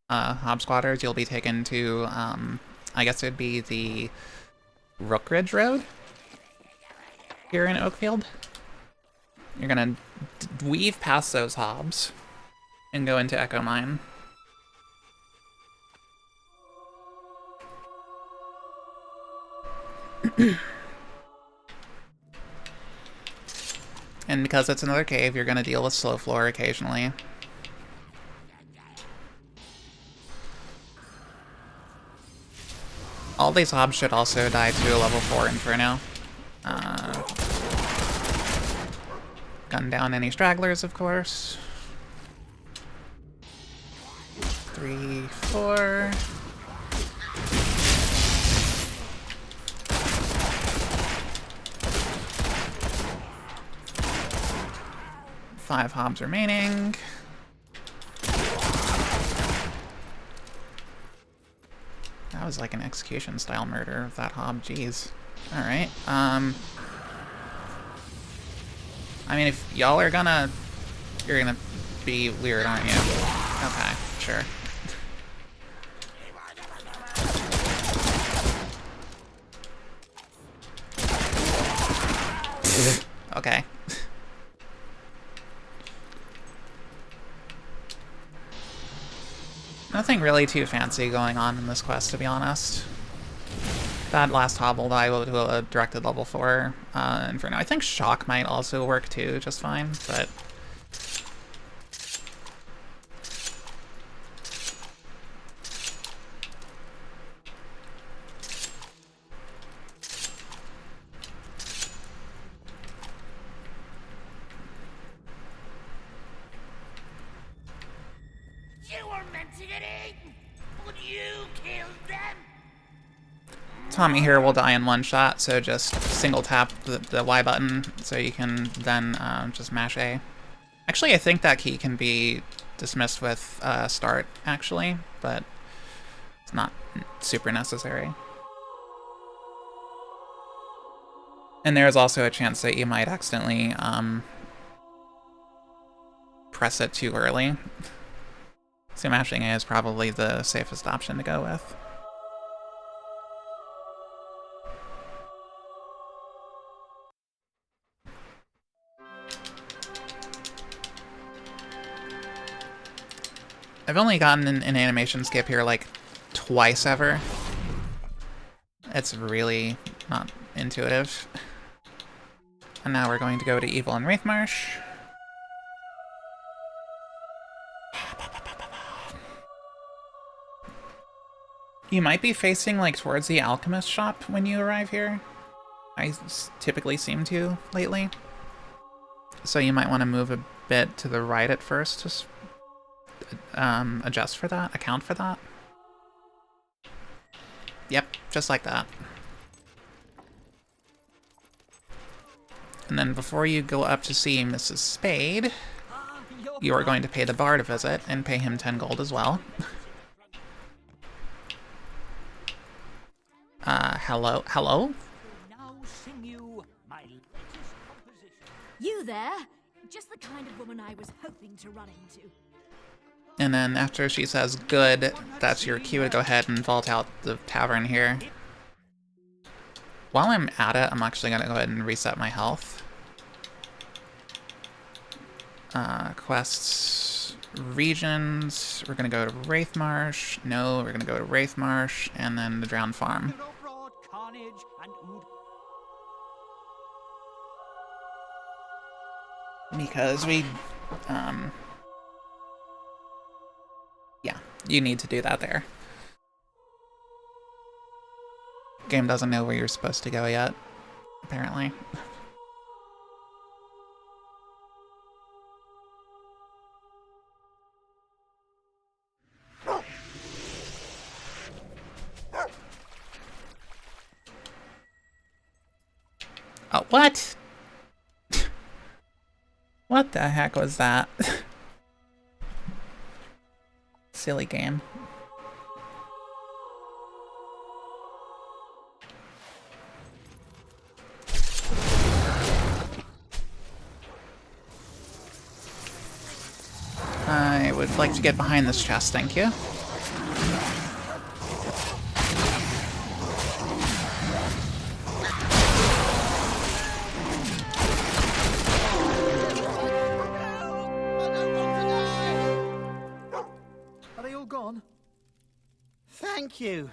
Hob Squatters, you'll be taken to, I guess it'd be the Rookridge Road here in Oakfield. You're gonna weave past those hobs and go into Echo Mine. And because it's another cave, you're gonna deal with slow floor occasionally. All these hobs should also die to a level 4 Inferno. Gun down any stragglers, of course. 3, 4. Five hobs remaining. That was like an execution style murder of that hob, jeez. Alright, I mean, if y'all are gonna... You're gonna be weird, aren't you? Okay, sure. Okay. Nothing really too fancy going on in this quest, to be honest. That last hob will die to a directed level 4 Inferno. I think Shock might also work too, just fine, but... You were meant to get eaten, but you killed them. Tommy here will die in one shot, so just single tap the Y button so you can then just mash A. Actually, I think that key can be dismissed with start, actually, but it's not super necessary. And there's also a chance that you might accidentally press it too early. So mashing A is probably the safest option to go with. I've only gotten an animation skip here like twice ever. It's really not intuitive. And now we're going to go to Evil and Wraithmarsh. You might be facing like towards the alchemist shop when you arrive here. I typically seem to lately. So you might want to move a bit to the right at first to adjust for that, account for that. Yep, just like that. And then before you go up to see Mrs. Spade, you are going to pay the bard a visit and pay him 10 gold as well. Hello? Hello? You there? Just the kind of woman I was hoping to run into. And then after she says good, that's your cue to go ahead and vault out the tavern here. While I'm at it, I'm actually going to go ahead and reset my health. Quests. regions. We're gonna go to Wraithmarsh. No, we're gonna go to Wraithmarsh, and then the Drowned Farm. Because we, yeah, you need to do that there. Game doesn't know where you're supposed to go yet, apparently. Oh, what? What the heck was that? Silly game. I would like to get behind this chest, thank you. Are they all gone? Thank you.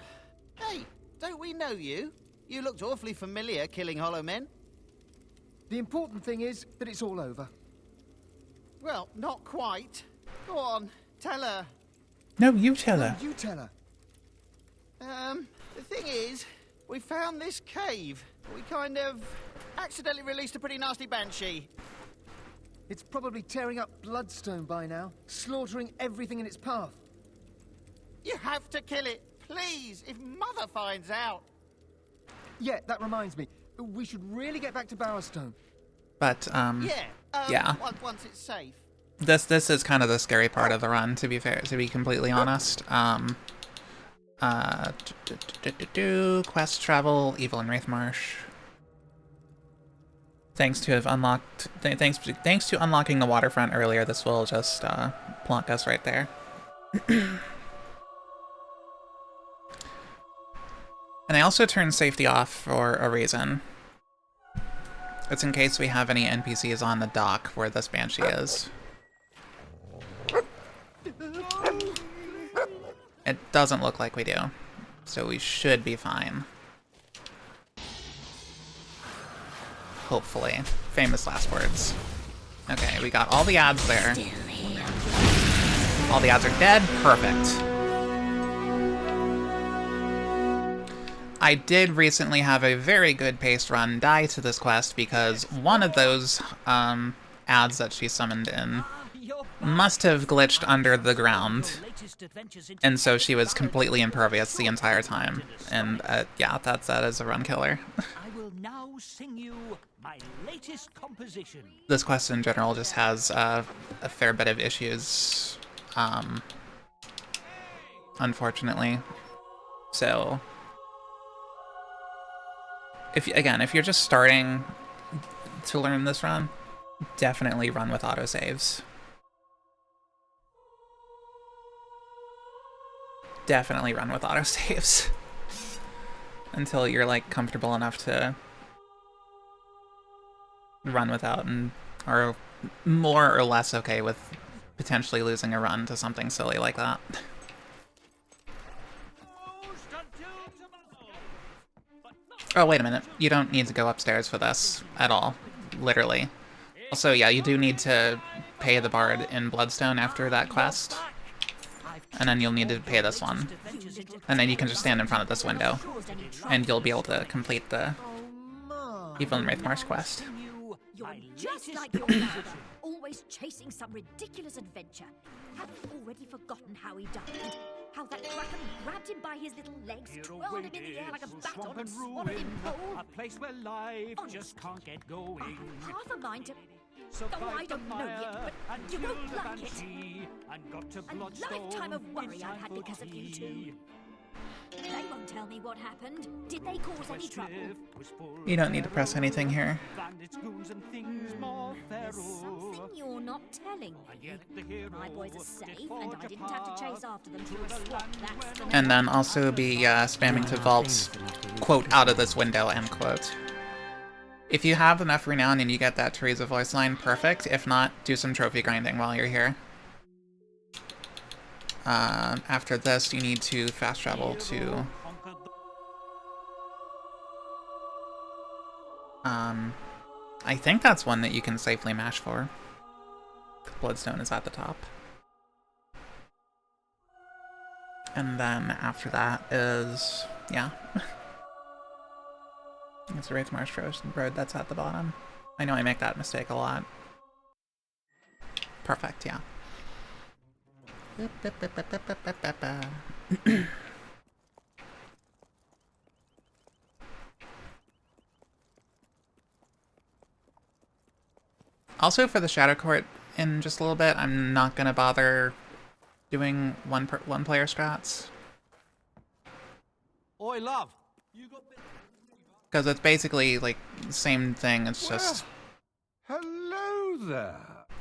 Hey, don't we know you? You looked awfully familiar killing Hollow Men. The important thing is that it's all over. Well, not quite. Go on, tell her. No, you tell her. You tell her. The thing is, we found this cave. We kind of accidentally released a pretty nasty banshee. It's probably tearing up Bloodstone by now, slaughtering everything in its path. You have to kill it, please, if Mother finds out. Yeah, that reminds me. We should really get back to Bowerstone. But, yeah. Once it's safe. This is kind of the scary part of the run, to be fair, to be completely honest. Quest travel, Evil in Wraithmarsh. Thanks to unlocking the waterfront earlier, this will just plonk us right there. And I also turned safety off for a reason. It's in case we have any NPCs on the dock where this banshee is. It doesn't look like we do, so we should be fine. Hopefully. Famous last words. Okay, we got all the ads there. All the ads are dead. Perfect. I did recently have a very good paced run die to this quest because one of those ads that she summoned in must have glitched under the ground, and so she was completely impervious the entire time. And yeah, that is a run killer. I will now sing you my latest composition. This quest in general just has a fair bit of issues, unfortunately. So, if you're just starting to learn this run, definitely run with autosaves. Definitely run with autosaves until you're like comfortable enough to run without and are more or less okay with potentially losing a run to something silly like that. Oh, wait a minute. You don't need to go upstairs for this at all. Literally. Also, yeah, you do need to pay the bard in Bloodstone after that quest. And then you'll need to pay this one. And then you can just stand in front of this window. And you'll be able to complete the Evil in Wraithmarsh quest. You're just like your father, always chasing some ridiculous adventure. Have you already forgotten how he died? How that kraken grabbed him by his little legs, twirled him in the air like a baton, and swallowed him whole? A place where life just can't get going. I've half a mind to... Oh, I don't know yet, but you won't like it. A lifetime of worry I've had because of you two. They won't tell me what happened. Did they cause any trouble? You don't need to press anything here. There's something you're not telling me. My boys are safe, and I didn't have to chase after them through a swamp. That's the And then also be spamming to vault, quote, out of this window, end quote. If you have enough renown and you get that Teresa voice line, perfect. If not, do some trophy grinding while you're here. After this, you need to fast travel to... I think that's one that you can safely mash for. The Bloodstone is at the top. And then after that is... yeah. It's the Wraith Marsh Road that's at the bottom. I know I make that mistake a lot. Perfect, yeah. Also, for the Shadow Court, in just a little bit, I'm not gonna bother doing one player strats. Oi, love. Because it's basically like the same thing. It's just hello there.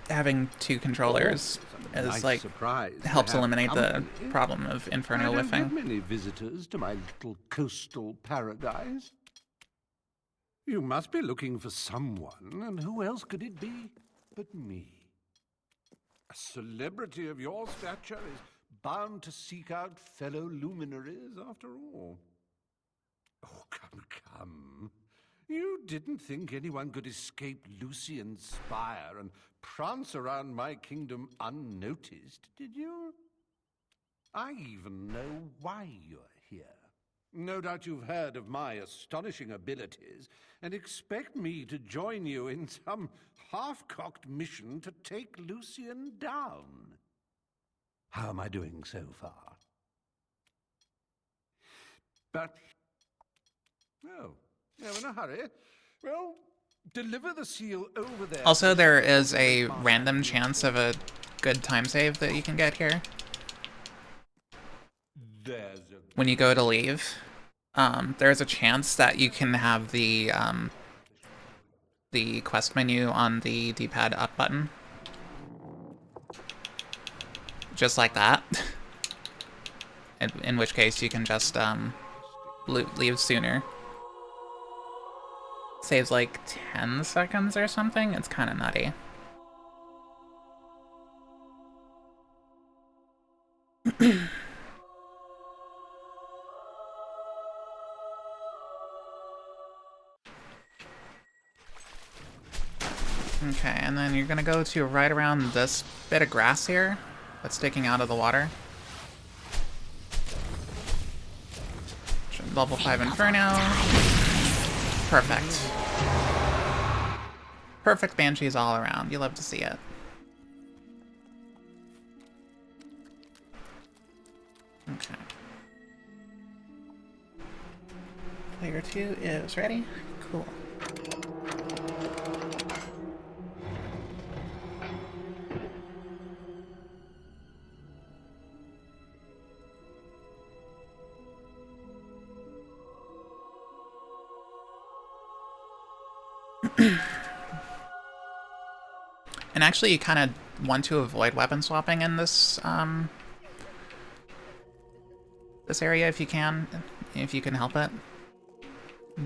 Having two controllers is nice like surprise helps to have eliminate the company. problem of Inferno I don't whiffing. get many visitors to my little coastal paradise. You must be looking for someone, and who else could it be but me? A celebrity of your stature is bound to seek out fellow luminaries after all. Oh, come. You didn't think anyone could escape Lucian's spire and prance around my kingdom unnoticed, did you? I even know why you're here. No doubt you've heard of my astonishing abilities and expect me to join you in some half-cocked mission to take Lucian down. How am I doing so far? But... oh, you're in a hurry. Well, deliver the seal over there. Also, there is a random chance of a good time save that you can get here. When you go to leave, there's a chance that you can have the quest menu on the D-pad up button. Just like that. In which case you can just leave sooner. Saves like 10 seconds or something. It's kind of nutty. Okay, and then you're gonna go to right around this bit of grass here that's sticking out of the water. Level 5 Inferno. Perfect. Perfect Banshees all around. You love to see it. Okay. Player 2 is ready. Cool. And actually, you kind of want to avoid weapon swapping in this this area if you can help it.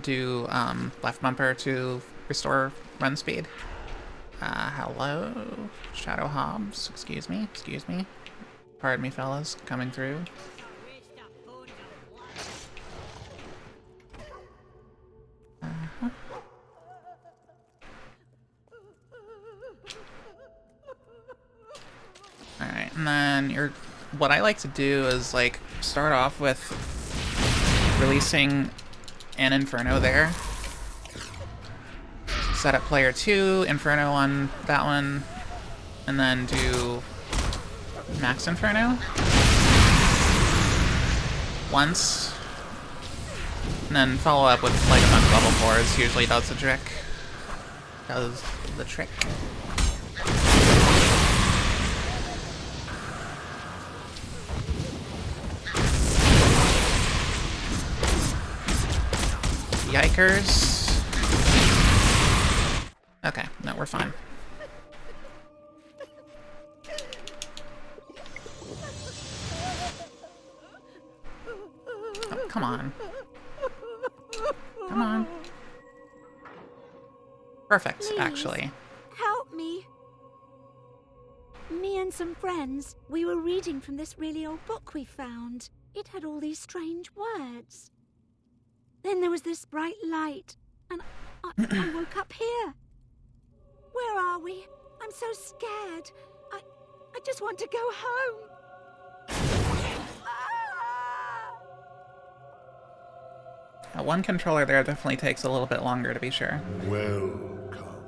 Do left bumper to restore run speed. Hello, Shadow Hobbs. Excuse me. Pardon me, fellas. Coming through. Alright, and then what I like to do is like start off with releasing an Inferno there. Set up player 2, Inferno on that one, and then do max Inferno once, and then follow up with like a bunch of level 4s. Usually does the trick. Yikers. Okay, no, we're fine. Oh, come on. Come on. Perfect, Please, actually. help me. Me and some friends, we were reading from this really old book we found. It had all these strange words. Then there was this bright light, and I woke up here. Where are we? I'm so scared. I just want to go home. One controller there definitely takes a little bit longer, to be sure. Welcome.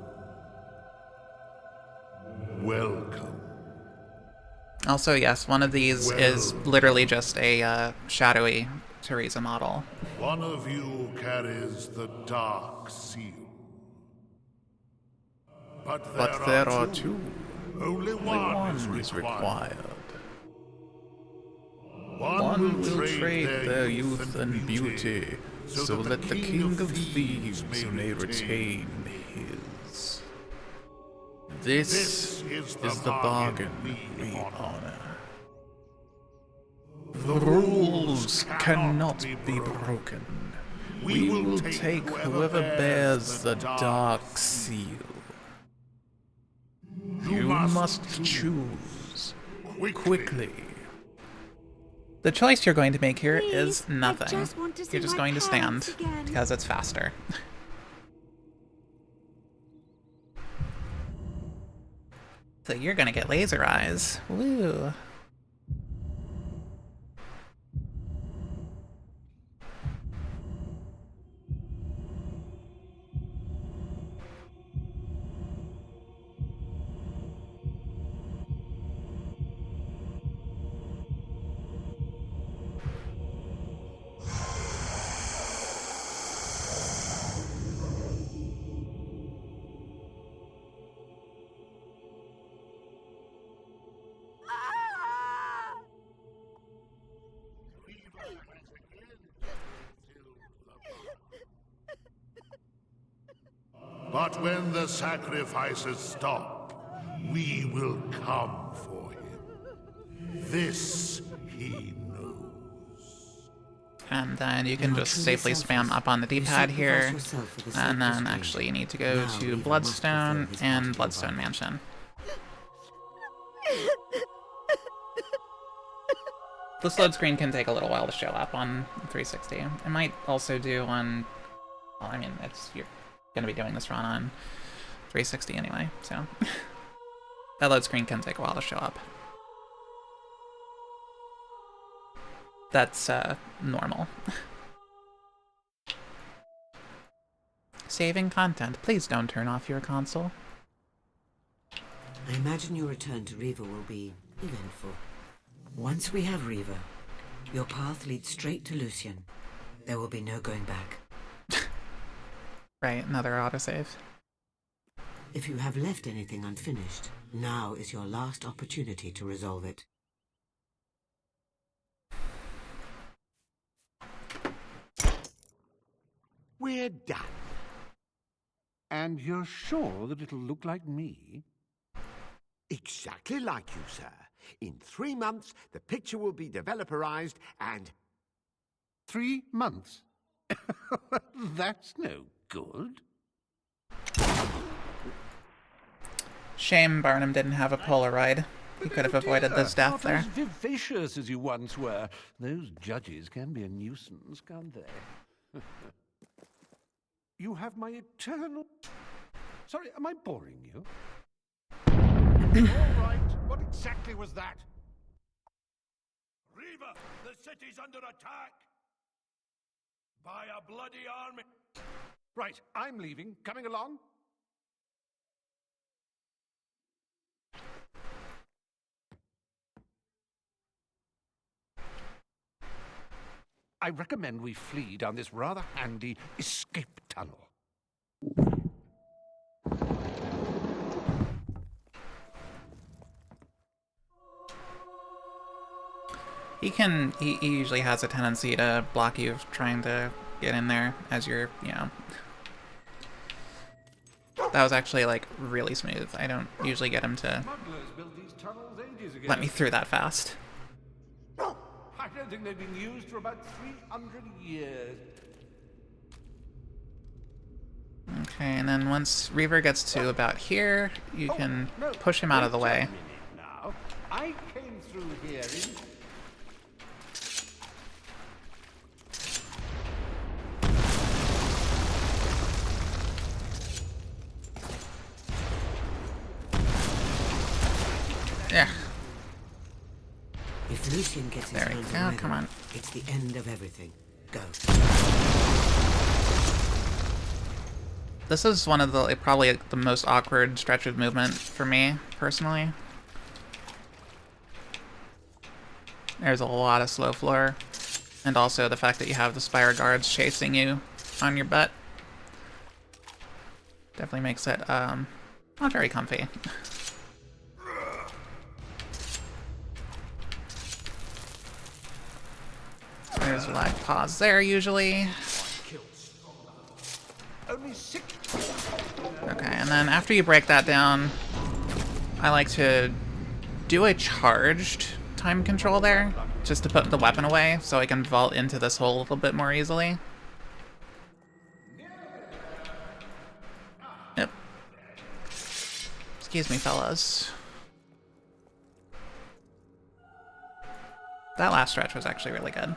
Welcome. Also, yes, one of these is literally just a shadowy Teresa model. One of you carries the Dark Seal. But there are two. Only one is required. One will trade their youth and beauty, so that the King of Thieves may retain his. This is the bargain we honor. The rules cannot be broken. We will take whoever bears the Dark Seal. You must choose quickly. The choice you're going to make here is Please, nothing. I just want to see You're just my going to parents stand, again. because it's faster. So you're gonna get laser eyes. Woo. But when the sacrifices stop, we will come for him. This he knows. And then you can just safely spam up on the D-pad here. And then actually you need to go to Bloodstone and Bloodstone Mansion. This load screen can take a little while to show up on 360. It might also do on... Well, I mean, you're going to be doing this run on 360 anyway, so... That load screen can take a while to show up. That's, normal. Saving content. Please don't turn off your console. I imagine your return to Riva will be eventful. Once we have Riva, your path leads straight to Lucian. There will be no going back. Right, another autosave. If you have left anything unfinished, now is your last opportunity to resolve it. We're done. And you're sure that it'll look like me? Exactly like you, sir. In 3 months, the picture will be developerized and... 3 months? That's no good. Shame Barnum didn't have a Polaroid. He could have avoided this death Not there. as vivacious as you once were. Those judges can be a nuisance, can't they? You have my eternal... Sorry, am I boring you? All right, what exactly was that? Riva, the city's under attack! By a bloody army! Right, I'm leaving. Coming along? I recommend we flee down this rather handy escape tunnel. He usually has a tendency to block you trying to get in there as you're, you know. That was actually, like, really smooth. I don't usually get him to let me through that fast. I don't think they've been used for about 300 years. Okay, and then once Reaver gets to about here, you can push him out of the way. I came through here in... Yeah. If Lucian gets his There we hands go, on come on. it's the end of everything. Go. This is one of the probably the most awkward stretch of movement for me, personally. There's a lot of slow floor, and also the fact that you have the Spire guards chasing you on your butt definitely makes it not very comfy. There's a lag pause there usually. Okay, and then after you break that down, I like to do a charged time control there, just to put the weapon away so I can vault into this hole a little bit more easily. Yep. Excuse me, fellas. That last stretch was actually really good.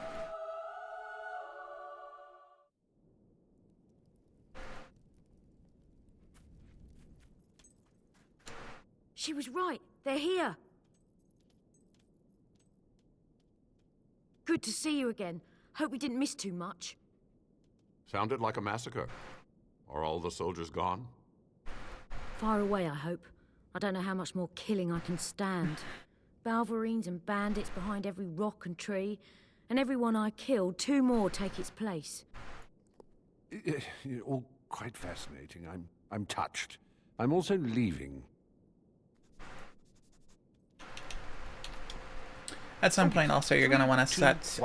She was right. They're here. Good to see you again. Hope we didn't miss too much. Sounded like a massacre. Are all the soldiers gone? Far away, I hope. I don't know how much more killing I can stand. Balverines and bandits behind every rock and tree, and everyone I killed, 2 more take its place. All quite fascinating. I'm touched. I'm also leaving. At some point, also, you're going to want to set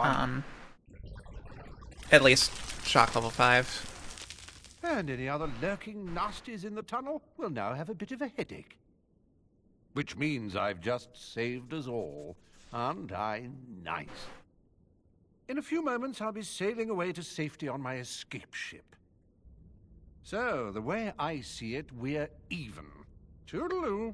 at least shock level 5. And any other lurking nasties in the tunnel will now have a bit of a headache. Which means I've just saved us all. Aren't I nice? In a few moments, I'll be sailing away to safety on my escape ship. So, the way I see it, we're even. Toodaloo.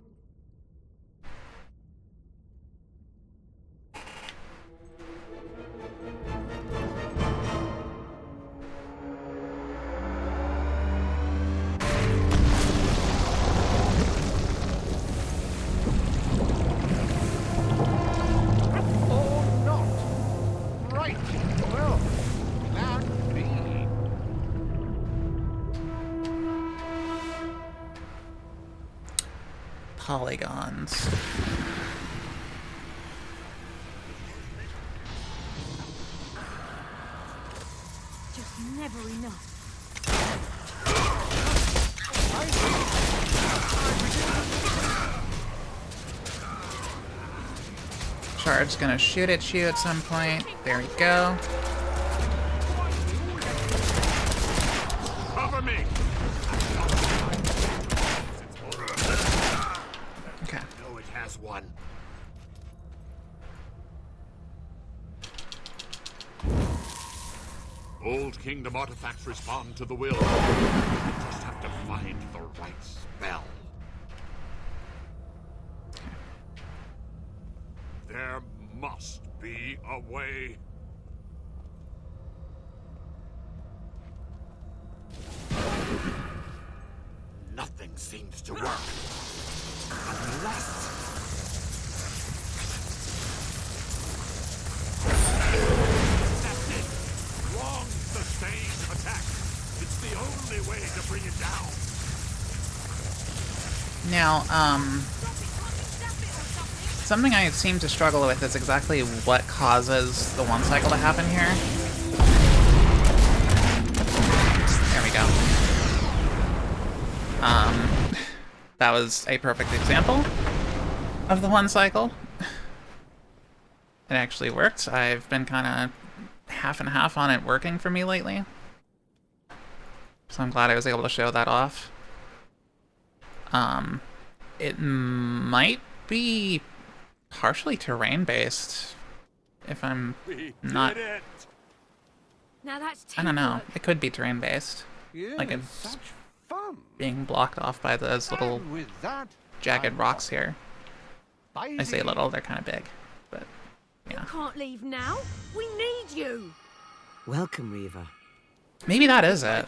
Polygons. Just never enough. Shard's gonna shoot at you at some point. There we go. Cover me! Okay. No, it has one. Old Kingdom artifacts respond to the will. You just have to find the right spell. There must be a way. Nothing seems to work. Unless... That's it! Wrong sustained attack. It's the only way to bring it down. Now, something I seem to struggle with is exactly what causes the one cycle to happen here. There we go. That was a perfect example of the one cycle. It actually worked. I've been kind of half and half on it working for me lately. So I'm glad I was able to show that off. It might be partially terrain-based, if I'm not... Now that's I don't know. teamwork. It could be terrain-based. Yes, Like it's such fun. being blocked off by those little And with that, jagged I'm rocks here. I say little, they're kind of big, but yeah. You can't leave now. We need you. Welcome, Reaver. Maybe that is it.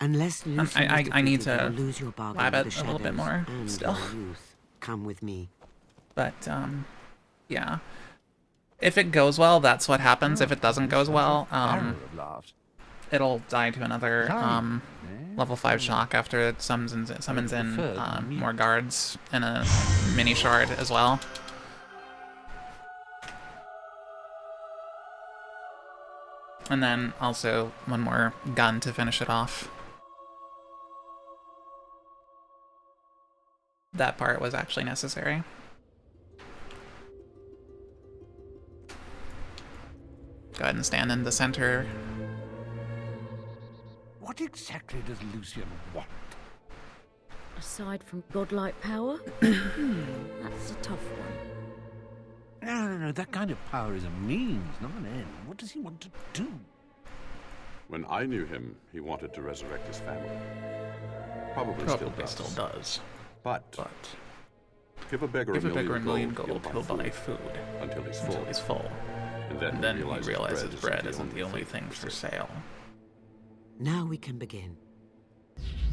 Unless Lucian I need to lose your bargain lab with it the a little bit shadows more and still. your youth. Come with me. But yeah. If it goes well, that's what happens. If it doesn't go well, it'll die to another level 5 shock after it summons in more guards and a mini shard as well. And then also one more gun to finish it off. That part was actually necessary. Go ahead and stand in the center. What exactly does Lucian want? Aside from godlike power? That's a tough one. No. That kind of power is a means, not an end. What does he want to do? When I knew him, he wanted to resurrect his family. Probably still does. But give a beggar a million gold, he'll buy food until he's full. And then he realizes bread isn't the only thing for sale. Now we can begin.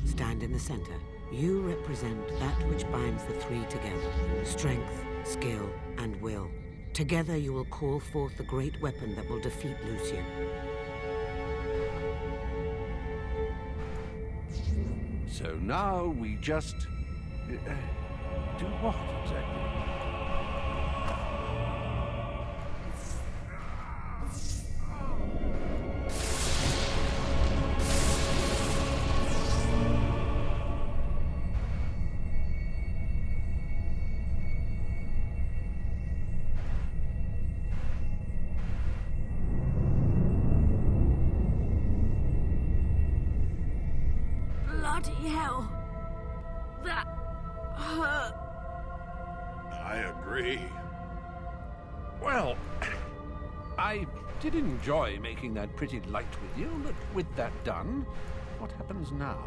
Stand in the center. You represent that which binds the three together. Strength, skill, and will. Together you will call forth the great weapon that will defeat Lucian. So now we just... do what exactly? Bloody hell. That hurt. I agree. Well, I did enjoy making that pretty light with you, but with that done, what happens now?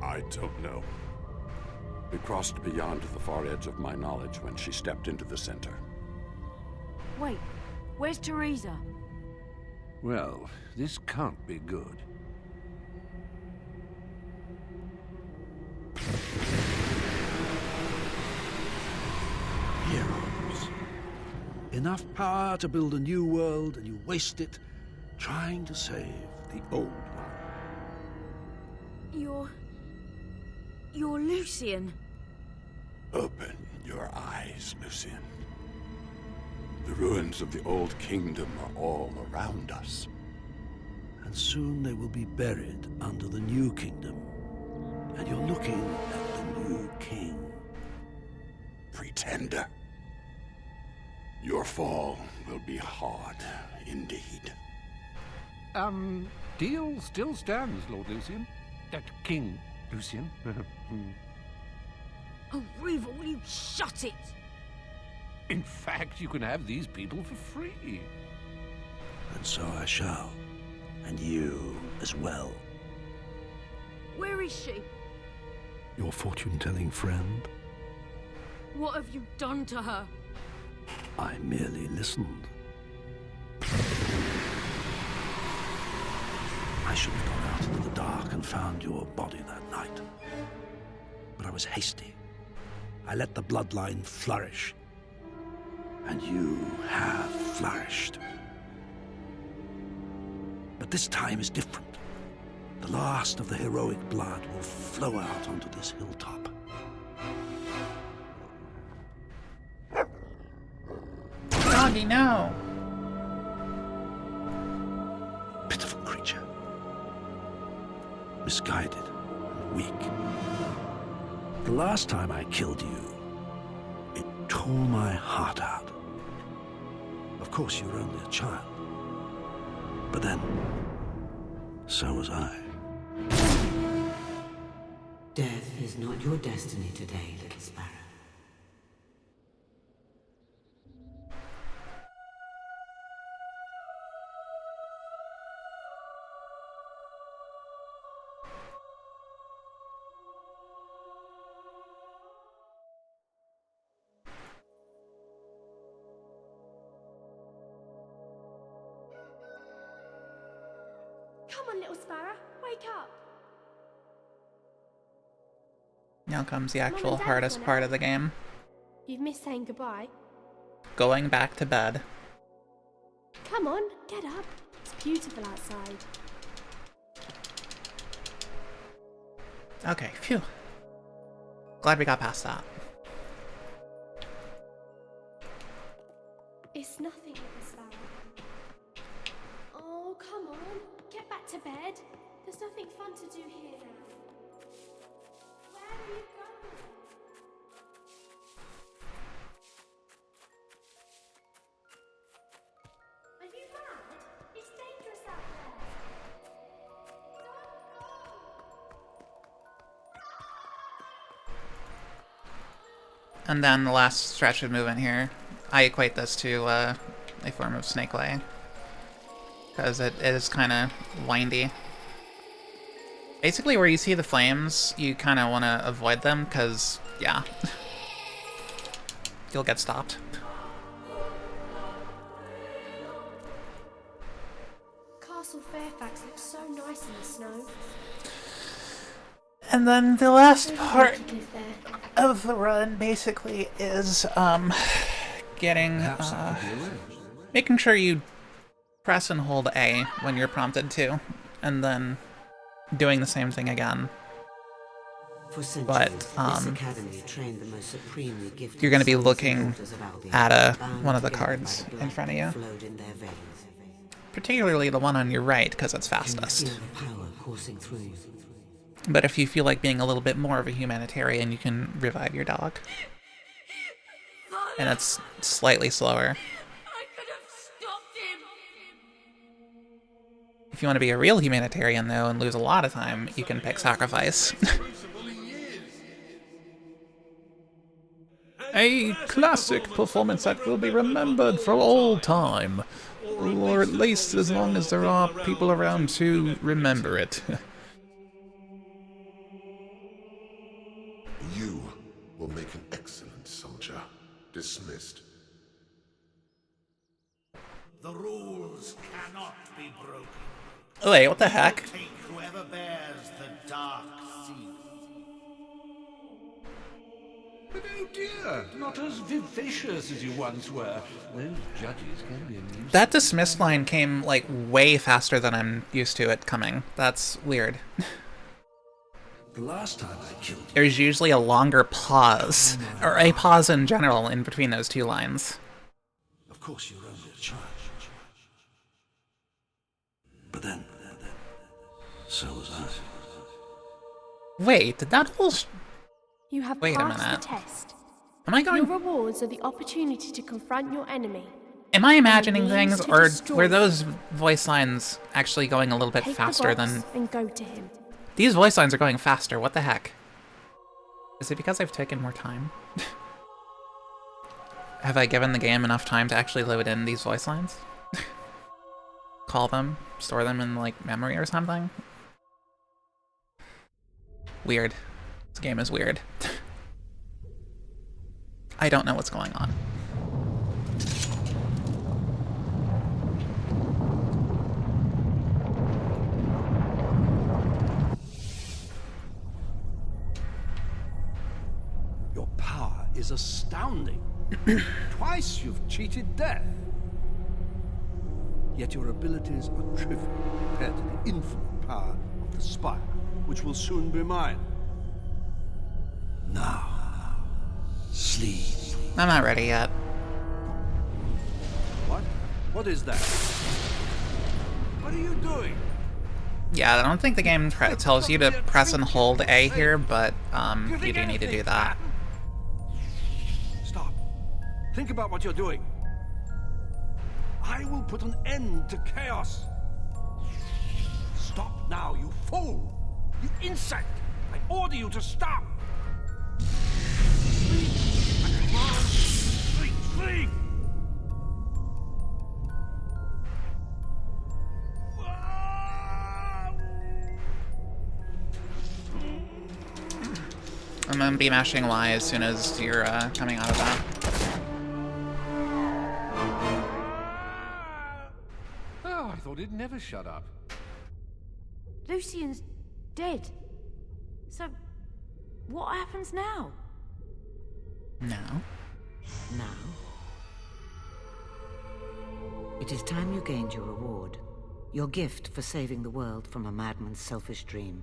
I don't know. We crossed beyond the far edge of my knowledge when she stepped into the center. Wait, where's Teresa? Well, this can't be good. Heroes. Enough power to build a new world, and you waste it trying to save the old one. You're Lucian. Open your eyes, Lucian. The ruins of the old kingdom are all around us. And soon they will be buried under the new kingdom. And you're looking at the new king. Pretender. Your fall will be hard indeed. Deal still stands, Lord Lucian. King Lucian. Oh, Reaver, will you shut it? In fact, you can have these people for free. And so I shall. And you as well. Where is she? Your fortune-telling friend? What have you done to her? I merely listened. I should have gone out into the dark and found your body that night. But I was hasty. I let the bloodline flourish. And you have flourished. But this time is different. The last of the heroic blood will flow out onto this hilltop. Doggy, no! Pitiful creature. Misguided and weak. The last time I killed you, it tore my heart out. Of course, you were only a child. But then, so was I. Death is not your destiny today, little sparrow. Come on, little sparrow, wake up. Now comes the actual Mum and Dad hardest gone part out. of the game. You've missed saying goodbye. Going back to bed. Come on, get up. It's beautiful outside. Okay, phew. Glad we got past that. It's nothing, little sparrow. Oh, come on. Get back to bed. There's nothing fun to do here now. Where are you going? Are you mad? It's dangerous out there. And then the last stretch of movement here, I equate this to a form of snake lay. Because it is kind of windy. Basically, where you see the flames, you kind of want to avoid them, because, yeah. You'll get stopped. Castle Fairfax looks so nice in the snow. And then the last part of the run basically is getting making sure you press and hold A when you're prompted to, and then doing the same thing again. For centuries, But this academy trained the most supremely gifted you're going to be sons and looking daughters of Albion, at bound one of the together by cards the in blood front of that you. flowed in their veins. Particularly the one on your right, because it's fastest. Feel the power coursing through you. But if you feel like being a little bit more of a humanitarian, you can revive your dog. And it's slightly slower. If you want to be a real humanitarian, though, and lose a lot of time, you can pick sacrifice. A classic performance that will be remembered for all time. Or at least as long as there are people around to remember it. You will make an excellent soldier. Dismissed. The rules cannot be broken. Wait, what the heck? Take whoever bears the dark seal. But oh dear, not as vivacious as you once were. Those judges can be amusing. That dismissed line came, like, way faster than I'm used to it coming. That's weird. The last time I killed you. There's usually a longer pause, or a pause in general, in between those two lines. Of course, you're only a child. But then, so was I. Wait, did that whole... You have Wait a passed minute. the test. Am I going... Your rewards are the opportunity to confront your enemy. Am I imagining and the means things, to or destroy were them. those voice lines actually going a little bit Take faster the box than... and go to him. These voice lines are going faster, what the heck? Is it because I've taken more time? Have I given the game enough time to actually load in these voice lines? Call them, store them in, like, memory or something? Weird. This game is weird. I don't know what's going on. Your power is astounding. Twice you've cheated death. Yet your abilities are trivial compared to the infinite power of the Spire, which will soon be mine. Now, sleep. I'm not ready yet. What? What is that? What are you doing? Yeah, I don't think the game tells you to press and hold A here, but you do need to do that. Stop. Think about what you're doing. I will put an end to chaos. Stop now, you fool! You insect! I order you to stop! Sleep! I command! Sleep! Sleep! I'm gonna be mashing Y as soon as you're coming out of that. Oh, I thought it'd never shut up. Lucian's dead. So, what happens now? Now? Now? It is time you gained your reward. Your gift for saving the world from a madman's selfish dream.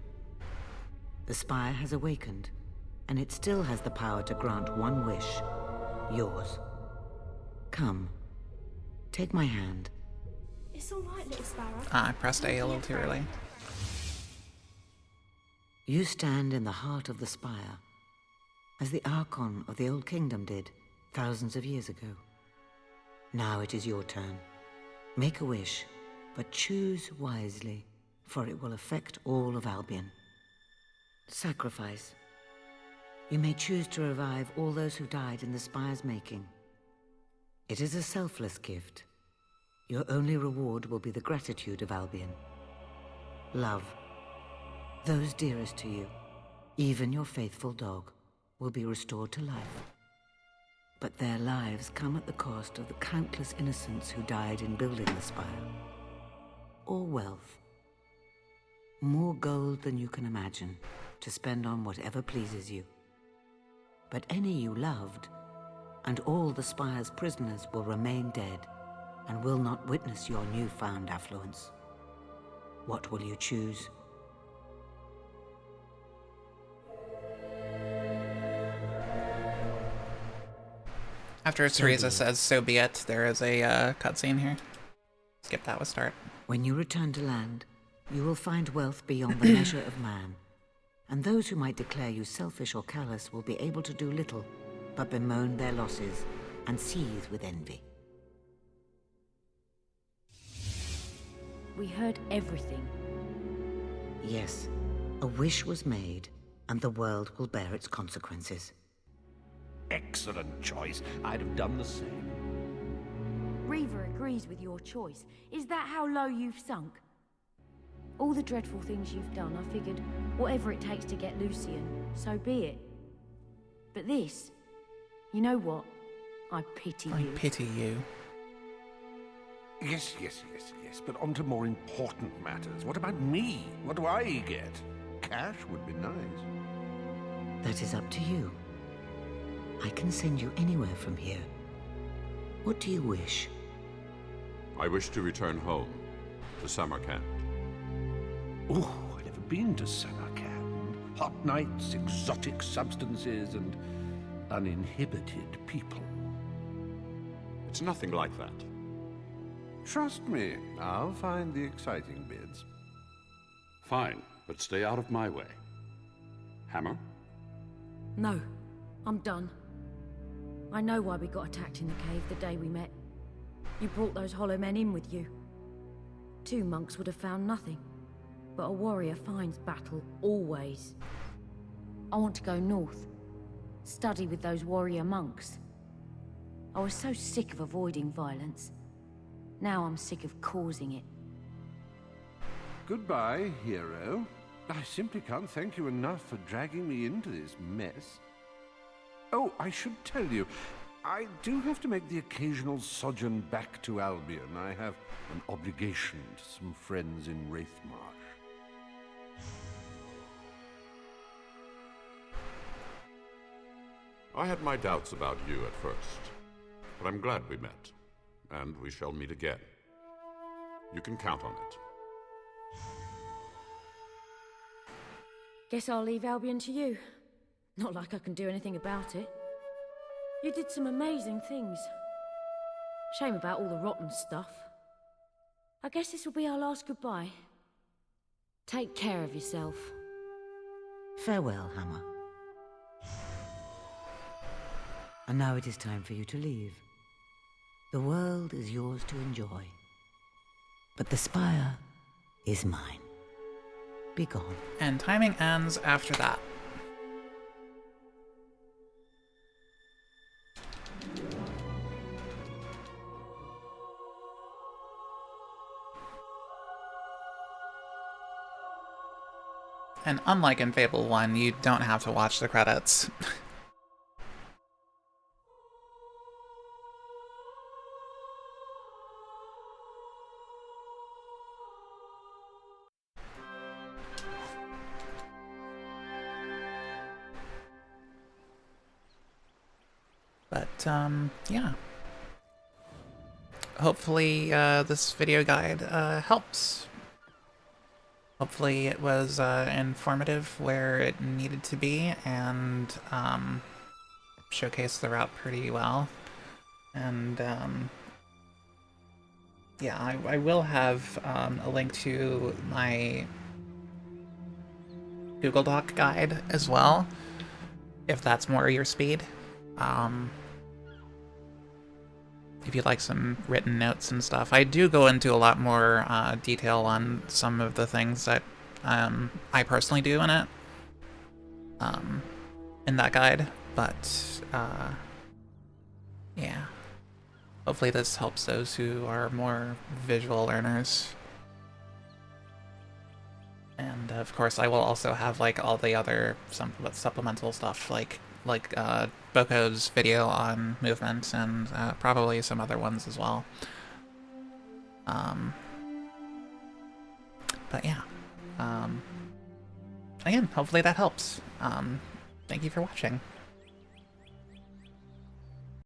The spire has awakened, and it still has the power to grant one wish. Yours. Come. Take my hand. It's all right, little sparrow. I pressed A little too early. You stand in the heart of the spire, as the Archon of the Old Kingdom did thousands of years ago. Now it is your turn. Make a wish, but choose wisely, for it will affect all of Albion. Sacrifice. You may choose to revive all those who died in the spire's making. It is a selfless gift. Your only reward will be the gratitude of Albion. Love. Those dearest to you, even your faithful dog, will be restored to life. But their lives come at the cost of the countless innocents who died in building the spire. Or wealth. More gold than you can imagine, to spend on whatever pleases you. But any you loved, and all the spire's prisoners will remain dead, and will not witness your newfound affluence. What will you choose? After Teresa says, "So be it," there is a cutscene here. Skip that with start. When you return to land, you will find wealth beyond the measure of man. And those who might declare you selfish or callous will be able to do little but bemoan their losses and seethe with envy. We heard everything. Yes, a wish was made, and the world will bear its consequences. Excellent choice. I'd have done the same. Reaver agrees with your choice. Is that how low you've sunk? All the dreadful things you've done, I figured, whatever it takes to get Lucian, so be it. But this, you know what? I pity you. I pity you. Yes, but on to more important matters. What about me? What do I get? Cash would be nice. That is up to you. I can send you anywhere from here. What do you wish? I wish to return home, to Samarkand. Oh, I've never been to Samarkand. Hot nights, exotic substances, and uninhibited people. It's nothing like that. Trust me, I'll find the exciting bits. Fine, but stay out of my way. Hammer? No, I'm done. I know why we got attacked in the cave the day we met. You brought those hollow men in with you. 2 monks would have found nothing, but a warrior finds battle always. I want to go north, study with those warrior monks. I was so sick of avoiding violence. Now I'm sick of causing it. Goodbye, hero. I simply can't thank you enough for dragging me into this mess. Oh, I should tell you, I do have to make the occasional sojourn back to Albion. I have an obligation to some friends in Wraithmarsh. I had my doubts about you at first, but I'm glad we met, and we shall meet again. You can count on it. Guess I'll leave Albion to you. Not like I can do anything about it. You did some amazing things. Shame about all the rotten stuff. I guess this will be our last goodbye. Take care of yourself. Farewell, Hammer. And now it is time for you to leave. The world is yours to enjoy. But the spire is mine. Be gone. And timing ends after that. And unlike in Fable 1, you don't have to watch the credits. But, yeah. Hopefully, this video guide, helps. Hopefully it was, informative where it needed to be, and, showcased the route pretty well. And, yeah, I will have, a link to my Google Doc guide as well, if that's more your speed. If you'd like some written notes and stuff. I do go into a lot more detail on some of the things that I personally do in it, in that guide, but yeah. Hopefully this helps those who are more visual learners. And of course I will also have like all the other supplemental stuff, like Boko's video on movement, and probably some other ones as well. But yeah. Again, hopefully that helps. Thank you for watching.